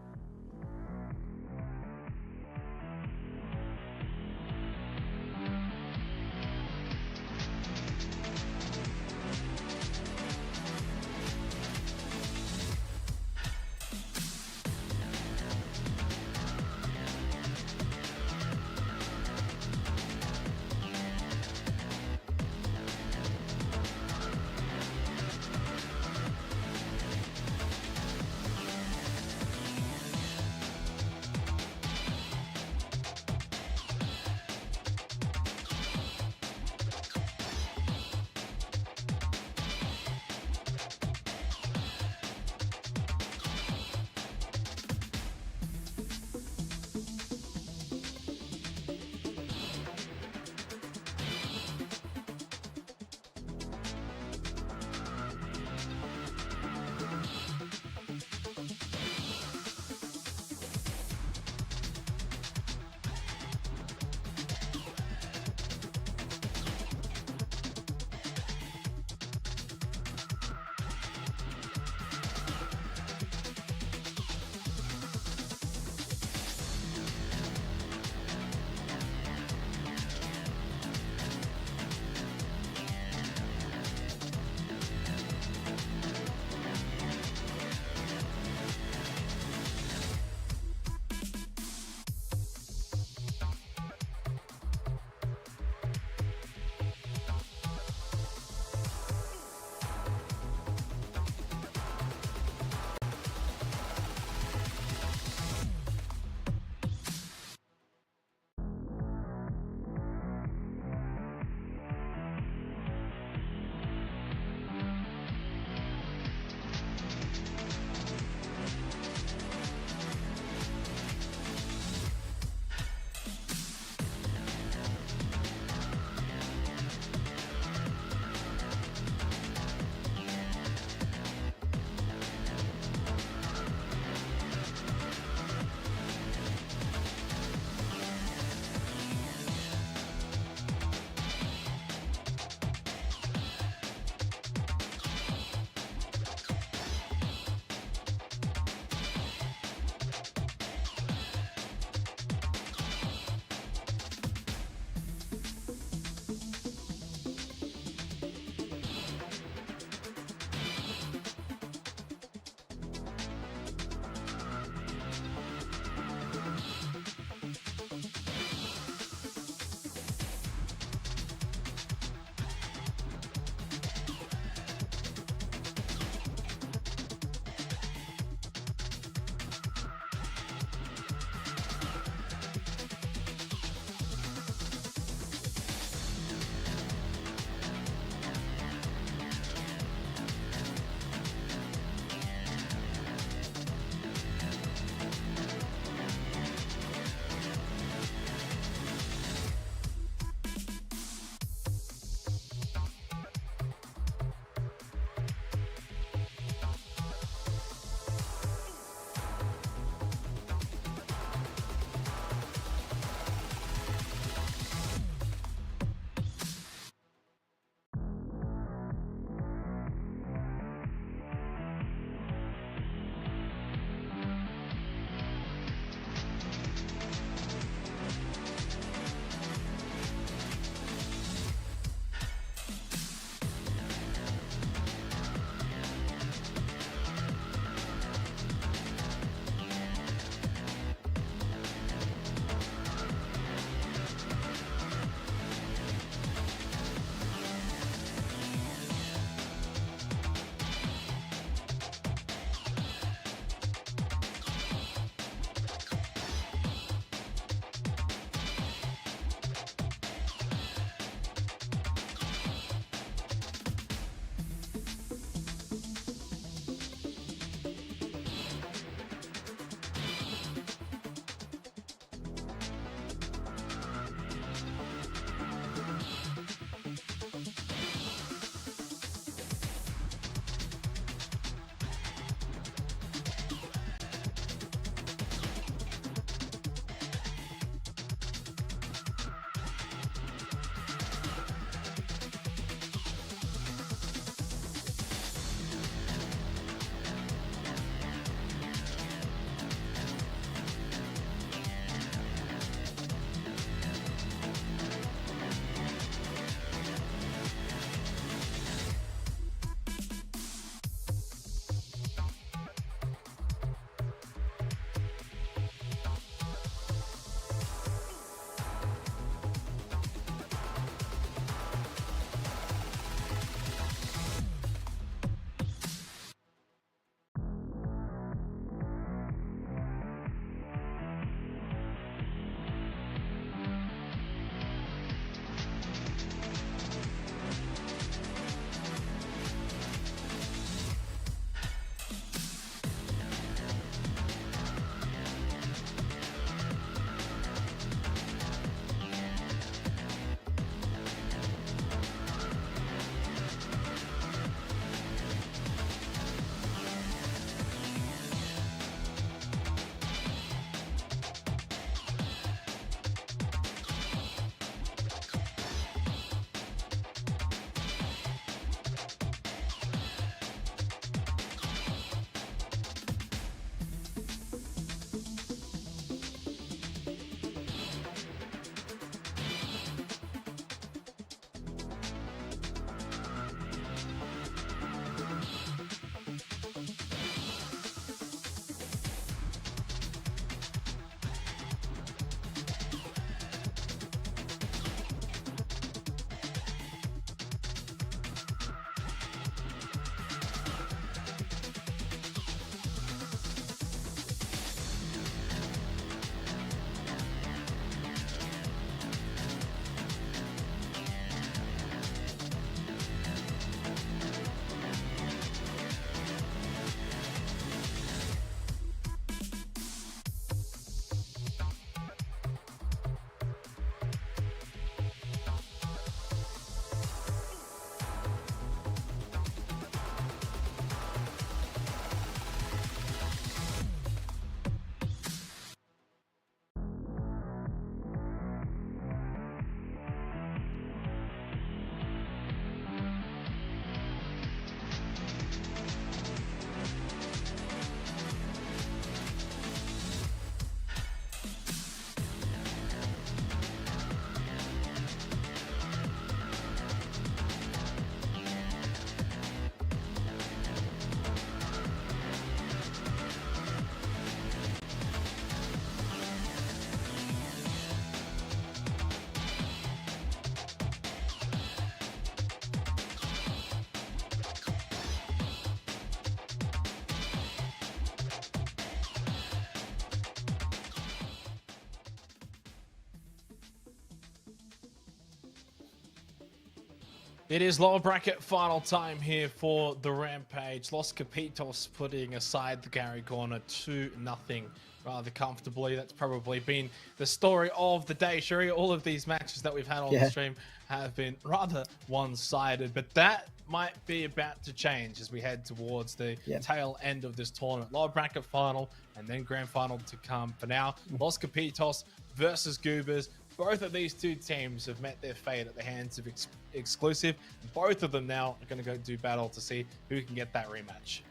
It is lower bracket final time here for the Rampage. Los Capitos putting aside the Gary corner 2-0 rather comfortably. That's probably been the story of the day. Sure, all of these matches that we've had on the stream have been rather one-sided, but that might be about to change as we head towards the tail end of this tournament. Lower bracket final and then grand final to come. For now, Los Capitos versus Goobers. Both of these two teams have met their fate at the hands of Exclusive. Both of them now are going to go do battle to see who can get that rematch.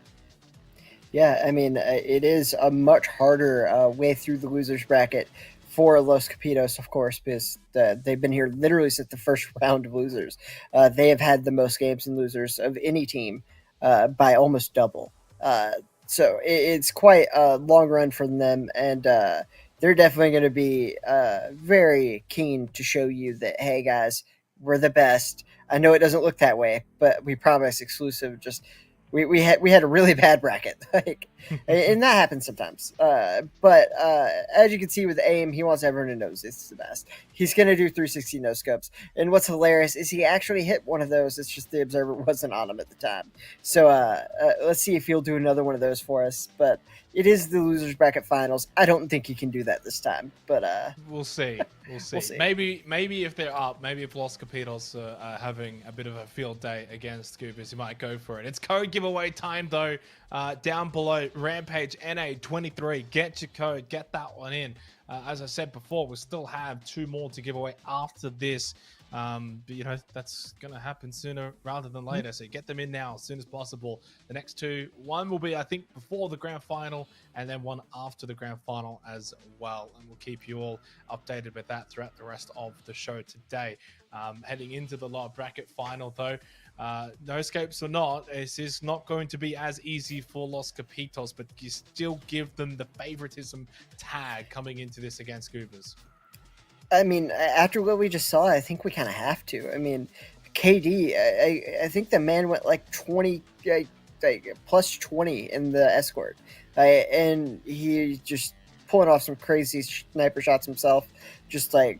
Yeah, I mean, it is a much harder way through the losers bracket for Los Capitos, of course, because they've been here literally since the first round of losers. They have had the most games in losers of any team by almost double. So it's quite a long run for them, and they're definitely going to be very keen to show you that, hey, guys, we're the best. I know it doesn't look that way, but we promise Exclusive just we had a really bad bracket, like, and that happens sometimes. But as you can see with AIM, he wants everyone to know this is the best. He's going to do 360 no scopes, and what's hilarious is he actually hit one of those. It's just the observer wasn't on him at the time. So let's see if he'll do another one of those for us. But it is the losers bracket finals. I don't think he can do that this time, but we'll see. We'll see. Maybe if they're up, maybe if Los Capitos are having a bit of a field day against Goobers, he might go for it. It's code giveaway time though. Down below, Rampage NA23. Get your code, get that one in. As I said before, we still have 2 more to give away after this. But you know, that's gonna happen sooner rather than later, so get them in now as soon as possible. The next 2, one will be, I think, before the grand final, and then one after the grand final as well, and we'll keep you all updated with that throughout the rest of the show today. Heading into the lower bracket final though, no escapes or not, this is not going to be as easy for Los Capitos, but you still give them the favoritism tag coming into this against Goobers. I mean, after what we just saw, I think we kind of have to. I mean, KD, I think the man went like 20, like plus 20 in the escort. And he just pulling off some crazy sniper shots himself. Just like,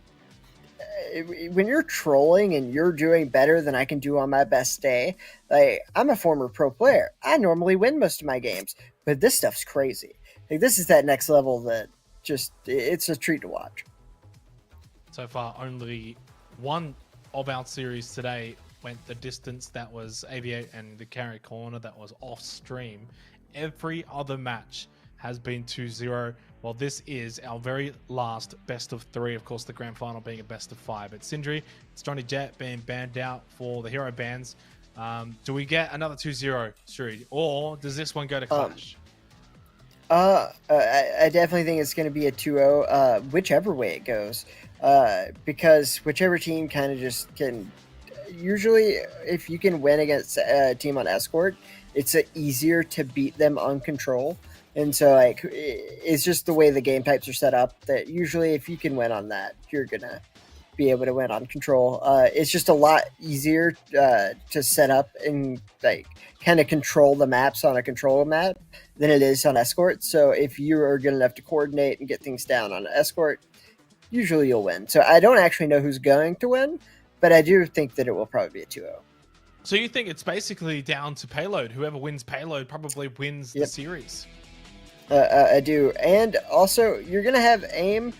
when you're trolling and you're doing better than I can do on my best day, like, I'm a former pro player. I normally win most of my games, but this stuff's crazy. Like, this is that next level that just, it's a treat to watch. So far, only one of our series today went the distance. That was Aviate and the Carry Corner. That was off stream. Every other match has been 2-0. Well, this is our very last best of 3. Of course, the grand final being a best of 5. It's Sindri, it's Johnny Jet being banned out for the hero bans. Do we get another 2-0, Shuri? Or does this one go to Clash? I definitely think it's going to be a 2-0, whichever way it goes. Because whichever team kind of just can, usually if you can win against a team on escort, it's easier to beat them on control. And so, like, it's just the way the game types are set up that usually if you can win on that, you're gonna be able to win on control. It's just a lot easier to set up and like kind of control the maps on a control map than it is on escort. So if you are good enough to coordinate and get things down on an escort, usually you'll win. So I don't actually know who's going to win, but I do think that it will probably be a 2-0. So you think it's basically down to Payload. Whoever wins Payload probably wins the series. I do. And also, you're going to have AIM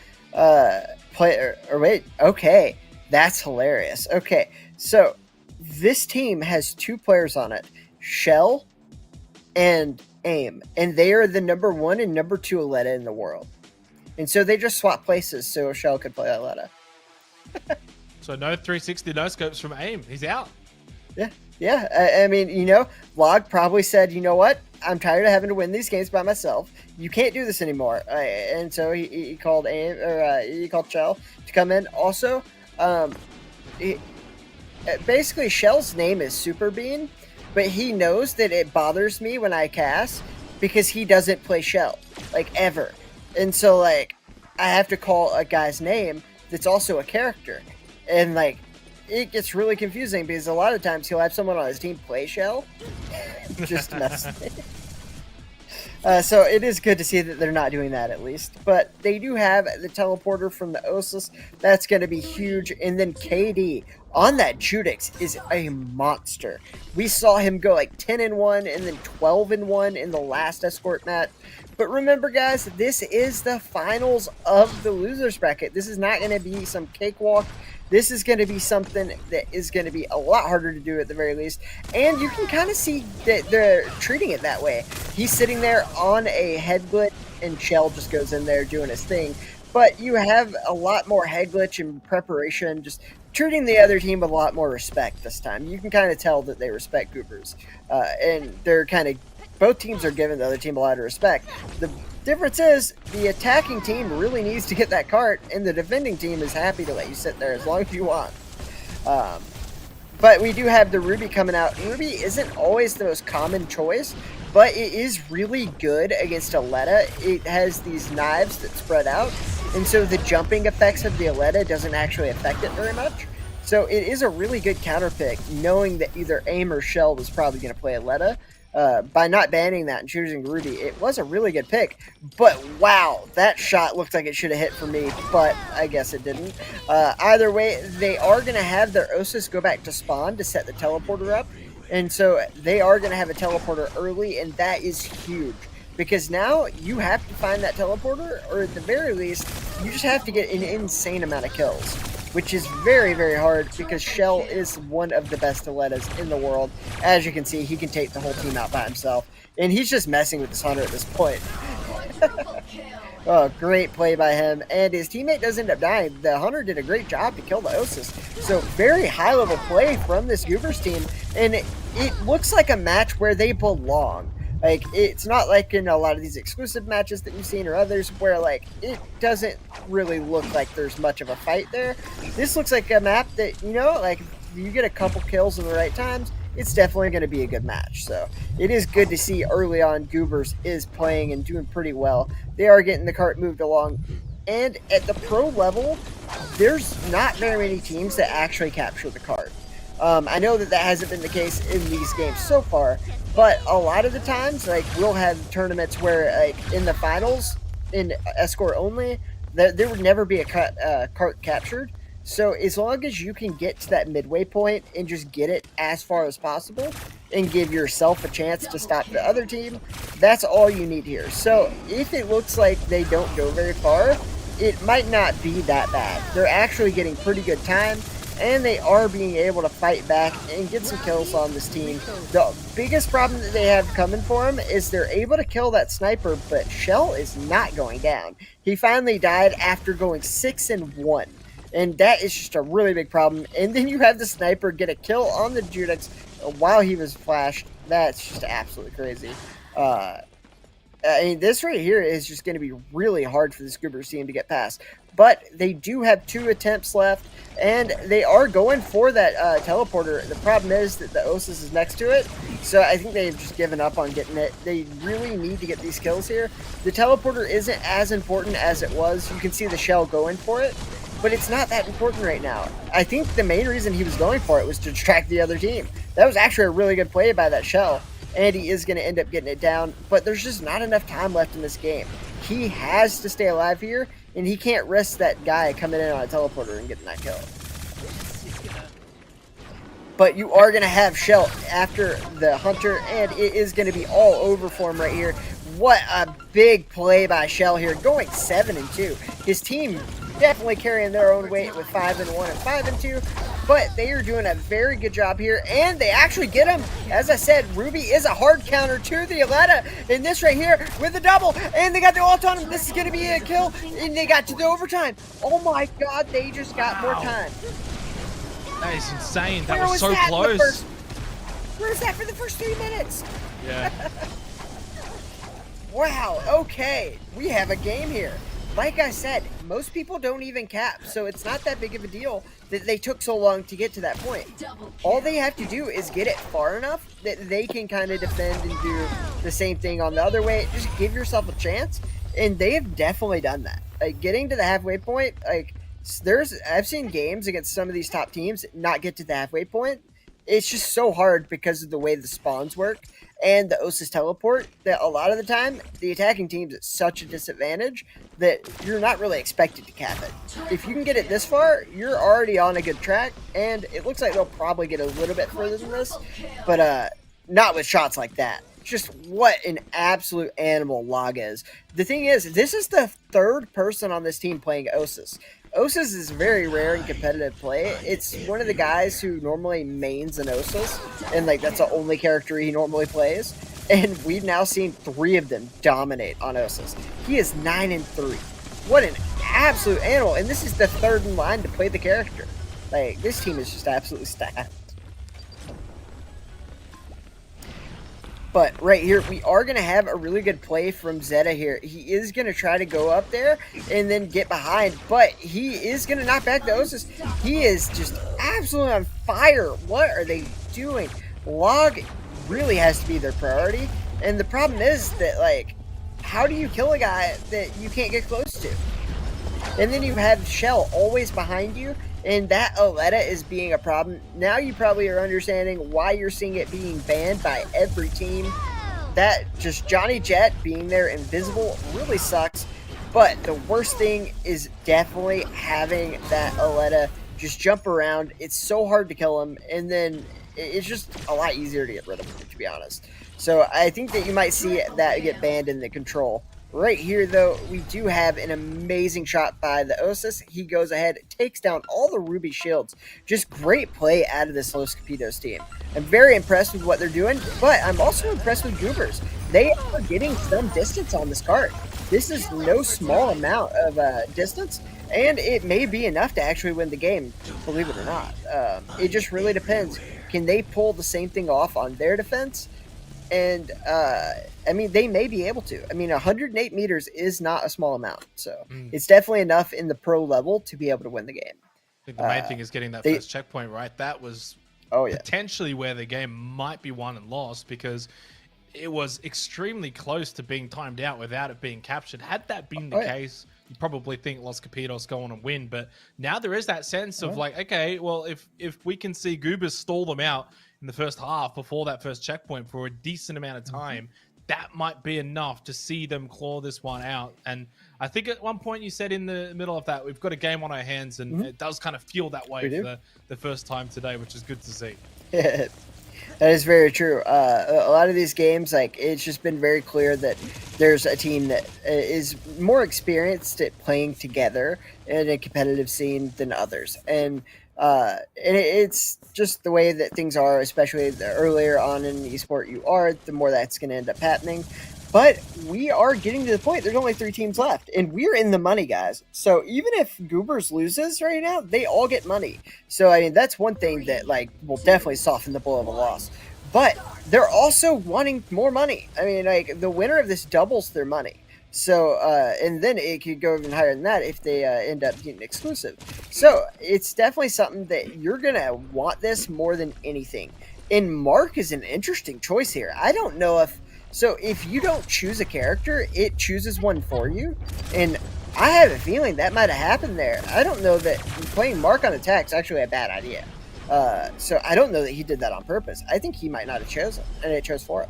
play... Or wait, okay. That's hilarious. Okay, so this team has 2 players on it. Shell and AIM. And they are the number 1 and number 2 Aletta in the world. And so they just swap places so Shell could play Aletta. So no 360 no scopes from AIM. He's out. Yeah. I mean, you know, Log probably said, you know what? I'm tired of having to win these games by myself. You can't do this anymore. And so he called AIM, or he called Shell to come in. Also, basically Shell's name is Super Bean, but he knows that it bothers me when I cast because he doesn't play Shell, like, ever. And so, like, I have to call a guy's name that's also a character. And, like, it gets really confusing because a lot of times he'll have someone on his team play Shell just to mess with me. So it is good to see that they're not doing that at least. But they do have the teleporter from the Osus. That's going to be huge. And then KD on that Judix is a monster. We saw him go like 10-1 and then 12-1 in the last escort match. But remember, guys, this is the finals of the losers bracket. This is not going to be some cakewalk. This is going to be something that is going to be a lot harder to do at the very least. And you can kind of see that they're treating it that way. He's sitting there on a head glitch, and Shell just goes in there doing his thing. But you have a lot more head glitch and preparation, just treating the other team with a lot more respect this time. You can kind of tell that they respect Goobers. And they're kind of, both teams are giving the other team a lot of respect. The difference is the attacking team really needs to get that cart, and the defending team is happy to let you sit there as long as you want. But we do have the Ruby coming out. Ruby isn't always the most common choice, but it is really good against Aletta. It has these knives that spread out, and so the jumping effects of the Aletta doesn't actually affect it very much. So it is a really good counter pick, knowing that either AIM or Shell was probably going to play Aletta. By not banning that and choosing Ruby, it was a really good pick. But wow, that shot looked like it should have hit for me, but I guess it didn't. Either way, they are going to have their Osus go back to spawn to set the teleporter up. And so they are going to have a teleporter early, and that is huge. Because now you have to find that teleporter, or at the very least, you just have to get an insane amount of kills. Which is very, very hard because Shell is one of the best Alettas in the world. As you can see, he can take the whole team out by himself. And he's just messing with this Hunter at this point. Oh, great play by him. And his teammate does end up dying. The Hunter did a great job to kill the Osus. So very high-level play from this Goobers team. And it looks like a match where they belong. Like, it's not like in a lot of these exclusive matches that you've seen or others where, like, it doesn't really look like there's much of a fight there. This looks like a map that, you know, like, if you get a couple kills in the right times, it's definitely going to be a good match. So it is good to see early on Goobers is playing and doing pretty well. They are getting the cart moved along. And at the pro level, there's not very many teams that actually capture the cart. I know that hasn't been the case in these games so far, but a lot of the times, like, we'll have tournaments where, like, in the finals, in escort only, there would never be a cart captured. So as long as you can get to that midway point and just get it as far as possible and give yourself a chance to stop the other team, that's all you need here. So if it looks like they don't go very far, it might not be that bad. They're actually getting pretty good time, and they are being able to fight back and get some kills on this team. The biggest problem that they have coming for them is they're able to kill that sniper, but Shell is not going down. He finally died after going 6-1, and that is just a really big problem. And then you have the sniper get a kill on the Judix while he was flashed. That's just absolutely crazy. I mean, this right here is just going to be really hard for this Goobers team to get past. But they do have 2 attempts left, and they are going for that teleporter. The problem is that the Osus is next to it, so I think they've just given up on getting it. They really need to get these kills here. The teleporter isn't as important as it was. You can see the Shell going for it, but it's not that important right now. I think the main reason he was going for it was to distract the other team. That was actually a really good play by that Shell, and he is going to end up getting it down, but there's just not enough time left in this game. He has to stay alive here, and he can't risk that guy coming in on a teleporter and getting that kill. But you are going to have Shell after the Hunter, and it is going to be all over for him right here. What a big play by Shell here, going 7-2. His team definitely carrying their own weight with 5-1 and 5-2, but they are doing a very good job here, and they actually get him. As I said, Ruby is a hard counter to the Aletta in this right here with the double, and they got the ult on him. This is going to be a kill, and they got to the overtime. Oh my god, they just got more time. That is insane. That Where was so that close. Where was that for the first 3 minutes? Yeah. Wow, okay. We have a game here. Like I said, most people don't even cap, so it's not that big of a deal that they took so long to get to that point. All they have to do is get it far enough that they can kind of defend and do the same thing on the other way. Just give yourself a chance, and they have definitely done that. Like, getting to the halfway point, like, I've seen games against some of these top teams not get to the halfway point. It's just so hard because of the way the spawns work. and the Osis teleport that a lot of the time the attacking team's at such a disadvantage that you're not really expected to cap it. If you can get it this far, you're already on a good track, and it looks like they'll probably get a little bit further than this, but not with shots like that. Just what an absolute animal Log is. The thing is, this is the third person on this team playing Osis. Osis is very rare in competitive play. It's one of the guys who normally mains an Osis, and like that's the only character he normally plays. And we've now seen 3 of them dominate on Osis. He is 9-3. What an absolute animal! And this is the third in line to play the character. Like, this team is just absolutely stacked. But right here, we are going to have a really good play from Zeta here. He is going to try to go up there and then get behind, but he is going to knock back the Osis. He is just absolutely on fire. What are they doing? Log really has to be their priority. And the problem is that, like, how do you kill a guy that you can't get close to? And then you have Shell always behind you, and that Aletta is being a problem. Now you probably are understanding why you're seeing it being banned by every team. That just Johnny Jet being there invisible really sucks. But the worst thing is definitely having that Aletta just jump around. It's so hard to kill him, and then it's just a lot easier to get rid of him, to be honest. So I think that you might see that get banned in the control. Right here, though, we do have an amazing shot by the Osis. He goes ahead, takes down all the Ruby shields. Just great play out of this Los Capitos team. I'm very impressed with what they're doing, but I'm also impressed with Goobers. They are getting some distance on this card. This is no small amount of distance, and it may be enough to actually win the game, believe it or not. It just really depends. Can they pull the same thing off on their defense? And, I mean, they may be able to. I mean, 108 meters is not a small amount. So it's definitely enough in the pro level to be able to win the game. I think the main thing is getting that first checkpoint right. That was potentially where the game might be won and lost, because it was extremely close to being timed out without it being captured. Had that been the case, you probably think Los Capitos go on and win. But now there is that sense of like, okay, well, if we can see Goobers stall them out in the first half before that first checkpoint for a decent amount of time, that might be enough to see them claw this one out. And I think at one point you said in the middle of that, we've got a game on our hands, and it does kind of feel that way for the first time today, which is good to see. That is very true. A lot of these games, like, it's just been very clear that there's a team that is more experienced at playing together in a competitive scene than others. And it's just the way that things are, especially the earlier on in the esport you are, the more that's going to end up happening. But we are getting to the point, there's only 3 teams left, and we're in the money, guys. So even if Goobers loses right now, they all get money. So, I mean, that's one thing that, like, will definitely soften the blow of a loss. But they're also wanting more money. I mean, like, the winner of this doubles their money. So, and then it could go even higher than that if they end up getting exclusive. So, it's definitely something that you're going to want this more than anything. And Mark is an interesting choice here. I don't know if... So, if you don't choose a character, it chooses one for you. And I have a feeling that might have happened there. I don't know that playing Mark on attack is actually a bad idea. So, I don't know that he did that on purpose. I think he might not have chosen, and it chose for it.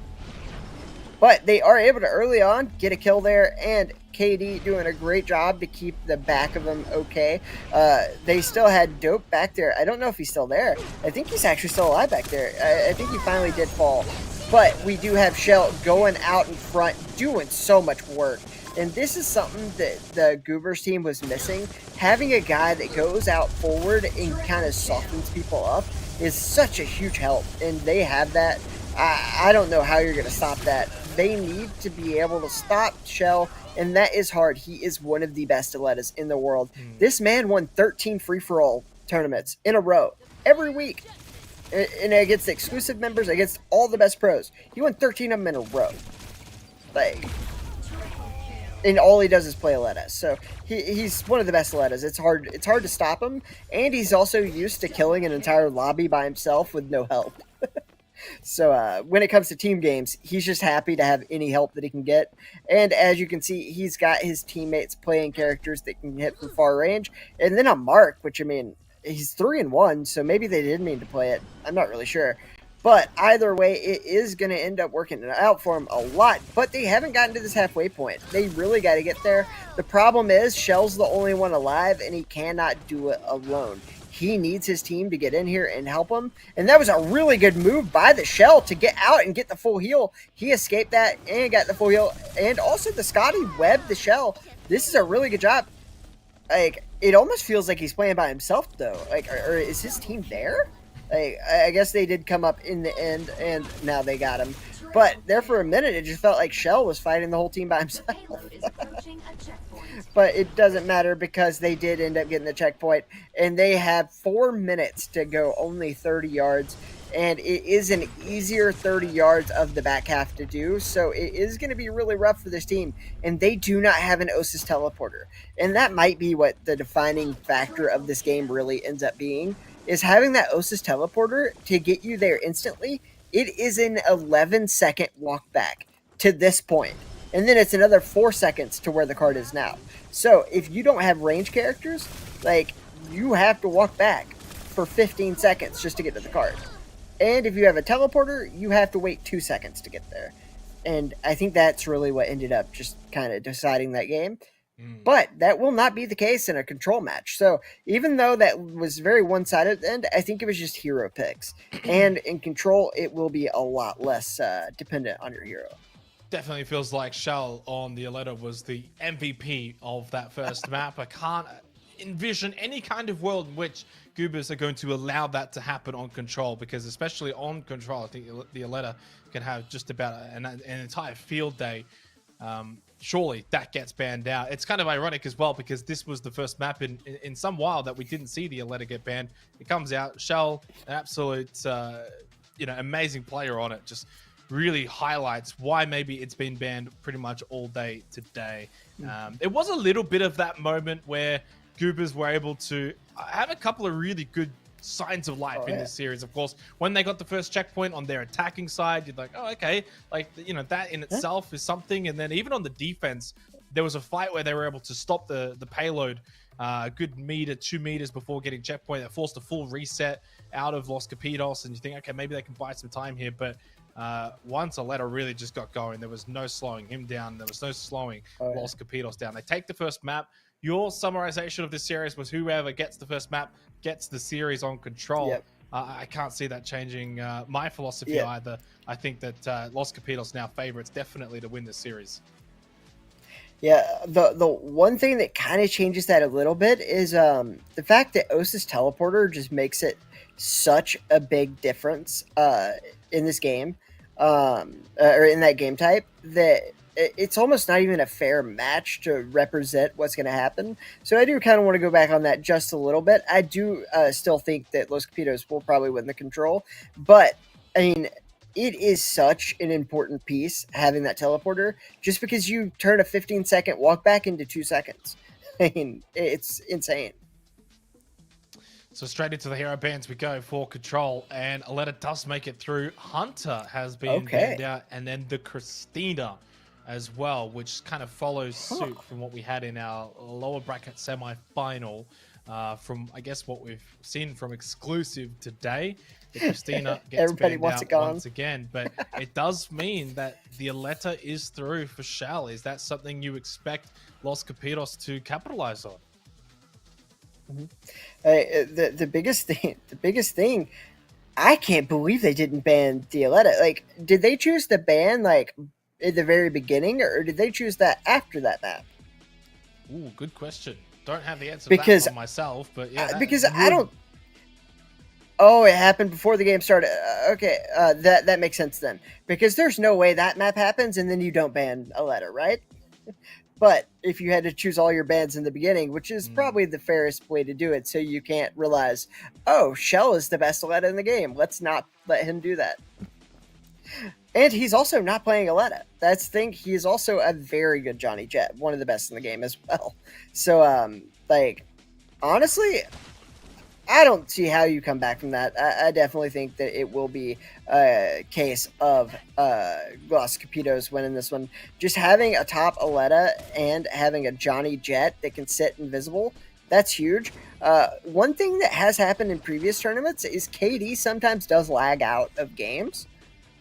But they are able to early on get a kill there, and KD doing a great job to keep the back of them okay. They still had Dope back there. I don't know if he's still there. I think he's actually still alive back there. I think he finally did fall. But we do have Shell going out in front, doing so much work. And this is something that the Goobers team was missing. Having a guy that goes out forward and kind of softens people up is such a huge help. And they have that. I don't know how you're going to stop that. They need to be able to stop Shell, and that is hard. He is one of the best Alettas in the world. This man won 13 free-for-all tournaments in a row every week. And against the exclusive members, against all the best pros. He won 13 of them in a row. Like, and all he does is play Aletta. So he's one of the best Alettas. It's hard to stop him, and he's also used to killing an entire lobby by himself with no help. So when it comes to team games, he's just happy to have any help that he can get. And as you can see, he's got his teammates playing characters that can hit from far range. And then a Mark, which, I mean, he's 3-1, so maybe they did mean to play it. I'm not really sure. But either way, it is going to end up working out for them a lot. But they haven't gotten to this halfway point. They really got to get there. The problem is Shell's the only one alive, and he cannot do it alone. He needs his team to get in here and help him. And that was a really good move by the Shell to get out and get the full heal. He escaped that and got the full heal. And also the Scotty webbed the Shell. This is a really good job. Like, it almost feels like he's playing by himself, though. Like, or is his team there? Like, I guess they did come up in the end, and now they got him. But there for a minute, it just felt like Shell was fighting the whole team by himself. Payload is approaching a checkpoint. But it doesn't matter because they did end up getting the checkpoint, and they have 4 minutes to go, only 30 yards. And it is an easier 30 yards of the back half to do, so it is going to be really rough for this team. And they do not have an Osis teleporter. And that might be what the defining factor of this game really ends up being, is having that Osis teleporter to get you there instantly. It is an 11-second walk back to this point. And then it's another 4 seconds to where the card is now. So if you don't have range characters, like, you have to walk back for 15 seconds just to get to the card. And if you have a teleporter, you have to wait 2 seconds to get there. And I think that's really what ended up just kind of deciding that game. But that will not be the case in a control match. So even though that was very one-sided at the end, I think it was just hero picks. And in control, it will be a lot less dependent on your hero. Definitely feels like Shell on the Aletta was the MVP of that first map. I can't envision any kind of world in which Goobers are going to allow that to happen on control, because especially on control, I think the Aletta can have just about an entire field day. Surely that gets banned out. It's kind of ironic as well, because this was the first map in some while that we didn't see the Aletta get banned. It comes out, Shell, an absolute amazing player on it, just really highlights why maybe it's been banned pretty much all day today. It was a little bit of that moment where Goobers were able to have a couple of really good signs of life in this series. Of course, when they got the first checkpoint on their attacking side, you're like, oh, okay, like, that in itself is something. And then even on the defense, there was a fight where they were able to stop the payload a good 2 meters before getting checkpoint. That forced a full reset out of Los Capitos, and you think, okay, maybe they can buy some time here. But once Aletta really just got going, there was no slowing him down. There was no slowing Los Capitos down. They take the first map. Your summarization of this series was whoever gets the first map gets the series on control. Yep. I can't see that changing my philosophy either. I think that Los Capitos now favorites definitely to win this series. Yeah, the one thing that kind of changes that a little bit is the fact that Osis teleporter just makes it such a big difference in this game, or in that game type, that it's almost not even a fair match to represent what's going to happen. So I do kind of want to go back on that just a little bit. I do still think that Los Capitos will probably win the control, but I mean, it is such an important piece having that teleporter, just because you turn a 15-second walk back into 2 seconds. I mean, it's insane. So straight into the hero bans we go for control, and Aletta does make it through. Hunter has been banned out, and then the Christina as well, which kind of follows suit from what we had in our lower bracket semi-final. From, I guess, what we've seen from exclusive today, the Christina gets banned out once again. But it does mean that the Aletta is through for Shell. Is that something you expect Los Capitos to capitalize on? The biggest thing, I can't believe they didn't ban the Aletta. Like, did they choose to ban like at the very beginning, or did they choose that after that map? Ooh, good question. Don't have the answer because to that one myself, but yeah. Because I don't. Oh, it happened before the game started. Okay, that makes sense then. Because there's no way that map happens and then you don't ban Aletta, right? But if you had to choose all your bans in the beginning, which is probably the fairest way to do it, so you can't realize, oh, Shell is the best Aletta in the game. Let's not let him do that. And he's also not playing Aletta. That's the thing. He is also a very good Johnny Jet, one of the best in the game as well. So, like, honestly, I don't see how you come back from that. I definitely think that it will be a case of Los Capitos winning this one. Just having a top Aletta and having a Johnny Jet that can sit invisible That's huge. One thing that has happened in previous tournaments is KD sometimes does lag out of games.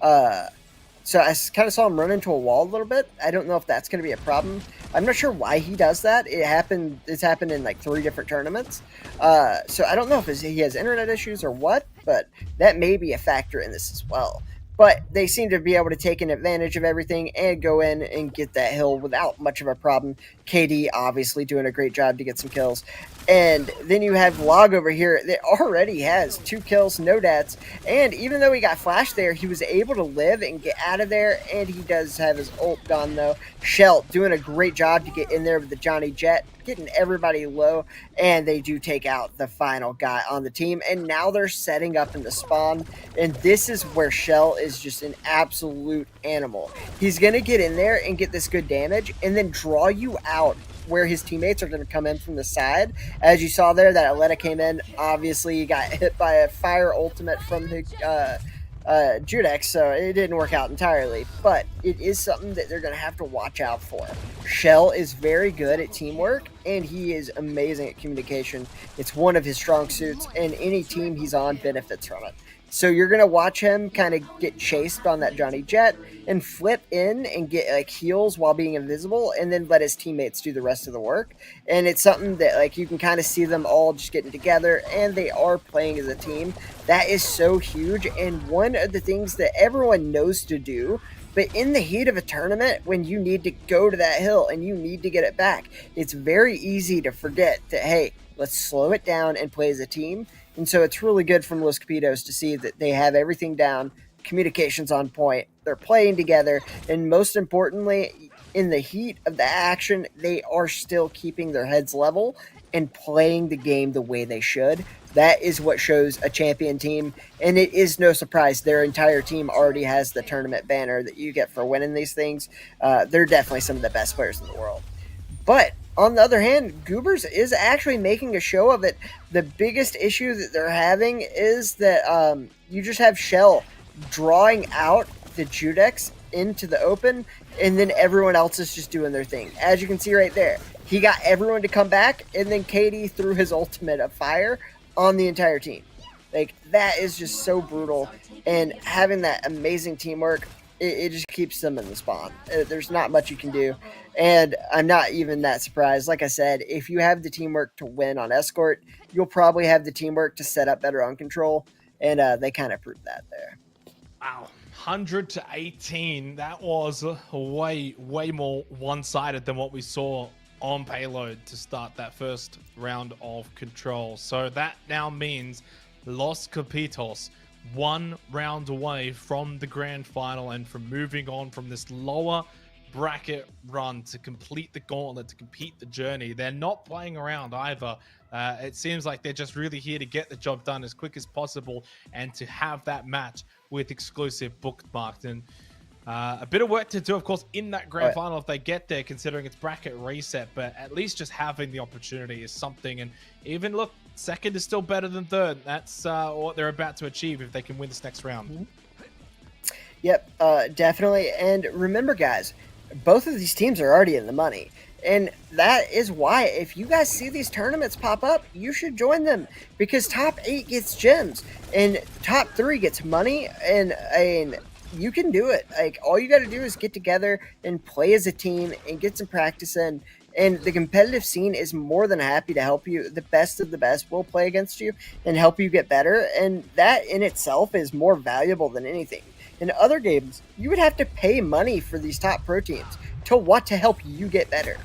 So I kind of saw him run into a wall a little bit. I don't know if that's going to be a problem. I'm not sure why he does that. It's happened in like 3 different tournaments. So I don't know if he has internet issues or what, but that may be a factor in this as well. But they seem to be able to take an advantage of everything and go in and get that hill without much of a problem. KD obviously doing a great job to get some kills. And then you have Log over here that already has 2 kills, no deaths. And even though he got flashed there, he was able to live and get out of there. And he does have his ult gone though. Shell doing a great job to get in there with the Johnny Jet, getting everybody low. And they do take out the final guy on the team. And now they're setting up in the spawn. And this is where Shell is just an absolute animal. He's going to get in there and get this good damage and then draw you out where his teammates are going to come in from the side. As you saw there, that Aletta came in. Obviously, he got hit by a fire ultimate from the Judex, so it didn't work out entirely. But it is something that they're going to have to watch out for. Shell is very good at teamwork, and he is amazing at communication. It's one of his strong suits, and any team he's on benefits from it. So you're going to watch him kind of get chased on that Johnny Jet and flip in and get like heals while being invisible and then let his teammates do the rest of the work. And it's something that like you can kind of see them all just getting together and they are playing as a team. That is so huge. And one of the things that everyone knows to do, but in the heat of a tournament, when you need to go to that hill and you need to get it back, it's very easy to forget that, hey, let's slow it down and play as a team. And so it's really good from Los Capitos to see that they have everything down, communications on point, they're playing together, and most importantly, in the heat of the action, they are still keeping their heads level and playing the game the way they should. That is what shows a champion team, and it is no surprise their entire team already has the tournament banner that you get for winning these things. They're definitely some of the best players in the world. But on the other hand, Goobers is actually making a show of it. The biggest issue that they're having is that you just have Shell drawing out the Judex into the open, and then everyone else is just doing their thing. As you can see right there, he got everyone to come back, and then KD threw his ultimate of fire on the entire team. Like, that is just so brutal, and having that amazing teamwork, it just keeps them in the spawn. There's not much you can do, and I'm not even that surprised. Like I said, if you have the teamwork to win on Escort, you'll probably have the teamwork to set up better on Control, and they kind of proved that there. Wow, 100-18. That was way more one-sided than what we saw on Payload to start that first round of Control. So that now means Los Capitos 1 round away from the grand final and from moving on from this lower bracket run to complete the gauntlet, to complete the journey. They're not playing around either. It seems like they're just really here to get the job done as quick as possible and to have that match with exclusive bookmarked. And a bit of work to do, of course, in that grand final if they get there, considering it's bracket reset, but at least just having the opportunity is something. And even, look, second is still better than third. That's what they're about to achieve if they can win this next round. Yep, definitely. And remember, guys, both of these teams are already in the money. And that is why, if you guys see these tournaments pop up, you should join them, because top 8 gets gems and top 3 gets money, and you can do it. Like, all you got to do is get together and play as a team and get some practice in. And the competitive scene is more than happy to help you. The best of the best will play against you and help you get better. And that in itself is more valuable than anything. In other games, you would have to pay money for these top pro teams to want to help you get better.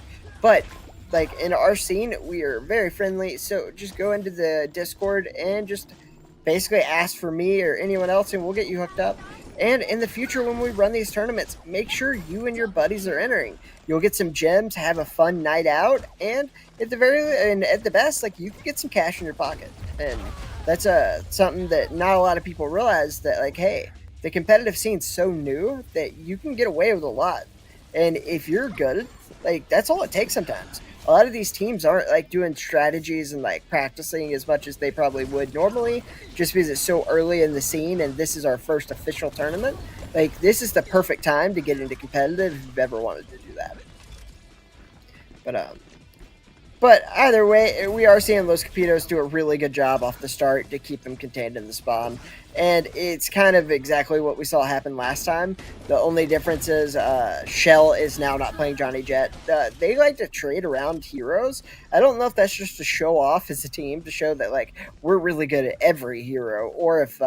But like in our scene, we are very friendly. So just go into the Discord and just basically ask for me or anyone else and we'll get you hooked up. And in the future, when we run these tournaments, make sure you and your buddies are entering. You'll get some gems, have a fun night out, and at the best, like, you can get some cash in your pocket. And that's something that not a lot of people realize, that like, hey, the competitive scene's so new that you can get away with a lot. And if you're good, like, that's all it takes sometimes. A lot of these teams aren't like doing strategies and like practicing as much as they probably would normally, just because it's so early in the scene and this is our first official tournament. Like, this is the perfect time to get into competitive if you've ever wanted to do that. But But either way, we are seeing Los Capitos do a really good job off the start to keep them contained in the spawn. And it's kind of exactly what we saw happen last time. The only difference is Shell is now not playing Johnny Jet. They like to trade around heroes. I don't know if that's just to show off as a team, to show that like we're really good at every hero, or if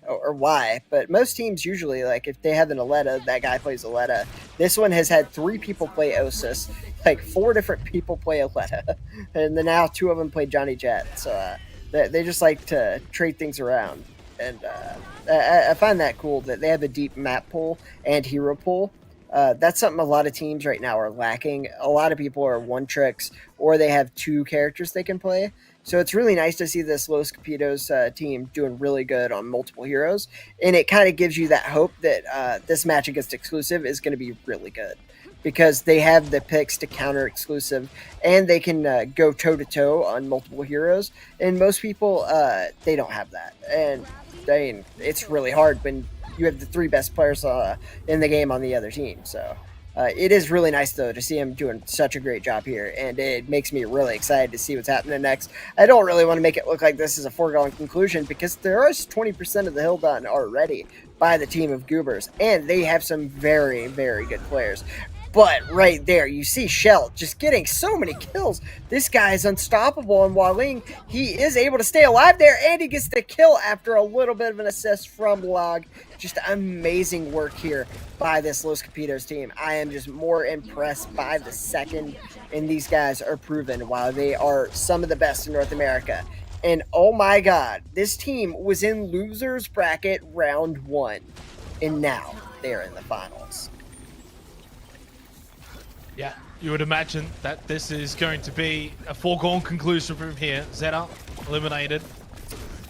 or why. But most teams usually, like if they have an Aletta, that guy plays Aletta. This one has had 3 people play Osis, like 4 different people play Aletta, and then now 2 of them play Johnny Jet. So they just like to trade things around. And I find that cool that they have a deep map pool and hero pool. That's something a lot of teams right now are lacking. A lot of people are one tricks, or they have 2 characters they can play. So it's really nice to see this Los Capitos team doing really good on multiple heroes. And it kind of gives you that hope that this match against Exclusive is going to be really good, because they have the picks to counter Exclusive, and they can go toe-to-toe on multiple heroes. And most people, they don't have that. And I mean, it's really hard when you have the 3 best players in the game on the other team. So it is really nice, though, to see him doing such a great job here, and it makes me really excited to see what's happening next. I don't really want to make it look like this is a foregone conclusion, because there is 20% of the hill done already by the team of Goobers, and they have some very, very good players. But right there, you see Shell just getting so many kills. This guy is unstoppable, and Waling, he is able to stay alive there, and he gets the kill after a little bit of an assist from Log. Just amazing work here by this Los Capitos team. I am just more impressed by the second, and these guys are proven while they are some of the best in North America. And oh my god, this team was in losers bracket round 1, and now they're in the finals. Yeah, you would imagine that this is going to be a foregone conclusion from here. Zeta eliminated.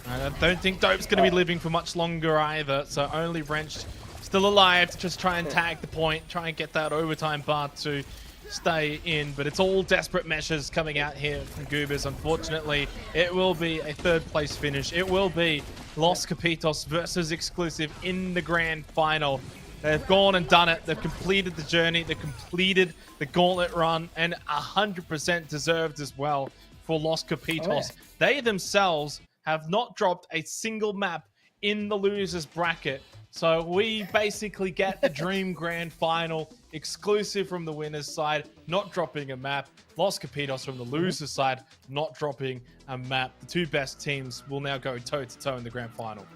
I don't think Dope's going to be living for much longer either, so only Wrench still alive to just try and tag the point, try and get that overtime bar to stay in. But it's all desperate measures coming out here from Goobers. Unfortunately, it will be a 3rd place finish. It will be Los Capitos versus Exclusive in the grand final. They've gone and done it. They've completed the journey. They've completed the gauntlet run, and 100% deserved as well for Los Capitos. Oh, yeah. They themselves have not dropped a single map in the losers bracket. So we basically get the dream grand final. Exclusive from the winners side, not dropping a map. Los Capitos from the losers side, not dropping a map. The 2 best teams will now go toe-to-toe in the grand final.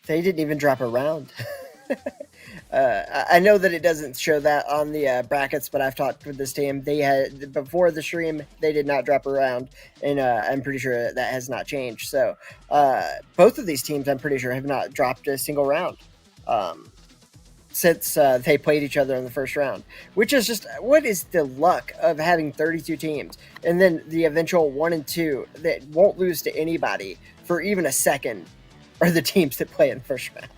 They didn't even drop a round. I know that it doesn't show that on the brackets, but I've talked with this team. They had, before the stream, they did not drop a round, and I'm pretty sure that has not changed. So both of these teams, I'm pretty sure, have not dropped a single round since they played each other in the first round, which is just, what is the luck of having 32 teams, and then the eventual 1 and 2 that won't lose to anybody for even a second are the teams that play in the first round.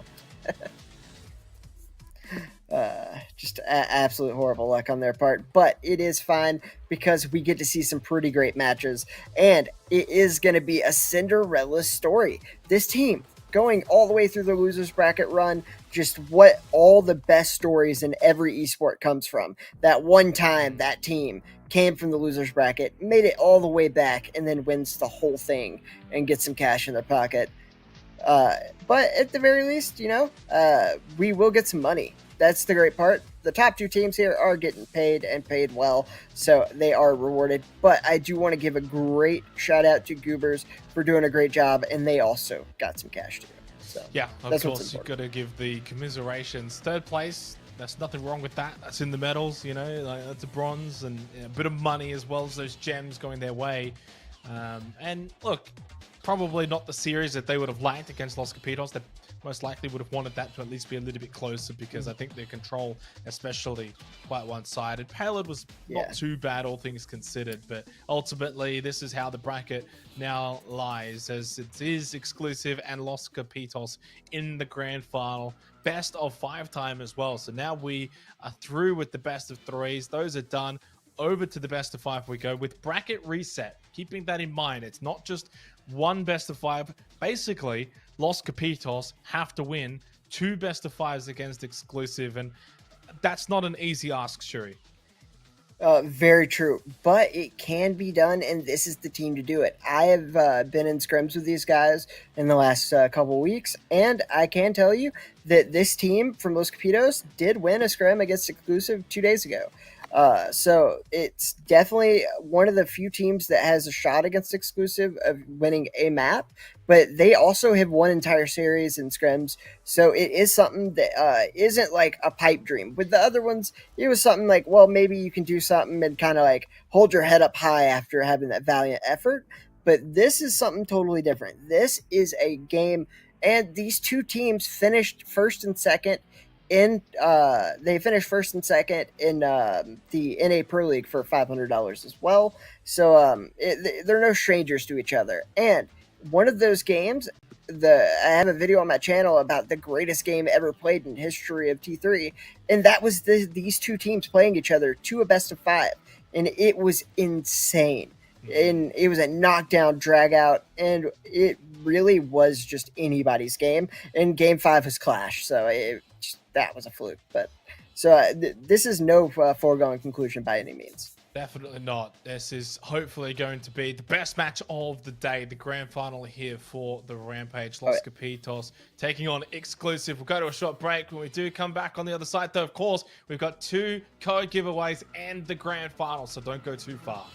Just absolute horrible luck on their part, but it is fine because we get to see some pretty great matches, and it is going to be a Cinderella story. This team going all the way through the losers bracket run, just what all the best stories in every esport comes from. That one time that team came from the losers bracket, made it all the way back, and then wins the whole thing and gets some cash in their pocket. But at the very least, you know, we will get some money. That's the great part. The top 2 teams here are getting paid, and paid well, so they are rewarded. But I do want to give a great shout out to Goobers for doing a great job, and they also got some cash too. So yeah, of course, you've got to give the commiserations. 3rd place, there's nothing wrong with that. That's in the medals, you know, like that's a bronze and a bit of money as well as those gems going their way. And look, probably not the series that they would have liked against Los Capitos. They most likely would have wanted that to at least be a little bit closer, because I think their control, especially, quite one-sided. Payload was not too bad, all things considered, but ultimately this is how the bracket now lies, as it is Exclusive and Los Capitos in the grand final. Best of 5 time as well. So now we are through with the best of 3s. Those are done. Over to the best of 5 we go with bracket reset. Keeping that in mind, it's not just one best of 5. Basically, Los Capitos have to win 2 best of 5s against Exclusive, and that's not an easy ask, Shuri. Very true, but it can be done, and this is the team to do it. I have been in scrims with these guys in the last couple weeks, and I can tell you that this team from Los Capitos did win a scrim against Exclusive 2 days ago. So it's definitely one of the few teams that has a shot against Exclusive of winning a map, but they also have won entire series in scrims. So it is something that isn't like a pipe dream. With the other ones, it was something like, well, maybe you can do something and kind of like hold your head up high after having that valiant effort. But this is something totally different. This is a game, and these two teams finished first and second in they finished first and second in the NA Pro League for $500 as well. So they're no strangers to each other. And one of those games, I have a video on my channel about the greatest game ever played in history of T3, and that was these two teams playing each other to a best of 5, and it was insane. And it was a knockdown, drag out, and it really was just anybody's game. And Game 5 was Clash, so that was a fluke. But so this is no foregone conclusion by any means. Definitely not. This is hopefully going to be the best match of the day, the grand final here for the Rampage. Los Capitos taking on Exclusive. We'll go to a short break. When we do come back on the other side, though, of course, we've got 2 code giveaways and the grand final, so don't go too far.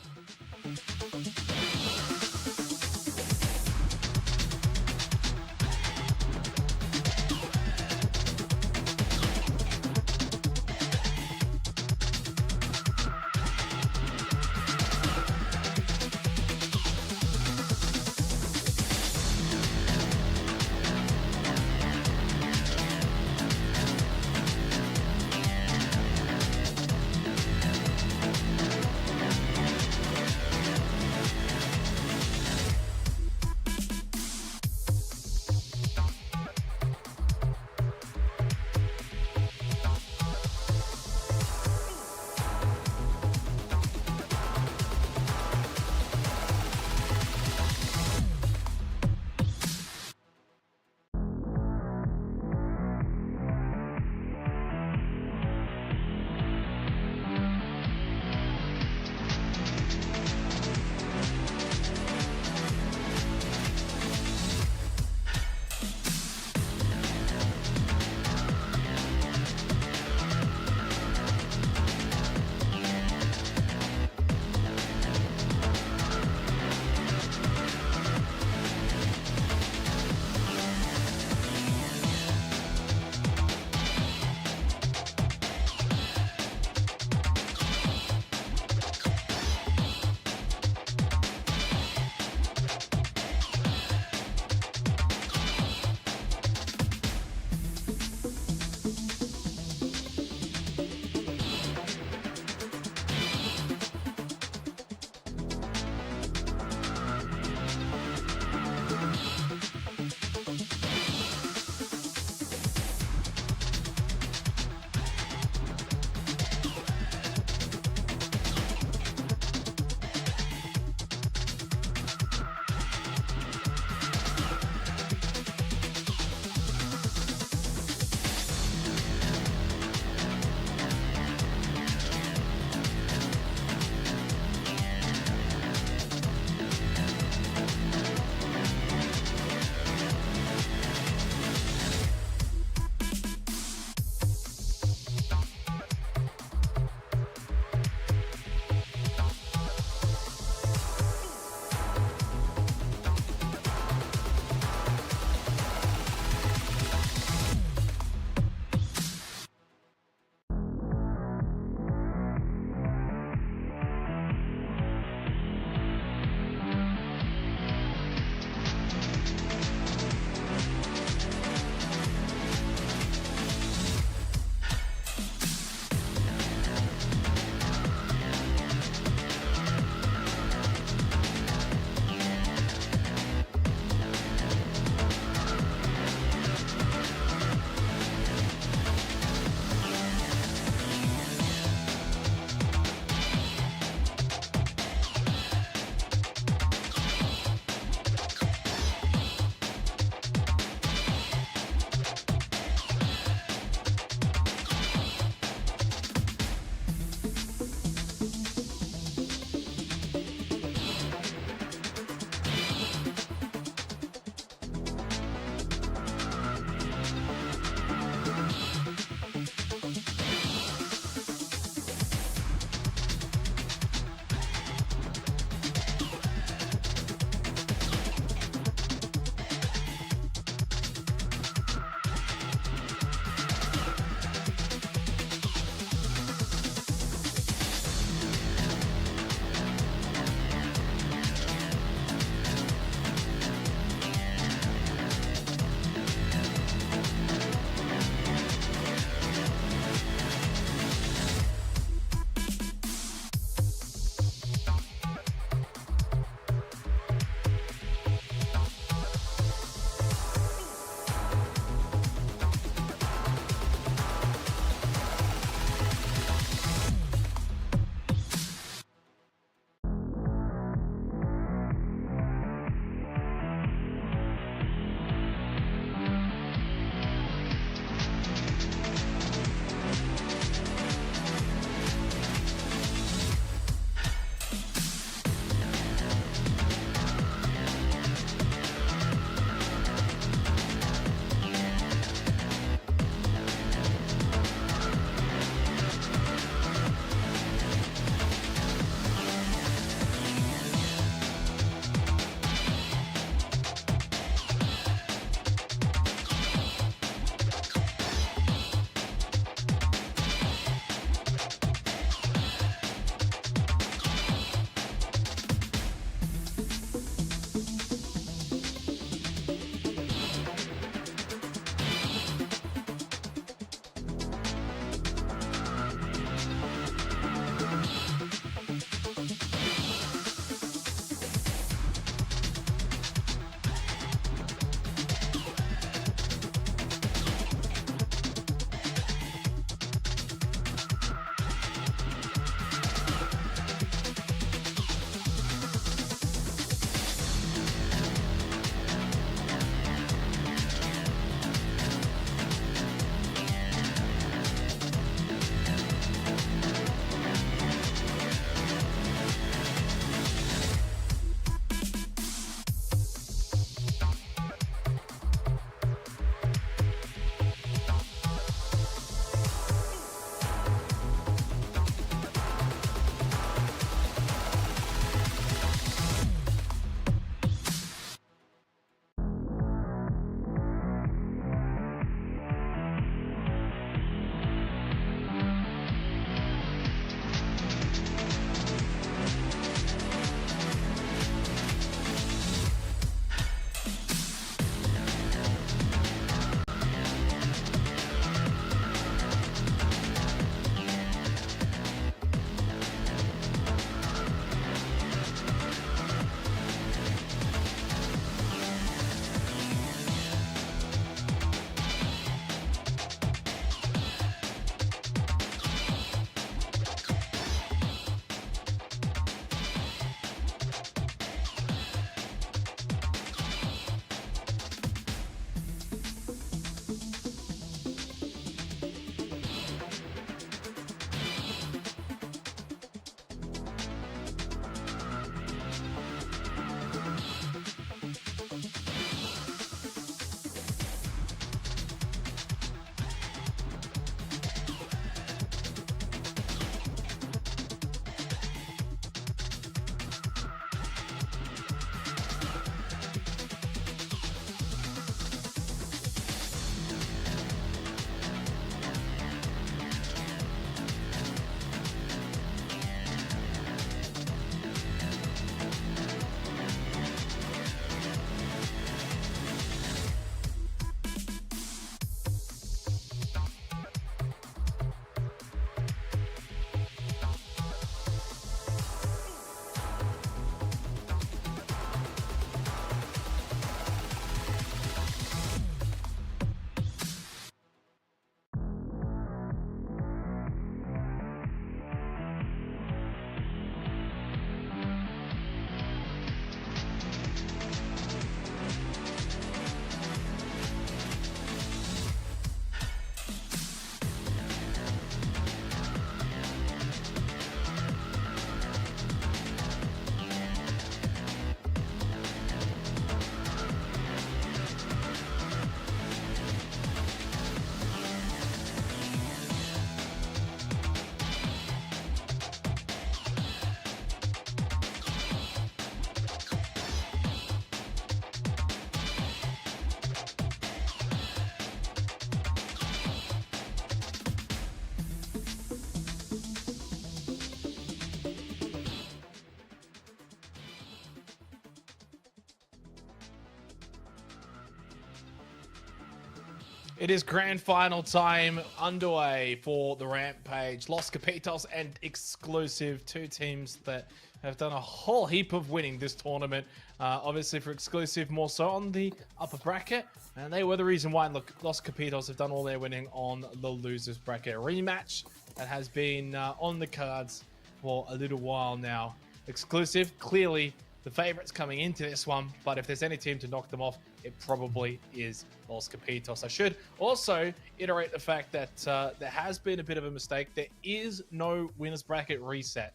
It is grand final time underway for the Rampage. Los Capitos and Exclusive, two teams that have done a whole heap of winning this tournament. Obviously for Exclusive more so on the upper bracket, and they were the reason why Los Capitos have done all their winning on the losers bracket. A rematch that has been on the cards for a little while now. Exclusive, clearly the favorites coming into this one, but if there's any team to knock them off, it probably is Los Capitos. I should also iterate the fact that there has been a bit of a mistake. There is no winners bracket reset.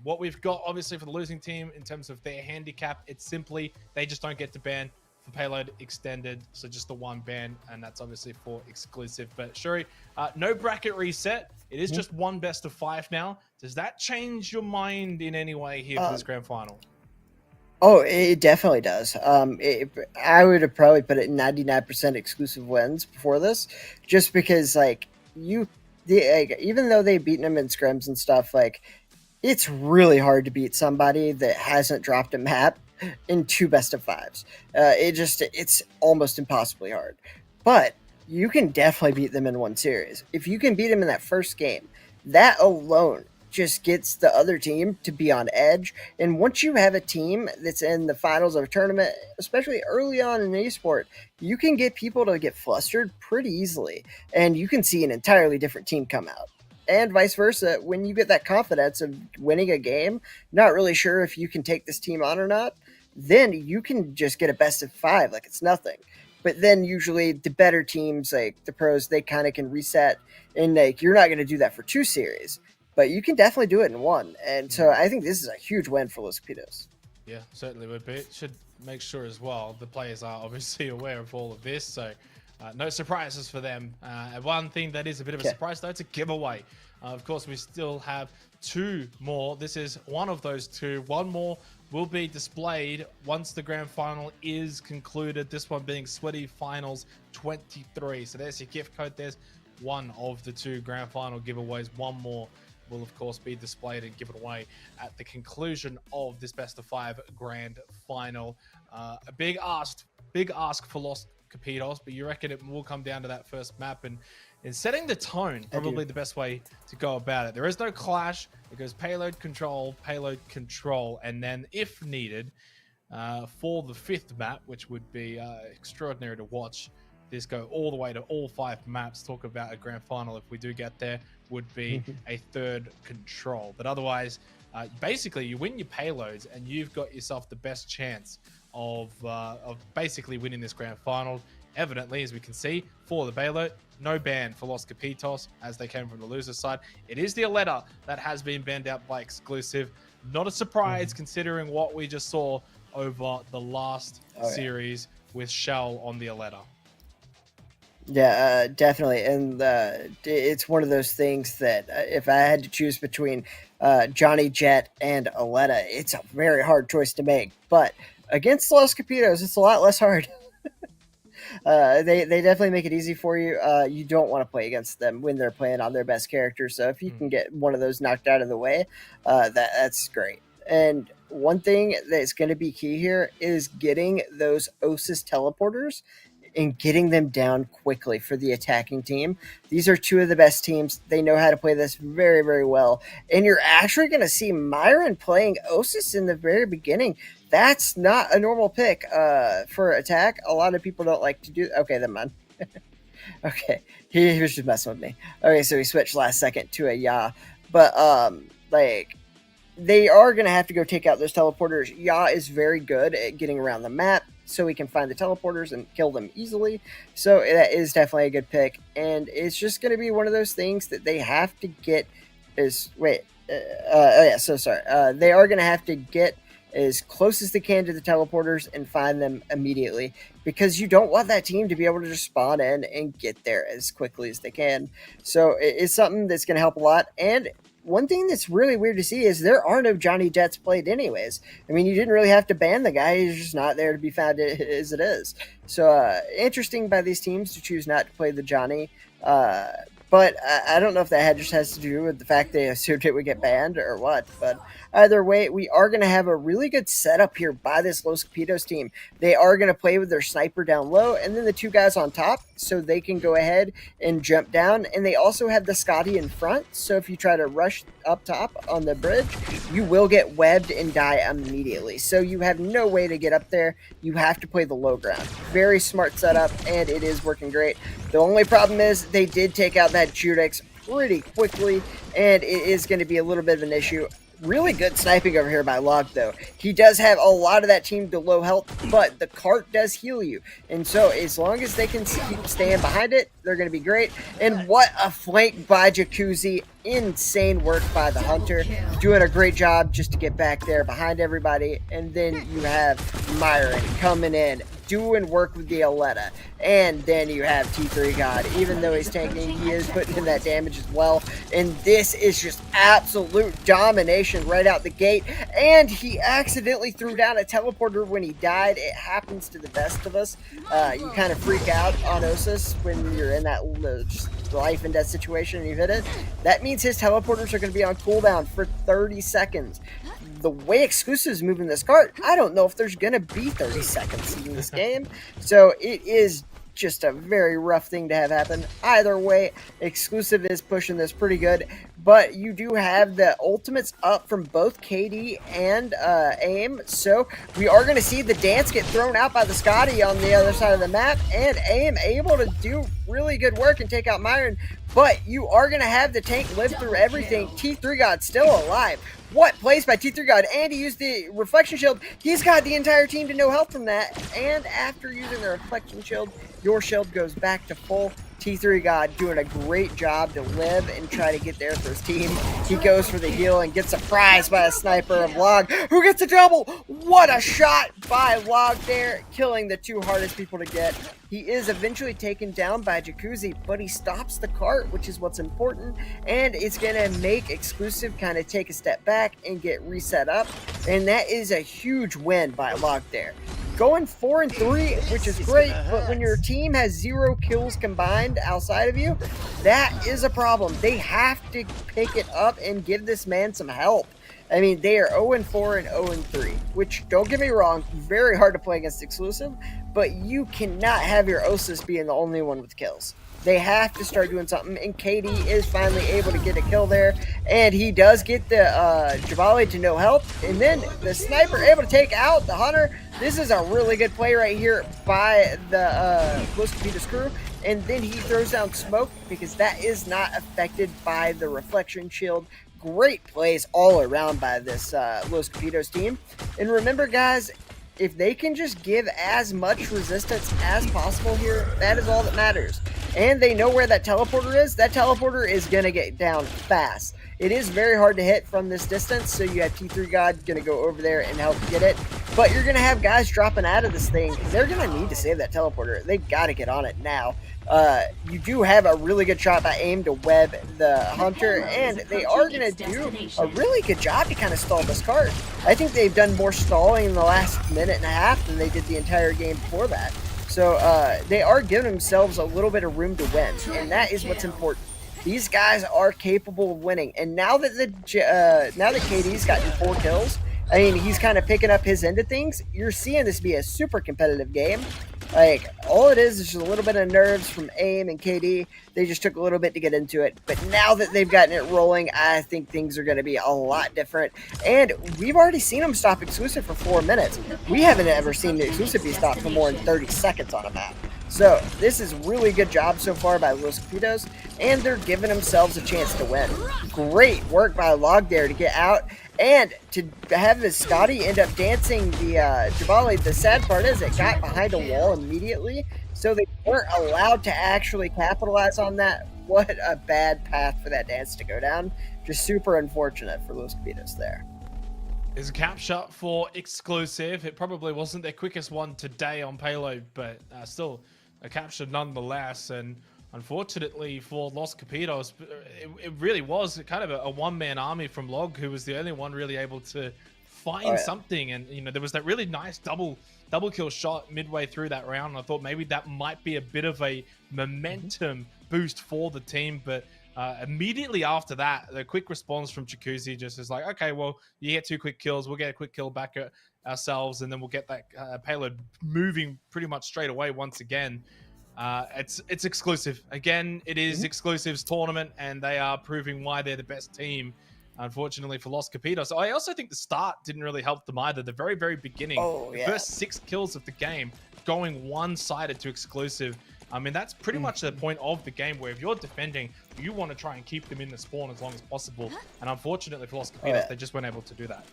What we've got, obviously, for the losing team in terms of their handicap, it's simply they just don't get to ban for Payload extended, so just the one ban, and that's obviously for Exclusive. But Shuri, no bracket reset. It is just one best of 5 now. Does that change your mind in any way here for this grand final? Oh, it definitely does. I would have probably put it 99% exclusive wins before this, just because even though they've beaten them in scrims and stuff, it's really hard to beat somebody that hasn't dropped a map in 2 best of 5s. It's almost impossibly hard, but you can definitely beat them in one series. If you can beat them in that first game, that alone just gets the other team to be on edge. And once you have a team that's in the finals of a tournament, especially early on in esport, you can get people to get flustered pretty easily, and you can see an entirely different team come out. And vice versa, when you get that confidence of winning a game, not really sure if you can take this team on or not, then you can just get a best of 5 like it's nothing. But then usually the better teams, like the pros, they kind of can reset, and you're not going to do that for 2 series. But you can definitely do it in 1. And so I think this is a huge win for Los Capitos. Yeah, certainly would be. Should make sure as well the players are obviously aware of all of this. So no surprises for them. One thing that is a bit of a surprise, though, it's a giveaway. Of course, we still have 2 more. This is one of those 2. One more will be displayed once the grand final is concluded. This one being Sweaty Finals 23. So there's your gift code. There's one of the 2 grand final giveaways. One more will of course be displayed and given away at the conclusion of this best of 5 grand final. A big ask for Los Capitos, but you reckon it will come down to that first map, and in setting the tone, probably the best way to go about it. There is no clash. It goes payload, control, and then if needed, for the 5th map, which would be extraordinary to watch this go all the way to all 5 maps. Talk about a grand final if we do get there, would be a 3rd control. But otherwise, basically you win your payloads and you've got yourself the best chance of basically winning this grand final. Evidently, as we can see, for the payload, no ban for Los Capitos as they came from the loser side. It is the Aletta that has been banned out by Exclusive. Not a surprise considering what we just saw over the last series with Shell on the Aletta. Yeah, definitely. And it's one of those things that if I had to choose between Johnny Jet and Aletta, it's a very hard choice to make. But against Los Capitos, it's a lot less hard. They definitely make it easy for you. You don't want to play against them when they're playing on their best character. So if you can get one of those knocked out of the way, that's great. And one thing that's going to be key here is getting those Osis teleporters and getting them down quickly for the attacking team. These are 2 of the best teams. They know how to play this very, very well. And you're actually going to see Myron playing Osis in the very beginning. That's not a normal pick for attack. A lot of people don't like to do. Okay, then man. Okay, he was just messing with me. Okay, so he switched last second to a Ya. But they are going to have to go take out those teleporters. Ya is very good at getting around the map, so he can find the teleporters and kill them easily. So that is definitely a good pick. And it's just going to be one of those things that they have to get they are going to have to get as close as they can to the teleporters and find them immediately, because you don't want that team to be able to just spawn in and get there as quickly as they can. So it's something that's going to help a lot. And one thing that's really weird to see is there are no Johnny Jets played anyways. I mean, you didn't really have to ban the guy. He's just not there to be found as it is. So interesting by these teams to choose not to play the Johnny. But but I don't know if that just has to do with the fact they assumed it would get banned or what. But either way, we are going to have a really good setup here by this Los Capitos team. They are going to play with their sniper down low and then the two guys on top so they can go ahead and jump down. And they also have the Scotty in front. So if you try to rush up top on the bridge, you will get webbed and die immediately. So you have no way to get up there. You have to play the low ground. Very smart setup, and it is working great. The only problem is they did take out that Judex pretty quickly, and it is going to be a little bit of an issue. Really good sniping over here by Log, though. He does have a lot of that team to low health, but the cart does heal you. And so as long as they can keep staying behind it, they're going to be great. And what a flank by Jacuzzi. Insane work by the Hunter. Doing a great job just to get back there behind everybody. And then you have Myron coming in, doing work with the Aletta. And then you have T3 God. Even though he's tanking, he is putting in that damage as well. And this is just absolute domination right out the gate. And he accidentally threw down a teleporter when he died. It happens to the best of us. You kind of freak out on Osis when you're in that just life and death situation and you hit it. That means his teleporters are going to be on cooldown for 30 seconds. The way Exclusive's moving this cart, I don't know if there's going to be 30 seconds in this game. So it is just a very rough thing to have happen. Either way, Exclusive is pushing this pretty good, but you do have the ultimates up from both KD and AIM, so we are going to see the dance get thrown out by the Scotty on the other side of the map, and AIM able to do really good work and take out Myron, but you are going to have the tank live through everything. T3 God still alive. What plays by T3 God, and he used the reflection shield. He's got the entire team to no health from that, and after using the reflection shield, your shield goes back to full. T3 God doing a great job to live and try to get there for his team. He goes for the heal and gets surprised by a sniper of Log, who gets a double. What a shot by Log there, killing the two hardest people to get. He is eventually taken down by Jacuzzi, but he stops the cart, which is what's important, and it's going to make Exclusive kind of take a step back and get reset up, and that is a huge win by Log there. Going 4-3, which is great, but when your team has 0 kills combined outside of you, that is a problem. They have to pick it up and give this man some help. I mean, they are 0-4 and 0-3, which, don't get me wrong, very hard to play against Exclusive, but you cannot have your Osis being the only one with kills. They have to start doing something, and KD is finally able to get a kill there, and he does get the Javali to no help, and then the sniper able to take out the Hunter. This is a really good play right here by the Los Capitos crew, and then he throws down smoke because that is not affected by the reflection shield. Great plays all around by this Los Capitos team, and remember guys, if they can just give as much resistance as possible here, that is all that matters. And they know where that teleporter is. That teleporter is going to get down fast. It is very hard to hit from this distance, so you have T3 God going to go over there and help get it. But you're going to have guys dropping out of this thing. They're going to need to save that teleporter. They got to get on it now. You do have a really good shot by AIM to web the Hunter, and they are going to do a really good job to kind of stall this cart. I think they've done more stalling in the last minute and a half than they did the entire game before that. So they are giving themselves a little bit of room to win, and that is what's important. These guys are capable of winning, and now that KD's gotten 4 kills, I mean, he's kind of picking up his end of things. You're seeing this be a super competitive game. Like, all it is just a little bit of nerves from AIM and KD. They just took a little bit to get into it. But now that they've gotten it rolling, I think things are going to be a lot different. And we've already seen them stop Exclusive for 4 minutes. We haven't ever seen the Exclusive be stopped for more than 30 seconds on a map. So this is really good job so far by Los Capitos, and they're giving themselves a chance to win. Great work by Log there to get out, and to have the Scotty end up dancing the Javali. The sad part is it got behind a wall immediately, so they weren't allowed to actually capitalize on that. What a bad path for that dance to go down. Just super unfortunate for Los Capitos there. There's a cap shot for Exclusive. It probably wasn't their quickest one today on Payload, but still a capture nonetheless. And unfortunately for Los Capitos, it really was kind of a one-man army from Log, who was the only one really able to find something. And you know, there was that really nice double kill shot midway through that round. And I thought maybe that might be a bit of a momentum boost for the team, but immediately after that, the quick response from Jacuzzi just is like, okay, well, you get 2 quick kills, we'll get a quick kill back at ourselves, and then we'll get that payload moving pretty much straight away once again. It's exclusive. Again, it is Exclusive's tournament, and they are proving why they're the best team. Unfortunately for Los Capitos. I also think the start didn't really help them either. The very, very beginning, the first 6 kills of the game going one-sided to Exclusive. I mean, that's pretty much the point of the game, where if you're defending, you want to try and keep them in the spawn as long as possible. And unfortunately for Los Capitos, they just weren't able to do that.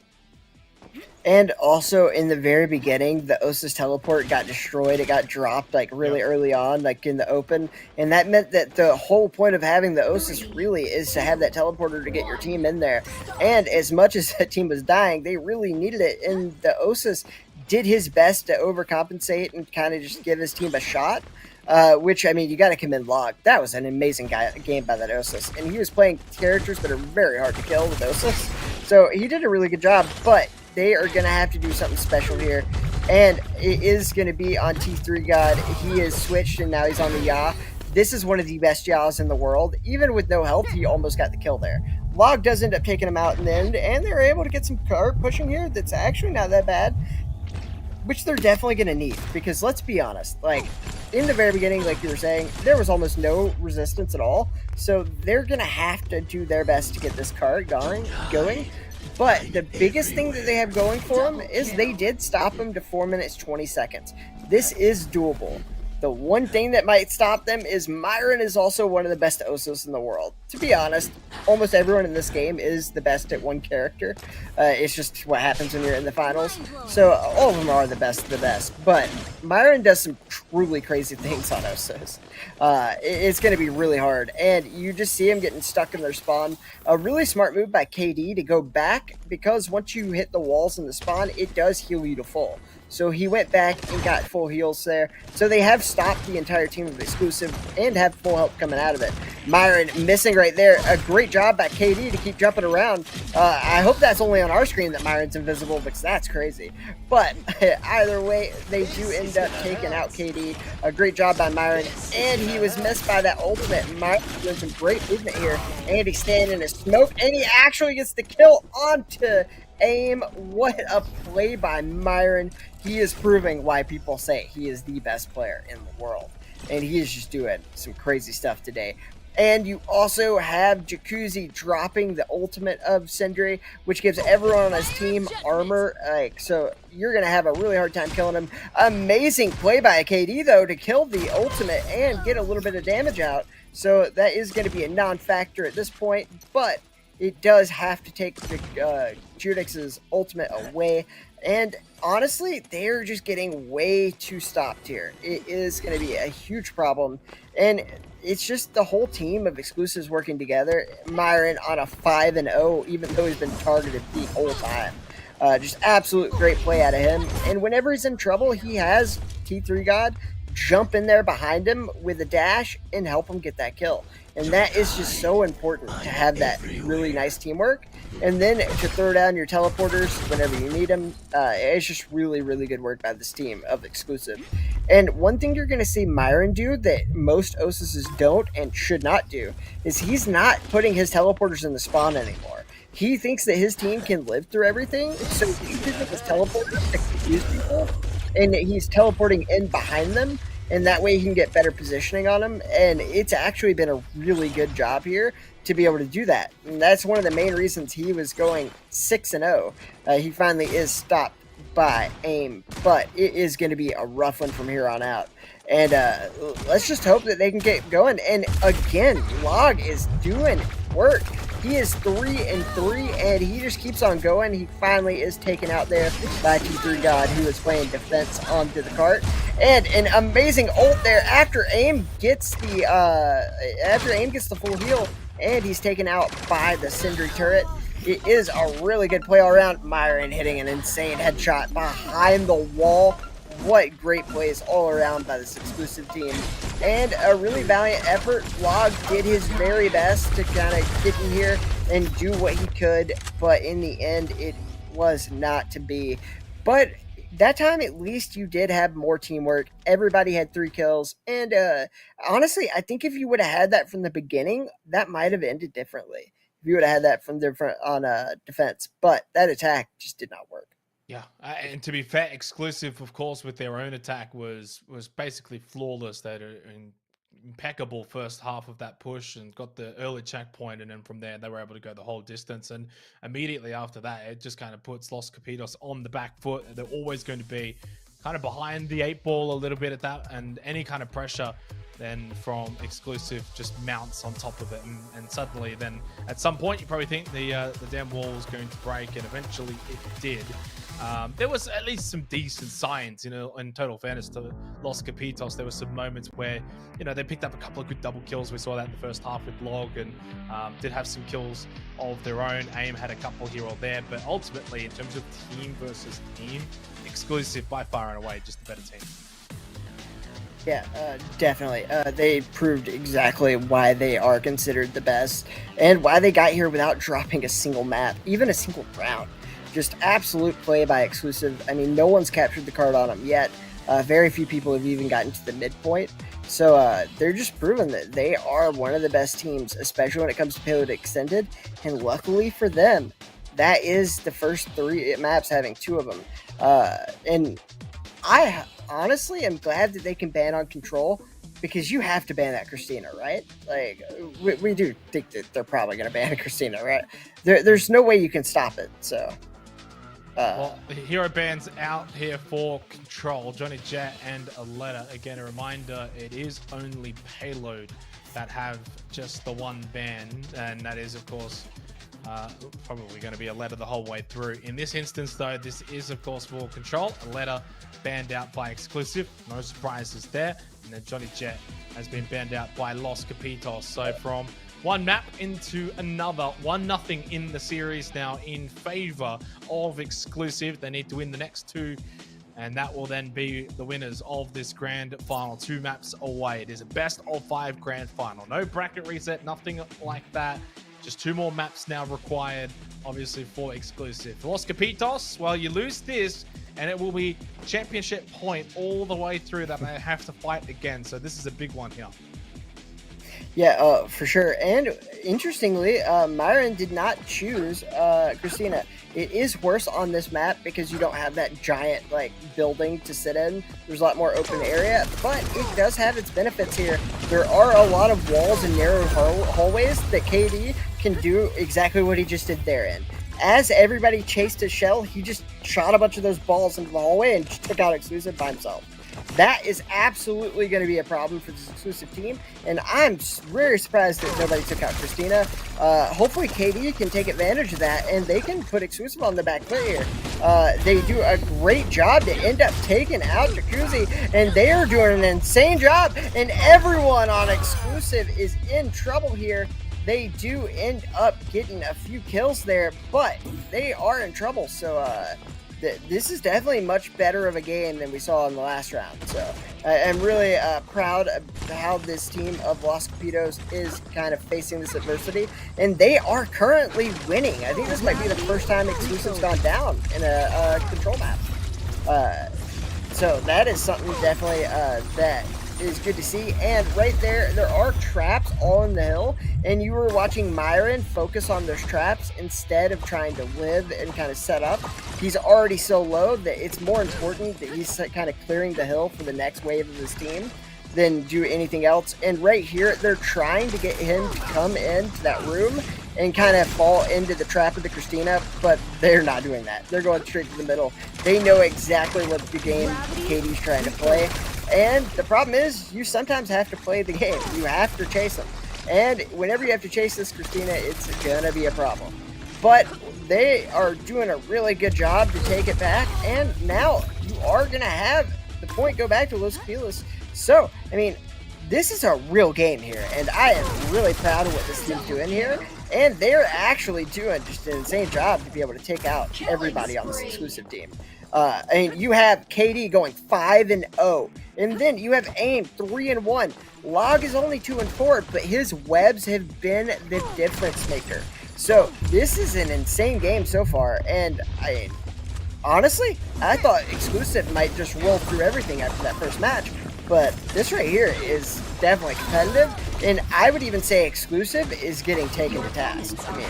And also in the very beginning, the Osis teleport got destroyed. It got dropped like really early on, like in the open. And that meant that the whole point of having the Osis really is to have that teleporter to get your team in there. And as much as that team was dying, they really needed it. And the Osis did his best to overcompensate and kind of just give his team a shot. Which, I mean, you got to commend Log. That was an amazing game by that Osis. And he was playing characters that are very hard to kill with Osis. So he did a really good job, but they are going to have to do something special here. And it is going to be on T3 God. He is switched, and now he's on the Yaw. This is one of the best Yaws in the world. Even with no health, he almost got the kill there. Log does end up taking him out in the end, and they're able to get some card pushing here that's actually not that bad. Which they're definitely going to need, because let's be honest, like, in the very beginning, like you were saying, there was almost no resistance at all, so they're going to have to do their best to get this card going. But the biggest thing that they have going for them is they did stop them to 4 minutes 20 seconds. This is doable. The one thing that might stop them is Myron is also one of the best Osos in the world. To be honest, almost everyone in this game is the best at one character. It's just what happens when you're in the finals. So all of them are the best of the best. But Myron does some truly crazy things on Osos. It's going to be really hard. And you just see him getting stuck in their spawn. A really smart move by KD to go back, because once you hit the walls in the spawn, it does heal you to full. So he went back and got full heals there. So they have stopped the entire team of Exclusive and have full health coming out of it. Myron missing right there. A great job by KD to keep jumping around. I hope that's only on our screen that Myron's invisible, because that's crazy. But either way, they do end up taking out KD. A great job by Myron. And he was missed by that ultimate. Myron doing some great movement here. And he's standing in his smoke. And he actually gets the kill onto aim. What a play by Myron. He is proving why people say he is the best player in the world. And he is just doing some crazy stuff today. And you also have Jacuzzi dropping the ultimate of Sindri, which gives everyone on his team armor. So you're going to have a really hard time killing him. Amazing play by KD, though, to kill the ultimate and get a little bit of damage out. So that is going to be a non-factor at this point. But it does have to take the Judix's ultimate away. And honestly, they're just getting way too stopped here. It is going to be a huge problem. And it's just the whole team of Exclusives working together. Myron on a 5-0, even though he's been targeted the whole time. Just absolute great play out of him. And whenever he's in trouble, he has T3 God jump in there behind him with a dash and help him get that kill. And that is just so important, to have that really nice teamwork. And then to throw down your teleporters whenever you need them. It's just really, really good work by this team of Exclusive. And one thing you're going to see Myron do that most Osises don't and should not do is he's not putting his teleporters in the spawn anymore. He thinks that his team can live through everything, so he's using his teleporters to confuse people. And he's teleporting in behind them. And that way he can get better positioning on them. And it's actually been a really good job here to be able to do that. And that's one of the main reasons he was going 6-0. He finally is stopped by aim. But it is going to be a rough one from here on out. And let's just hope that they can get going. And again, Log is doing work. He is 3-3, and he just keeps on going. He finally is taken out there by T3 God, who is playing defense onto the cart. And an amazing ult there after aim gets the full heal, and he's taken out by the Sindri turret. It is a really good play all around. Myron hitting an insane headshot behind the wall. What great plays all around by this Exclusive team. And a really valiant effort. Log did his very best to kind of get in here and do what he could, but in the end, it was not to be. But that time at least you did have more teamwork. Everybody had 3 kills, and honestly, I think if you would have had that from the beginning, that might have ended differently. If you would have had that from different on defense, but that attack just did not work. Yeah, and to be fair, Exclusive, of course, with their own attack was basically flawless. They had an impeccable first half of that push and got the early checkpoint, and then from there they were able to go the whole distance. And immediately after that, it just kind of puts Los Capitos on the back foot. They're always going to be kind of behind the 8 ball a little bit at that, and any kind of pressure then from Exclusive just mounts on top of it, and suddenly then at some point you probably think the damn wall was going to break, and eventually it did. There was at least some decent signs, in total fairness to Los Capitos. There were some moments where, they picked up a couple of good double kills. We saw that in the first half with Log, and did have some kills of their own. AIM had a couple here or there, but ultimately, in terms of team versus team, Exclusive by far and away just a better team. Yeah, definitely. They proved exactly why they are considered the best and why they got here without dropping a single map, even a single round. Just absolute play by Exclusive. I mean, no one's captured the card on them yet. Very few people have even gotten to the midpoint. So they're just proving that they are one of the best teams, especially when it comes to Payload Extended. And luckily for them, that is the first 3 maps having 2 of them. And I honestly am glad that they can ban on Control, because you have to ban that Christina, right? Like, we do think that they're probably going to ban Christina, right? There's no way you can stop it, so... well, the hero bands out here for Control, Johnny Jet and Aletta. Again, a reminder, it is only Payload that have just the one ban, and that is, of course, probably going to be Aletta the whole way through. In this instance, though, this is, of course, for Control. Aletta banned out by Exclusive. No surprises there. And then Johnny Jet has been banned out by Los Capitos. So from one map into another, 1-0 in the series now in favor of Exclusive. They need to win the next 2, and that will then be the winners of this grand final. 2 maps away. It is a best of 5 grand final. No bracket reset, nothing like that. Just 2 more maps now required, obviously, for Exclusive. For Los Capitos, well, you lose this, and it will be championship point all the way through that they have to fight again. So this is a big one here. Yeah, for sure. And interestingly, Myron did not choose Christina. It is worse on this map because you don't have that giant building to sit in. There's a lot more open area, but it does have its benefits here. There are a lot of walls and narrow hallways that KD can do exactly what he just did therein. As everybody chased his shell, he just shot a bunch of those balls into the hallway and just took out Exclusive by himself. That is absolutely going to be a problem for this Exclusive team, and I'm very surprised that nobody took out Christina. Hopefully KD can take advantage of that, and they can put Exclusive on the back foot here. They do a great job to end up taking out Jacuzzi, and they are doing an insane job, and everyone on Exclusive is in trouble here. They do end up getting a few kills there, but they are in trouble, so this is definitely much better of a game than we saw in the last round. So I'm really proud of how this team of Los Capitos is kind of facing this adversity, and they are currently winning. I think this might be the first time Exclusive's gone down in a control map. So that is something definitely that is good to see. And right there are traps all in the hill, and you were watching Myron focus on those traps instead of trying to live and kind of set up. He's already so low that it's more important that he's kind of clearing the hill for the next wave of his team than do anything else. And right here, they're trying to get him to come into that room and kind of fall into the trap of the Christina, but they're not doing that. They're going straight to the middle. They know exactly what the game KD's trying to play. And the problem is, you sometimes have to play the game. You have to chase them. And whenever you have to chase this Christina, it's going to be a problem. But they are doing a really good job to take it back. And now you are going to have the point go back to Los Capitos. So, I mean, this is a real game here. And I am really proud of what this team's doing here. And they're actually doing just an insane job to be able to take out everybody on this Exclusive team. And you have KD going 5-0, and then you have AIM 3-1. Log is only 2-4, but his webs have been the difference maker. So this is an insane game so far, and honestly, I thought Exclusive might just roll through everything after that first match. But this right here is definitely competitive, and I would even say Exclusive is getting taken to task. I mean,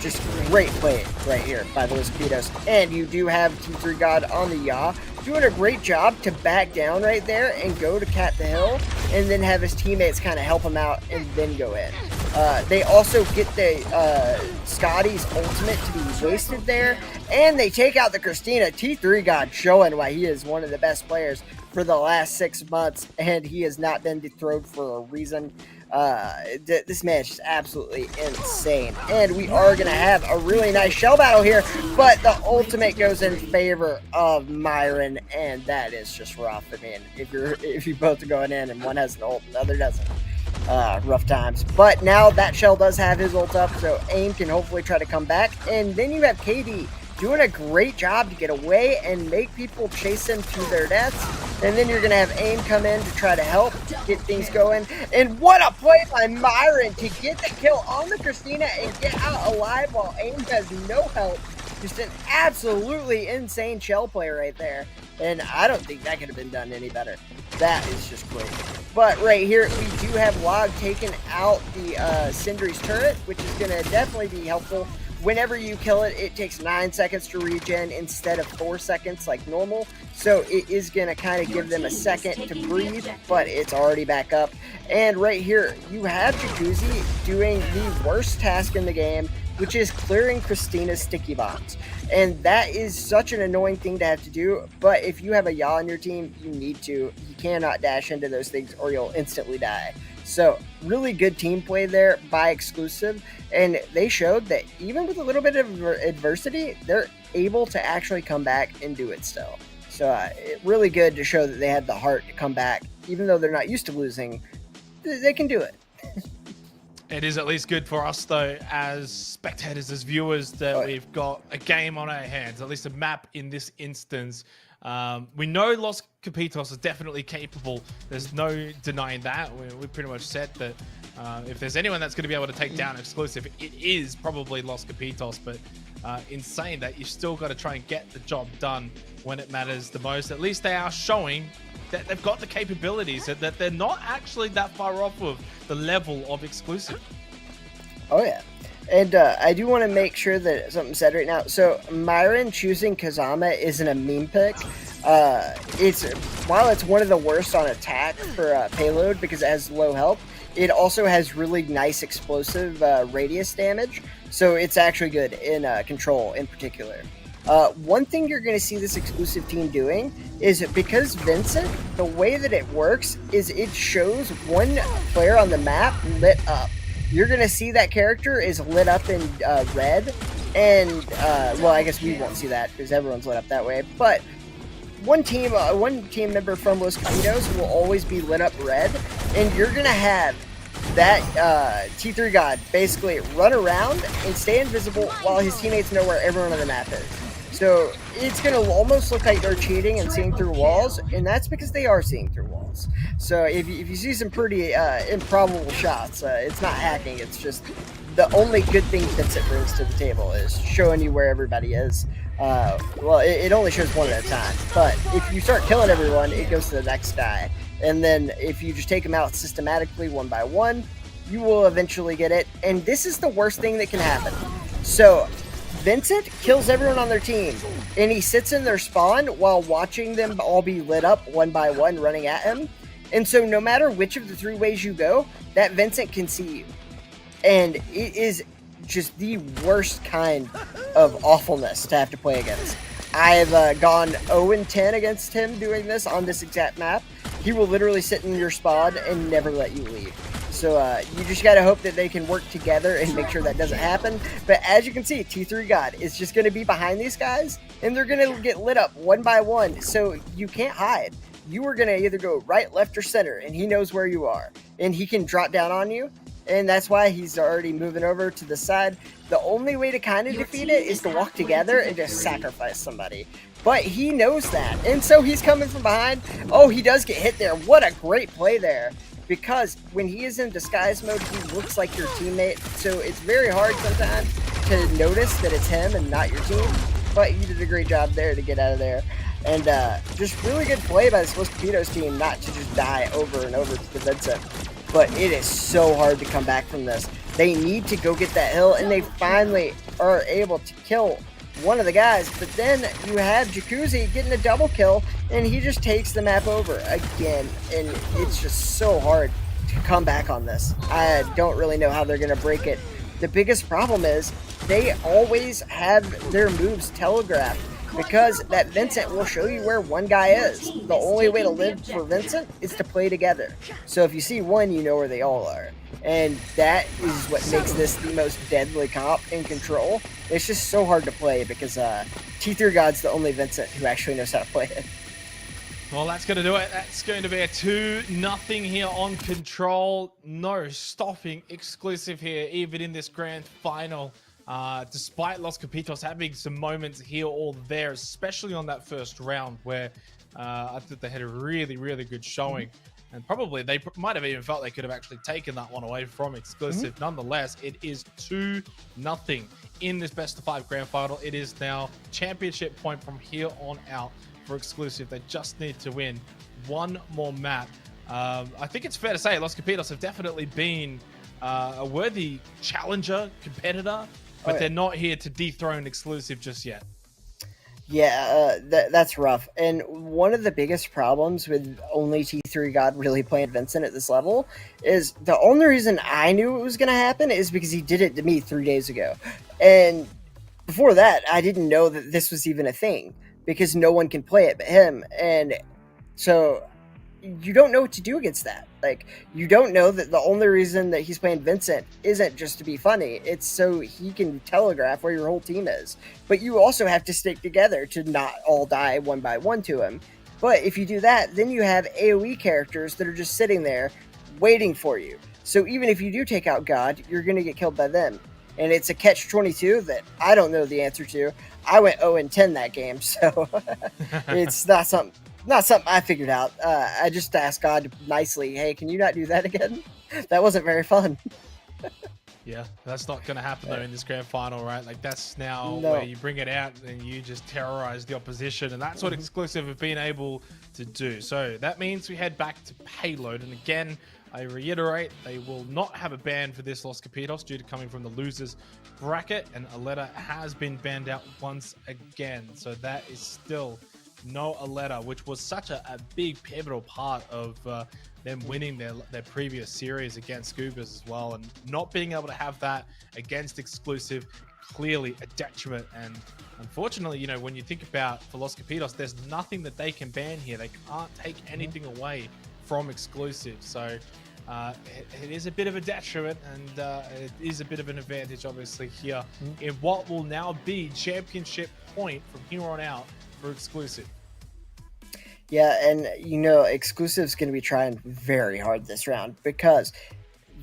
just great play right here by those capitos. And you do have T3 God on the yaw, doing a great job to back down right there and go to cap the hill, and then have his teammates kind of help him out and then go in. They also get the Scotty's ultimate to be wasted there, and they take out the Christina. T3 God showing why he is one of the best players for the last 6 months, and he has not been dethroned for a reason. This match is absolutely insane, and we are going to have a really nice shell battle here, but the ultimate goes in favor of Myron, and that is just rough. I mean, if you both are going in and one has an ult and the other doesn't, rough times. But now that shell does have his ult up, so AIM can hopefully try to come back, and then you have KD doing a great job to get away and make people chase him to their deaths. And then you're going to have AIM come in to try to help get things going. And what a play by Myron to get the kill on the Christina and get out alive while AIM has no help. Just an absolutely insane shell play right there. And I don't think that could have been done any better. That is just great. But right here, we do have Log taking out the Sindri's turret, which is going to definitely be helpful. Whenever you kill it, it takes 9 seconds to regen instead of 4 seconds like normal. So it is going to kind of give them a second to breathe, but it's already back up. And right here, you have Jacuzzi doing the worst task in the game, which is clearing Christina's sticky bombs. And that is such an annoying thing to have to do, but if you have a yaw on your team, you need to. You cannot dash into those things or you'll instantly die. So really good team play there by Exclusive, and they showed that even with a little bit of adversity, they're able to actually come back and do it still. So really good to show that they had the heart to come back, even though they're not used to losing, they can do it. It is at least good for us, though, as spectators, as viewers, that we've got a game on our hands, at least a map in this instance. We know Los Capitos is definitely capable. There's no denying that. We pretty much said that if there's anyone that's going to be able to take down Exclusive, it is probably Los Capitos. But in saying that, you've still got to try and get the job done when it matters the most. At least they are showing that they've got the capabilities, that they're not actually that far off of the level of Exclusive. Oh, yeah. And I do want to make sure that something's said right now. So Myron choosing Kazama isn't a meme pick. While it's one of the worst on attack for Payload because it has low health, it also has really nice explosive radius damage. So it's actually good in control in particular. One thing you're going to see this Exclusive team doing is because Vincent, the way that it works is it shows one player on the map lit up. You're going to see that character is lit up in red, and, well, I guess we won't see that because everyone's lit up that way, but one team member from Los Capitos will always be lit up red, and you're going to have that T3 God basically run around and stay invisible while his teammates know where everyone on the map is. So it's going to almost look like they're cheating and seeing through walls, and that's because they are seeing through walls. So if you see some pretty improbable shots, it's not hacking, it's just the only good thing Vincent brings to the table is showing you where everybody is. Well, it only shows one at a time, but if you start killing everyone, it goes to the next guy. And then if you just take them out systematically one by one, you will eventually get it. And this is the worst thing that can happen. So Vincent kills everyone on their team, and he sits in their spawn while watching them all be lit up one by one running at him. And so no matter which of the three ways you go, that Vincent can see you. And it is just the worst kind of awfulness to have to play against. I've gone 0-10 against him doing this on this exact map. He will literally sit in your spawn and never let you leave. So you just got to hope that they can work together and make sure that doesn't happen. But as you can see, T3 God is just going to be behind these guys, and they're going to get lit up one by one. So you can't hide. You are going to either go right, left, or center, and he knows where you are. And he can drop down on you, and that's why he's already moving over to the side. The only way to kind of defeat it is to walk together and just sacrifice somebody. But he knows that, and so he's coming from behind. Oh, he does get hit there. What a great play there. Because when he is in disguise mode, he looks like your teammate. So it's very hard sometimes to notice that it's him and not your team. but he did a great job there to get out of there. And just really good play by this Los Capitos team not to just die over and over to the Vincent. But it is so hard to come back from this. They need to go get that hill, and they finally are able to kill one of the guys. But then you have Jacuzzi getting a double kill, and he just takes the map over again. And it's just so hard to come back on this. I don't really know how they're going to break it. The biggest problem is they always have their moves telegraphed, because that Vincent will show you where one guy is. The only way to live for Vincent is to play together. So if you see one, you know where they all are. And that is what makes this the most deadly comp in Control. It's just so hard to play because T3 GauG's the only Vincent who actually knows how to play it. Well, that's going to do it. That's going to be a 2-0 here on Control. No stopping exclusive here, even in this grand final. Despite Los Capitos having some moments here or there, especially on that first round where I thought they had a really, really good showing. And probably they might have even felt they could have actually taken that one away from exclusive. Nonetheless, it is 2-0 in this best of 5 grand final. It is now championship point from here on out for exclusive. They just need to win one more map. I think it's fair to say Los Capitos have definitely been a worthy challenger, competitor, but they're not here to dethrone exclusive just yet. Yeah, that's rough. And one of the biggest problems with only T3 GauG really playing Vincent at this level is the only reason I knew it was going to happen is because he did it to me 3 days ago. And before that, I didn't know that this was even a thing because no one can play it but him. And so you don't know what to do against that. Like, you don't know that the only reason that he's playing Vincent isn't just to be funny. It's so he can telegraph where your whole team is. But you also have to stick together to not all die one by one to him. But if you do that, then you have AoE characters that are just sitting there waiting for you. So even if you do take out GauG, you're going to get killed by them. And it's a catch-22 that I don't know the answer to. I went 0-10 that game, so it's not something I figured out. I just asked God nicely, hey, can you not do that again? That wasn't very fun. Yeah, that's not going to happen though in this grand final, right? Like, that's now where you bring it out and you just terrorize the opposition, and that's what exclusive have been able to do. So that means we head back to Payload, and again, I reiterate, they will not have a ban for this Los Capitos due to coming from the losers bracket, and Aletta has been banned out once again. So that is still no Aletta, which was such a big pivotal part of them winning their previous series against Goobers as well, and not being able to have that against exclusive, clearly a detriment. And unfortunately, you know, when you think about for Los Capitos, there's nothing that they can ban here. They can't take anything away from exclusive. So it is a bit of a detriment, and it is a bit of an advantage obviously here in what will now be championship point from here on out for exclusive. Yeah, and you know, exclusive's going to be trying very hard this round because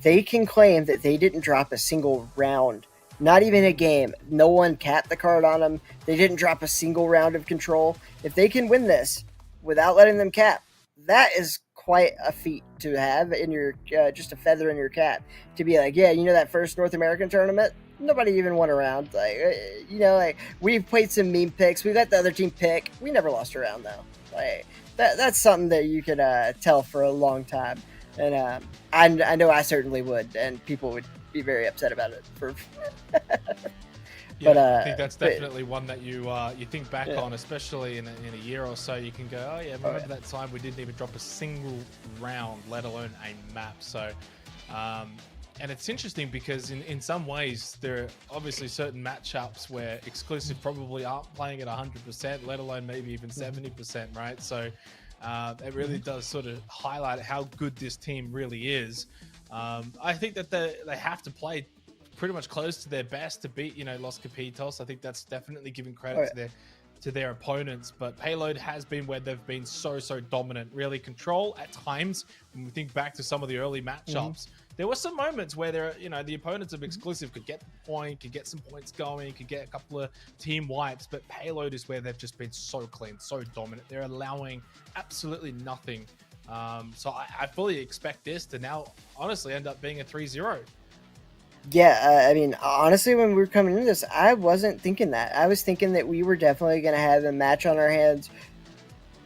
they can claim that they didn't drop a single round, not even a game. No one capped the card on them. They didn't drop a single round of Control. If they can win this without letting them cap, that is quite a feat to have in your just a feather in your cap to be like, yeah, you know, that first North American tournament, nobody even won a round. Like, you know, like, we've played some meme picks, we let the other team pick, we never lost a round though. Like, that's something that you could tell for a long time. And I know I certainly would, and people would be very upset about it for Yeah, but I think that's definitely one that you think back on, especially in a year or so. You can go, oh yeah, remember that time we didn't even drop a single round, let alone a map. So, and it's interesting because in some ways there are obviously certain matchups where exclusive probably aren't playing at 100%, let alone maybe even 70%, right? So it really does sort of highlight how good this team really is. I think that they have to play pretty much close to their best to beat, you know, Los Capitos. I think that's definitely giving credit to their opponents, but Payload has been where they've been so dominant. Really, Control at times, when we think back to some of the early matchups, there were some moments where the opponents of exclusive could get the point, could get some points going, could get a couple of team wipes, but Payload is where they've just been so clean, so dominant. They're allowing absolutely nothing. So I fully expect this to now honestly end up being a 3-0. Yeah, I mean, honestly, when we were coming into this, I wasn't thinking that. I was thinking that we were definitely going to have a match on our hands.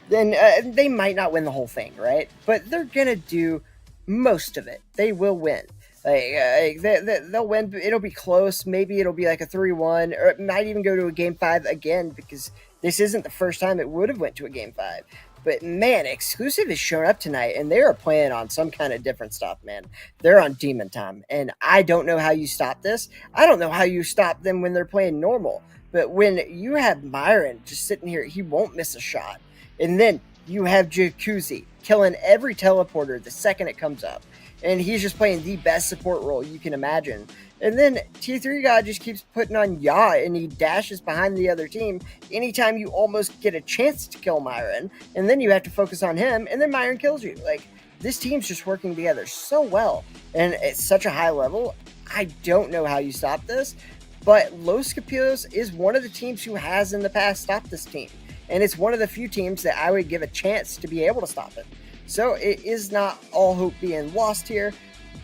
Then they might not win the whole thing, right? But they're going to do most of it. They will win. They'll win. It'll be close. Maybe it'll be like a 3-1, or it might even go to a game 5 again, because this isn't the first time it would have went to a game 5. But man, Exclusive has shown up tonight, and they are playing on some kind of different stuff, man. They're on demon time, and I don't know how you stop this. I don't know how you stop them when they're playing normal. But when you have Myron just sitting here, he won't miss a shot. And then you have Jacuzzi killing every teleporter the second it comes up. And he's just playing the best support role you can imagine. And then T3 GauG just keeps putting on Yaw, and he dashes behind the other team anytime you almost get a chance to kill Myron. And then you have to focus on him, and then Myron kills you. Like, this team's just working together so well. And it's such a high level. I don't know how you stop this. But Los Capitos is one of the teams who has in the past stopped this team. And it's one of the few teams that I would give a chance to be able to stop it. So it is not all hope being lost here,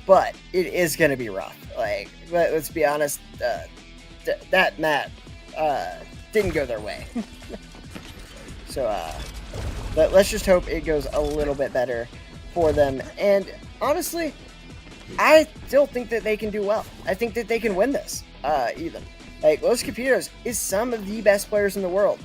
but it is going to be rough. Like, let's be honest, that map didn't go their way. So let's just hope it goes a little bit better for them. And honestly, I still think that they can do well. I think that they can win this, even. Like, Los Capitos is some of the best players in the world.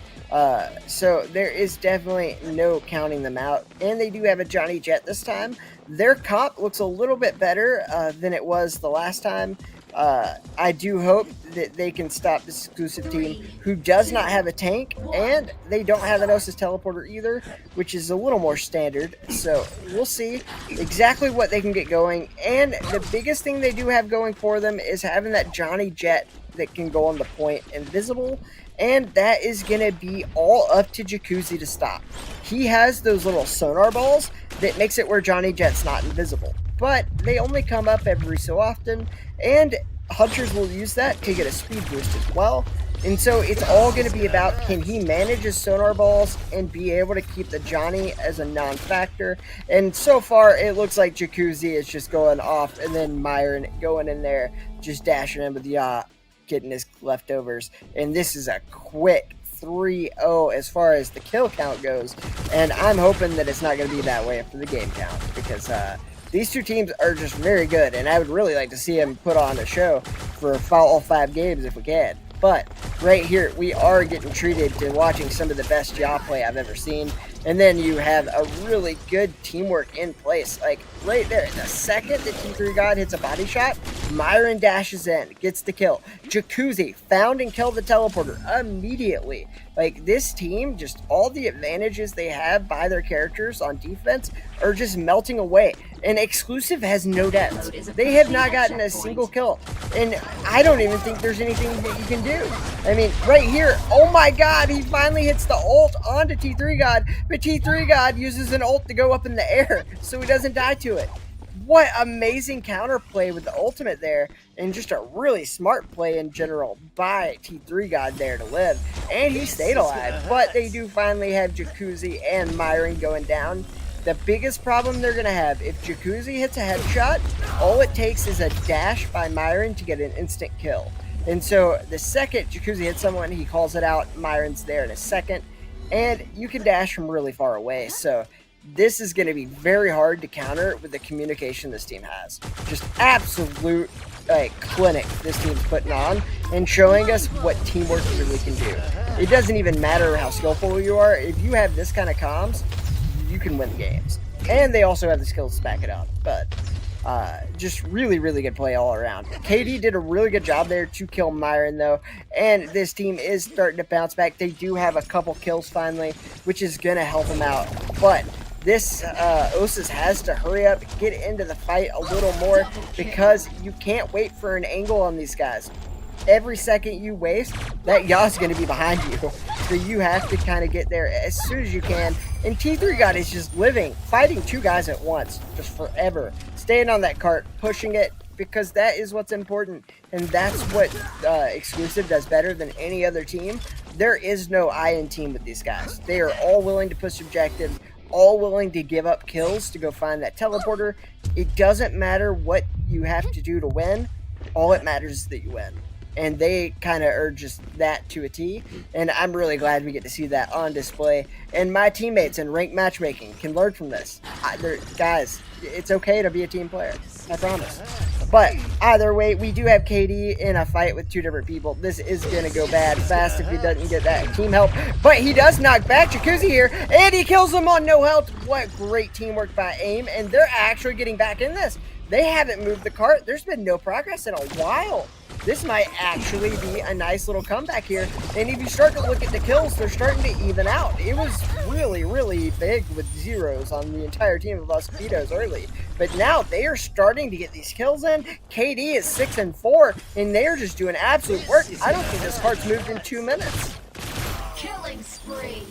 So there is definitely no counting them out. And they do have a Johnny Jet this time. Their comp looks a little bit better than it was the last time. I do hope that they can stop this exclusive team who does not have a tank, and they don't have an Osis teleporter either, which is a little more standard. So we'll see exactly what they can get going. And the biggest thing they do have going for them is having that Johnny Jet that can go on the point invisible. And that is going to be all up to Jacuzzi to stop. He has those little sonar balls that makes it where Johnny Jet's not invisible. But they only come up every so often, and Hunters will use that to get a speed boost as well. And so it's all going to be about, can he manage his sonar balls and be able to keep the Johnny as a non-factor. And so far, it looks like Jacuzzi is just going off, and then Myron going in there, just dashing in with the yacht, getting his leftovers. And this is a quick 3-0 as far as the kill count goes, and I'm hoping that it's not going to be that way for the game count, because these two teams are just very good, and I would really like to see them put on a show for all 5 games if we can. But right here, we are getting treated to watching some of the best jaw play I've ever seen. And then you have a really good teamwork in place. Like, right there, the second that T3 GauG hits a body shot, Myron dashes in, gets the kill. Jacuzzi found and killed the teleporter immediately. Like, this team, just all the advantages they have by their characters on defense are just melting away. And Exclusive has no deaths. They have not gotten a single kill. And I don't even think there's anything that you can do. I mean, right here, oh my god, he finally hits the ult onto T3 GauG, but T3 GauG uses an ult to go up in the air so he doesn't die to it. What amazing counterplay with the ultimate there, and just a really smart play in general by T3 GauG there to live. And he stayed alive, but they do finally have Jacuzzi and Myron going down. The biggest problem they're going to have, if Jacuzzi hits a headshot, all it takes is a dash by Myron to get an instant kill. And so the second Jacuzzi hits someone, he calls it out, Myron's there in a second, and you can dash from really far away. So this is going to be very hard to counter with the communication this team has. Just absolute clinic this team's putting on and showing us what teamwork really can do. It doesn't even matter how skillful you are. If you have this kind of comms, you can win games. And they also have the skills to back it up. But just really, really good play all around. KD did a really good job there to kill Myron, though. And this team is starting to bounce back. They do have a couple kills finally, which is going to help them out. But this Osis has to hurry up, get into the fight a little more, because you can't wait for an angle on these guys. Every second you waste, that Yaw's going to be behind you. So you have to kind of get there as soon as you can. And T3 GauG is just living, fighting 2 guys at once, just forever. Staying on that cart, pushing it, because that is what's important. And that's what Exclusive does better than any other team. There is no IN team with these guys. They are all willing to push objective, all willing to give up kills to go find that teleporter. It doesn't matter what you have to do to win. all it matters is that you win. And they kind of are just that to a T. And I'm really glad we get to see that on display. And my teammates in ranked matchmaking can learn from this. Guys, it's okay to be a team player. I promise. But either way, we do have KD in a fight with two different people. This is going to go bad fast if he doesn't get that team help. But he does knock back Jacuzzi here, and he kills him on no health. What great teamwork by AIM. And they're actually getting back in this. They haven't moved the cart. There's been no progress in a while. This might actually be a nice little comeback here. And if you start to look at the kills, they're starting to even out. It was really, really big with zeros on the entire team of Los Capitos early. But now they are starting to get these kills in. KD is 6-4, and they're just doing absolute work. I don't think this cart's moved in 2 minutes. Killing spree.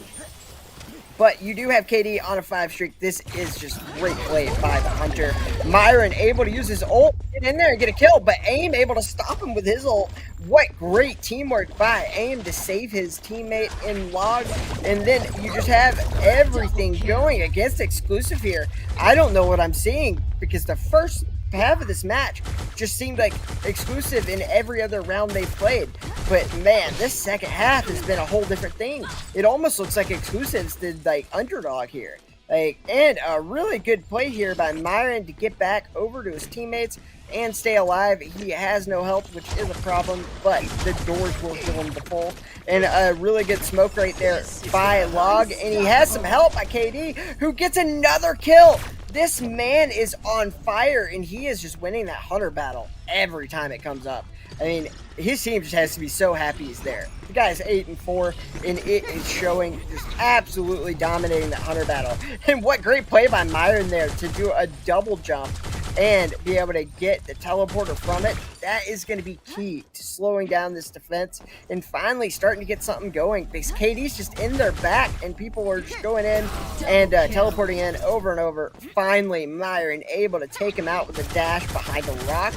But you do have KD on a 5 streak. This is just great play by the Hunter. Myron able to use his ult, get in there and get a kill, but AIM able to stop him with his ult. What great teamwork by AIM to save his teammate in log. And then you just have everything going against Exclusive here. I don't know what I'm seeing because the first half of this match just seemed like Exclusive in every other round they played. But man, this second half has been a whole different thing. It almost looks like Exclusives did like underdog here. And a really good play here by Myron to get back over to his teammates and stay alive. He has no health, which is a problem, but the doors will kill him to full. And a really good smoke right there by Log, and he has some help by KD, who gets another kill. This man is on fire, and he is just winning that Hunter battle every time it comes up. I mean, his team just has to be so happy he's there. The guy's 8-4, and it is showing, just absolutely dominating that Hunter battle. And what great play by Myron there to do a double jump and be able to get the teleporter from it. That is going to be key to slowing down this defense and finally starting to get something going, because KD's just in their back and people are just going in and teleporting in over and over. Finally, Myron able to take him out with a dash behind the rock,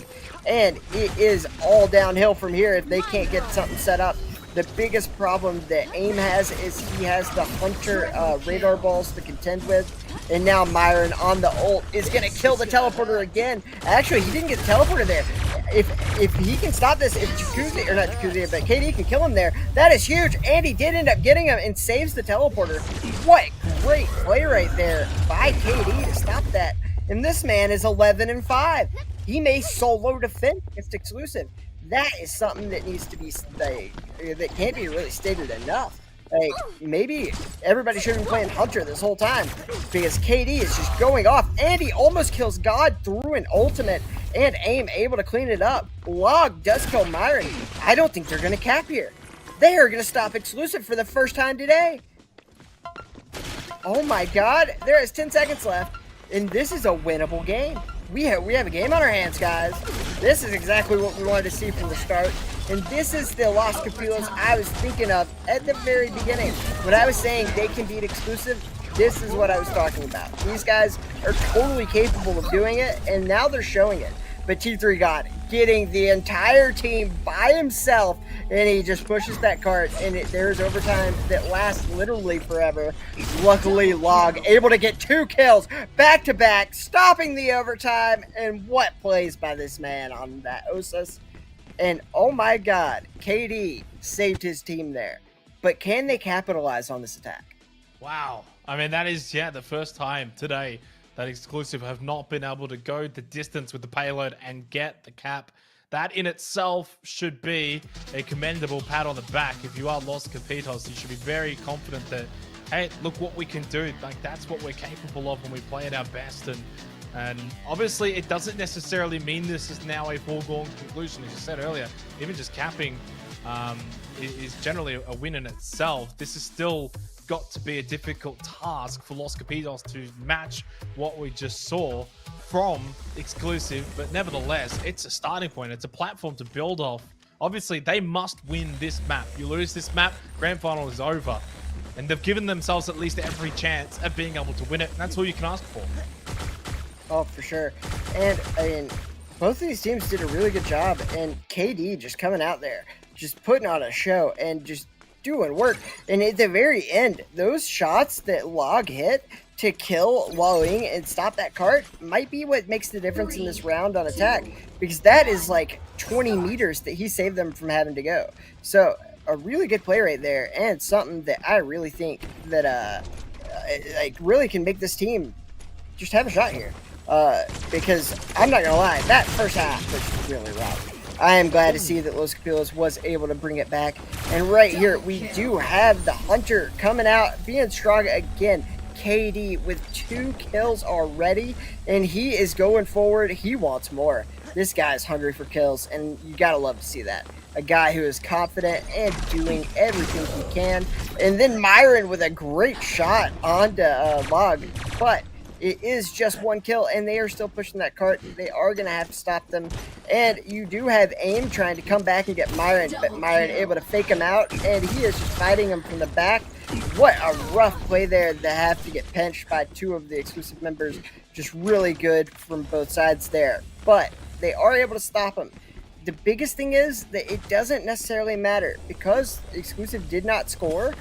and it is all downhill from here if they can't get something set up. The biggest problem that AIM has is he has the Hunter radar balls to contend with. And now Myron on the ult is going to kill the teleporter again. Actually, he didn't get the teleporter there. If he can stop this, if Jacuzzi, or not Jacuzzi, but KD can kill him there, that is huge. And he did end up getting him and saves the teleporter. What great play right there by KD to stop that. And this man is 11-5. He may solo defend against Exclusive. That is something that needs to be, that can't be really stated enough. Like, maybe everybody should have been playing Hunter this whole time, because KD is just going off, and he almost kills God through an ultimate, and AIM able to clean it up. Log does kill Myron. I don't think they're going to cap here. They are going to stop Exclusive for the first time today. Oh my God, there is 10 seconds left, and this is a winnable game. We have a game on our hands, guys. This is exactly what we wanted to see from the start. And this is the Los Capitos I was thinking of at the very beginning. When I was saying they can beat Exclusive, this is what I was talking about. These guys are totally capable of doing it, and now they're showing it. But T3 got getting the entire team by himself, and he just pushes that cart, and there's overtime that lasts literally forever. Luckily, Log able to get 2 kills back-to-back, stopping the overtime, and what plays by this man on that Osus. And oh my God, KD saved his team there. But can they capitalize on this attack? Wow. I mean, that is, the first time today that Exclusive have not been able to go the distance with the payload and get the cap. That in itself should be a commendable pat on the back. If you are Los Capitos, you should be very confident that, hey, look what we can do. Like, that's what we're capable of when we play at our best. And obviously, it doesn't necessarily mean this is now a foregone conclusion. As you said earlier, even just capping is generally a win in itself. This is still got to be a difficult task for Los Capitos to match what we just saw from Exclusive, but nevertheless, it's a starting point. It's a platform to build off. Obviously, they must win this map. You lose this map, grand final is over. And they've given themselves at least every chance at being able to win it, and that's all you can ask for. Oh, for sure. And, I mean, both of these teams did a really good job, and KD just coming out there, just putting on a show, and just doing work. And at the very end, those shots that Log hit, to kill Wallowing and stop that cart might be what makes the difference in this round on attack, because that is like 20 meters that he saved them from having to go. So a really good play right there, and something that I really think that like really can make this team just have a shot here. Because I'm not gonna lie, that first half was really rough. I am glad to see that Los Capitos was able to bring it back. And right here, we do have the Hunter coming out, being strong again. KD with 2 kills already, and he is going forward. He wants more. This guy is hungry for kills, and you gotta love to see that. A guy who is confident and doing everything he can. And then Myron with a great shot onto Log, but it is just 1 kill, and they are still pushing that cart. They are going to have to stop them. And you do have AIM trying to come back and get Myron, but Myron able to fake him out, and he is just fighting him from the back. What a rough play there to have to get pinched by 2 of the exclusive members. Just really good from both sides there. But they are able to stop him. The biggest thing is that it doesn't necessarily matter, because exclusive did not score.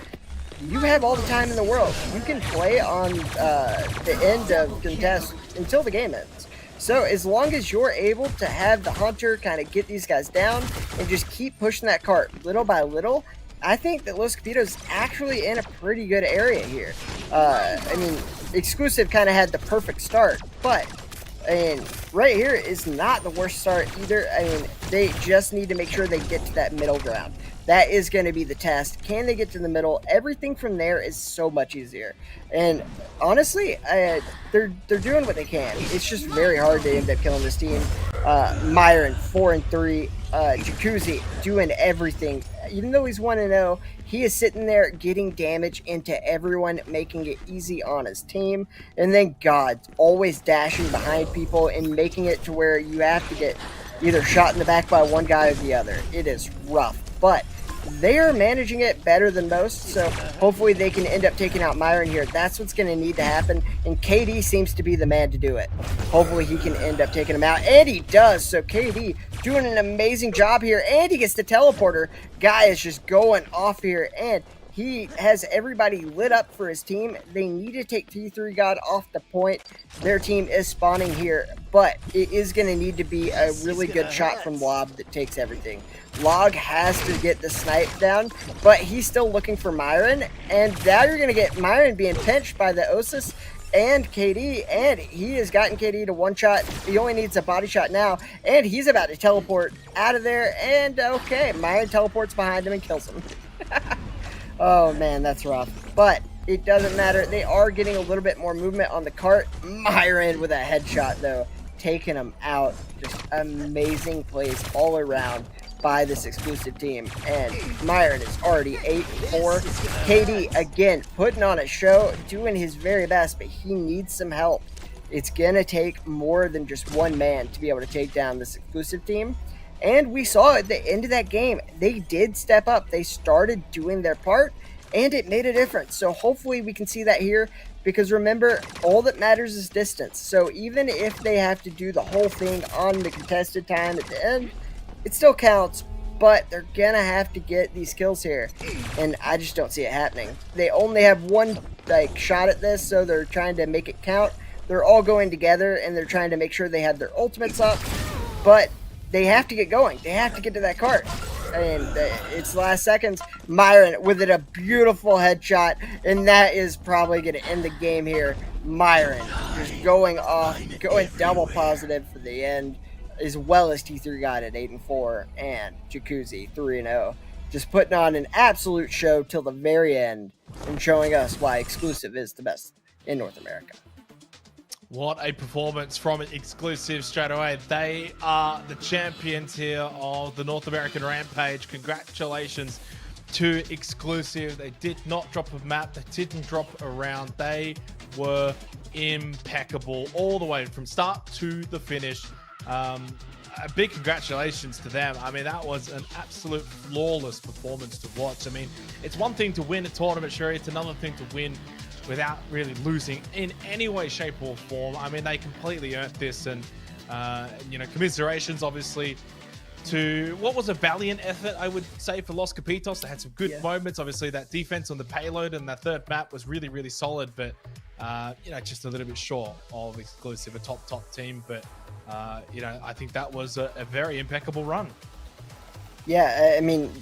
You have all the time in the world. You can play on the end of contest until the game ends. So as long as you're able to have the Hunter kind of get these guys down and just keep pushing that cart little by little, I think that Los Capitos is actually in a pretty good area here. I mean, exclusive kind of had the perfect start, but right here is not the worst start either. I mean, they just need to make sure they get to that middle ground. That is going to be the test. Can they get to the middle? Everything from there is so much easier. And honestly, they're doing what they can. It's just very hard to end up killing this team. Myron 4-3. Jacuzzi doing everything. Even though he's 1-0, he is sitting there getting damage into everyone, making it easy on his team. And then God, always dashing behind people and making it to where you have to get either shot in the back by one guy or the other. It is rough, but they are managing it better than most, so hopefully they can end up taking out Myron here. That's what's going to need to happen, and KD seems to be the man to do it. Hopefully he can end up taking him out, and he does. So KD doing an amazing job here, and he gets the teleporter. Guy is just going off here, and he has everybody lit up for his team. They need to take T3 God off the point. Their team is spawning here, but it is going to need to be a really good shot from Lob that takes everything. Log has to get the snipe down, but he's still looking for Myron, and now you're going to get Myron being pinched by the Osis and KD, and he has gotten KD to 1 shot. He only needs a body shot now, and he's about to teleport out of there, and okay, Myron teleports behind him and kills him. Oh man, that's rough, but it doesn't matter. They are getting a little bit more movement on the cart. Myron with a headshot though, taking him out. Just amazing plays all around by this exclusive team, and Myron is already 8-4. KD again putting on a show, doing his very best, but he needs some help. It's gonna take more than just one man to be able to take down this exclusive team. And we saw at the end of that game, they did step up. They started doing their part, and it made a difference. So hopefully we can see that here, because remember, all that matters is distance. So even if they have to do the whole thing on the contested time at the end, it still counts, but they're gonna have to get these kills here, and I just don't see it happening. They only have 1 shot at this, so they're trying to make it count. They're all going together, and they're trying to make sure they have their ultimates up, but they have to get going. They have to get to that cart. And it's last seconds. Myron with it, a beautiful headshot, and that is probably going to end the game here. Myron just going off, going double positive for the end, as well as T3 got at 8-4, and Jacuzzi 3-0. Just putting on an absolute show till the very end, and showing us why exclusive is the best in North America. What a performance from exclusive straight away. They are the champions here of the North American Rampage. Congratulations to exclusive. They did not drop a map. They didn't drop a round. They were impeccable all the way from start to the finish. A big congratulations to them. I mean, that was an absolute flawless performance to watch. I mean, it's one thing to win a tournament, sure. It's another thing to win without really losing in any way, shape, or form. I mean, they completely earned this, and you know, commiserations obviously to what was a valiant effort, I would say, for Los Capitos. They had some good moments. Obviously, that defense on the payload and that third map was really, really solid, but just a little bit short of exclusive, a top team. But, I think that was a very impeccable run. Yeah, I mean,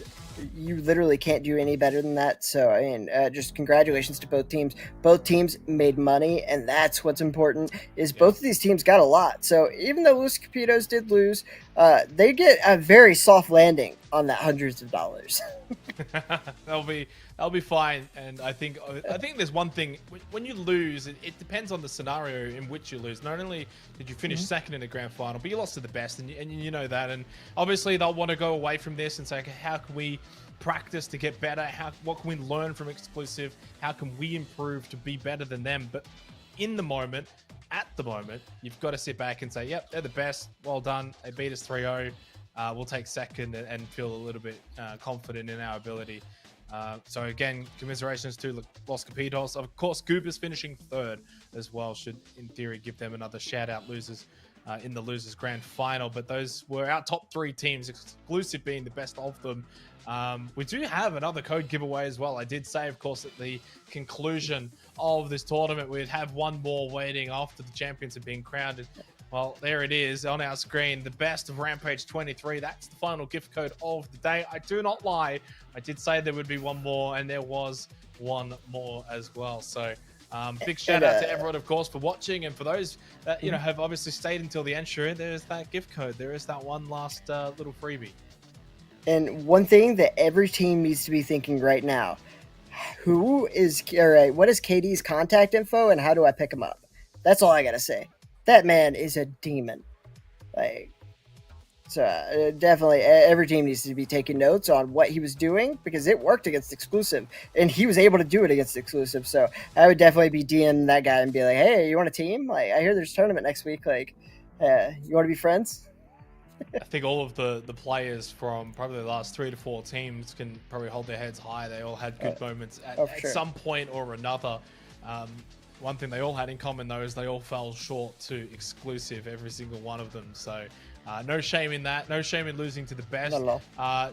you literally can't do any better than that. So, I mean, just congratulations to both teams. Both teams made money, and that's what's important, is both of these teams got a lot. So even though Los Capitos did lose, they get a very soft landing on that hundreds of dollars. That'll be fine. And I think there's one thing, when you lose, it depends on the scenario in which you lose. Not only did you finish second in the grand final, but you lost to the best, and you know that. And obviously they'll want to go away from this and say, okay, how can we practice to get better? What can we learn from exclusive? How can we improve to be better than them? But at the moment, you've got to sit back and say, yep, they're the best. Well done. They beat us 3-0. We'll take second and feel a little bit confident in our ability. So again, commiserations to Los Capitos. Of course, Goobers finishing third as well should, in theory, give them another shout-out losers in the losers grand final. But those were our top 3 teams, exclusive being the best of them. We do have another code giveaway as well. I did say, of course, at the conclusion of this tournament, we'd have one more waiting after the champions have been crowned. Well, there it is on our screen. The best of Rampage 23. That's the final gift code of the day. I do not lie. I did say there would be one more, and there was one more as well. So big shout out to everyone, of course, for watching. And for those that, have obviously stayed until the end, sure, there's that gift code. There is that one last little freebie. And one thing that every team needs to be thinking right now, what is KD's contact info and how do I pick him up? That's all I got to say. That man is a demon. Definitely every team needs to be taking notes on what he was doing, because it worked against exclusive and he was able to do it against exclusive. So I would definitely be DMing that guy and be like, hey, you want a team? I hear there's a tournament next week. You want to be friends? I think all of the players from probably the last 3 to 4 teams can probably hold their heads high. They all had good moments at some point or another. One thing they all had in common, though, is they all fell short to exclusive, every single one of them. So no shame in that. No shame in losing to the best.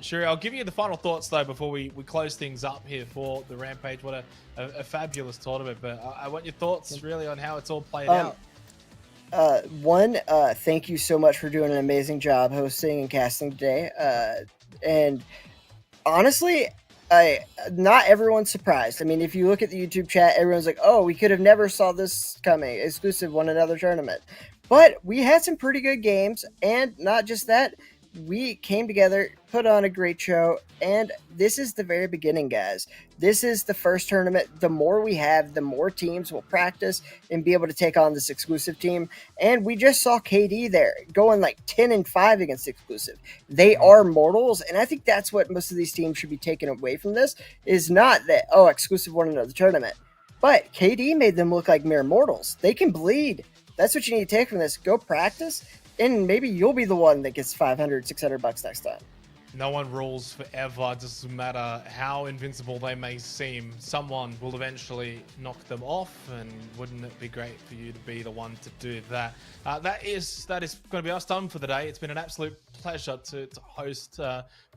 Sure, I'll give you the final thoughts, though, before we close things up here for the Rampage. What a fabulous tournament. But I want your thoughts, really, on how it's all played out. Thank you so much for doing an amazing job hosting and casting today. And honestly, not everyone's surprised. I mean, if you look at the YouTube chat, everyone's like, oh, we could have never saw this coming. Exclusive won another tournament. But we had some pretty good games, and not just that, we came together, put on a great show, and this is the very beginning, guys. This is the first tournament. The more we have, the more teams will practice and be able to take on this exclusive team. And we just saw KD there going like 10-5 against exclusive. They are mortals, and I think that's what most of these teams should be taking away from this, is not that, oh, exclusive won another tournament, but KD made them look like mere mortals. They can bleed. That's what you need to take from this. Go practice, and maybe you'll be the one that gets $500, $600 next time. No one rules forever. It doesn't matter how invincible they may seem. Someone will eventually knock them off, and wouldn't it be great for you to be the one to do that? That is going to be us done for the day. It's been an absolute pleasure to host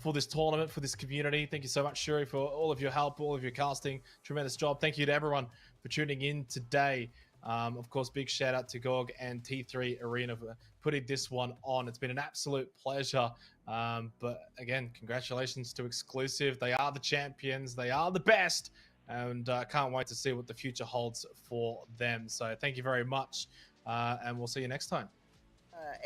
for this tournament, for this community. Thank you so much, Shuri, for all of your help, all of your casting. Tremendous job. Thank you to everyone for tuning in today. Of course, big shout out to GauG and T3 Arena for putting this one on. It's been an absolute pleasure. But again, congratulations to exclusive. They are the champions. They are the best. And can't wait to see what the future holds for them. So thank you very much. And we'll see you next time.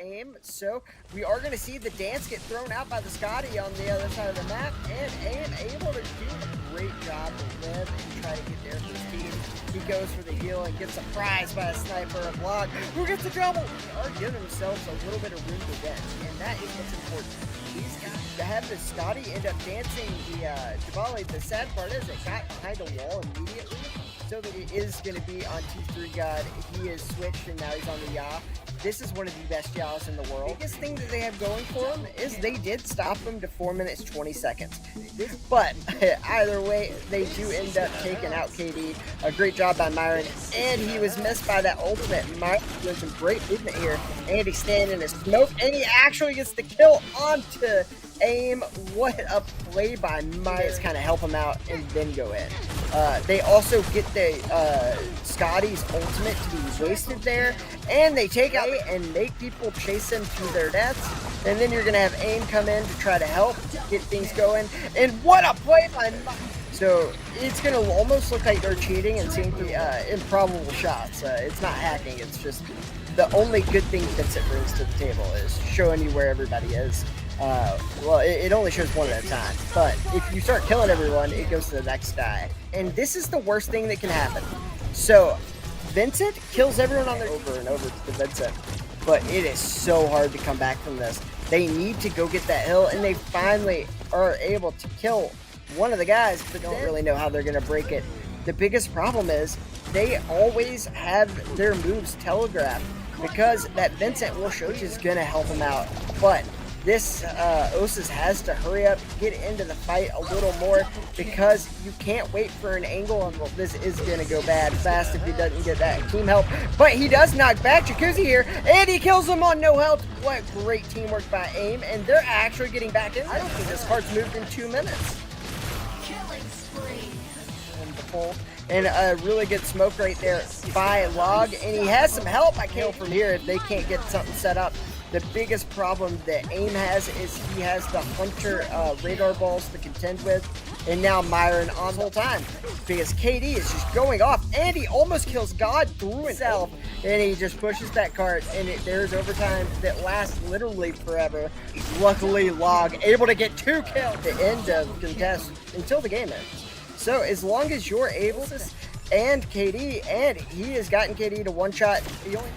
AIM. So we are going to see the dance get thrown out by the Scotty on the other side of the map, and AIM able to do a great job to live and try to get there for his team. He goes for the heal and gets surprised by a sniper and block. Who gets the double? They are giving themselves a little bit of room to dance, and that is what's important. These guys, to have the Scotty end up dancing the Javali, the sad part is it got behind a wall immediately, so that it is going to be on T3 God. He is switched, and now he's on the Yaw. This is one of the best Yaws in the world. The biggest thing that they have going for them is they did stop him to 4 minutes 20 seconds. But either way, they do end up taking out KD. A great job by Myron, and he was missed by that ultimate. Myron doing some great movement here, and he's standing in his smoke, and he actually gets the kill onto aim. What a play by Myers. Kind of help him out and then go in. They also get the Scotty's ultimate to be wasted there, and they take out and make people chase them to their deaths. And then you're gonna have AIM come in to try to help get things going. And what a play by Myers. So it's gonna almost look like they're cheating and seeing the improbable shots. It's not hacking. It's just the only good thing Vincent brings to the table is showing you where everybody is. Well, it only shows one at a time, but if you start killing everyone, it goes to the next guy. And this is the worst thing that can happen. So Vincent kills everyone on their over and over to Vincent, but it is so hard to come back from this. They need to go get that hill, and they finally are able to kill one of the guys, but don't really know how they're going to break it. The biggest problem is they always have their moves telegraphed, because that Vincent will show you is going to help him out. But this Osis has to hurry up, get into the fight a little more, because you can't wait for an angle, and well, this is going to go bad fast if he doesn't get that team help. But he does knock back Jacuzzi here, and he kills him on no health. What great teamwork by AIM, and they're actually getting back in. I don't think this card's moved in 2 minutes. Killing spree. And a really good smoke right there by Log, and he has some help. I kill from here if they can't get something set up. The biggest problem that AIM has is he has the Hunter radar balls to contend with, and now Myron on the whole time, because KD is just going off, and he almost kills God through himself, and he just pushes that cart, and there's overtime that lasts literally forever. Luckily, Log able to get 2 kills at the end of contest until the game ends. So as long as you're able to, and KD, and he has gotten KD to one shot, he only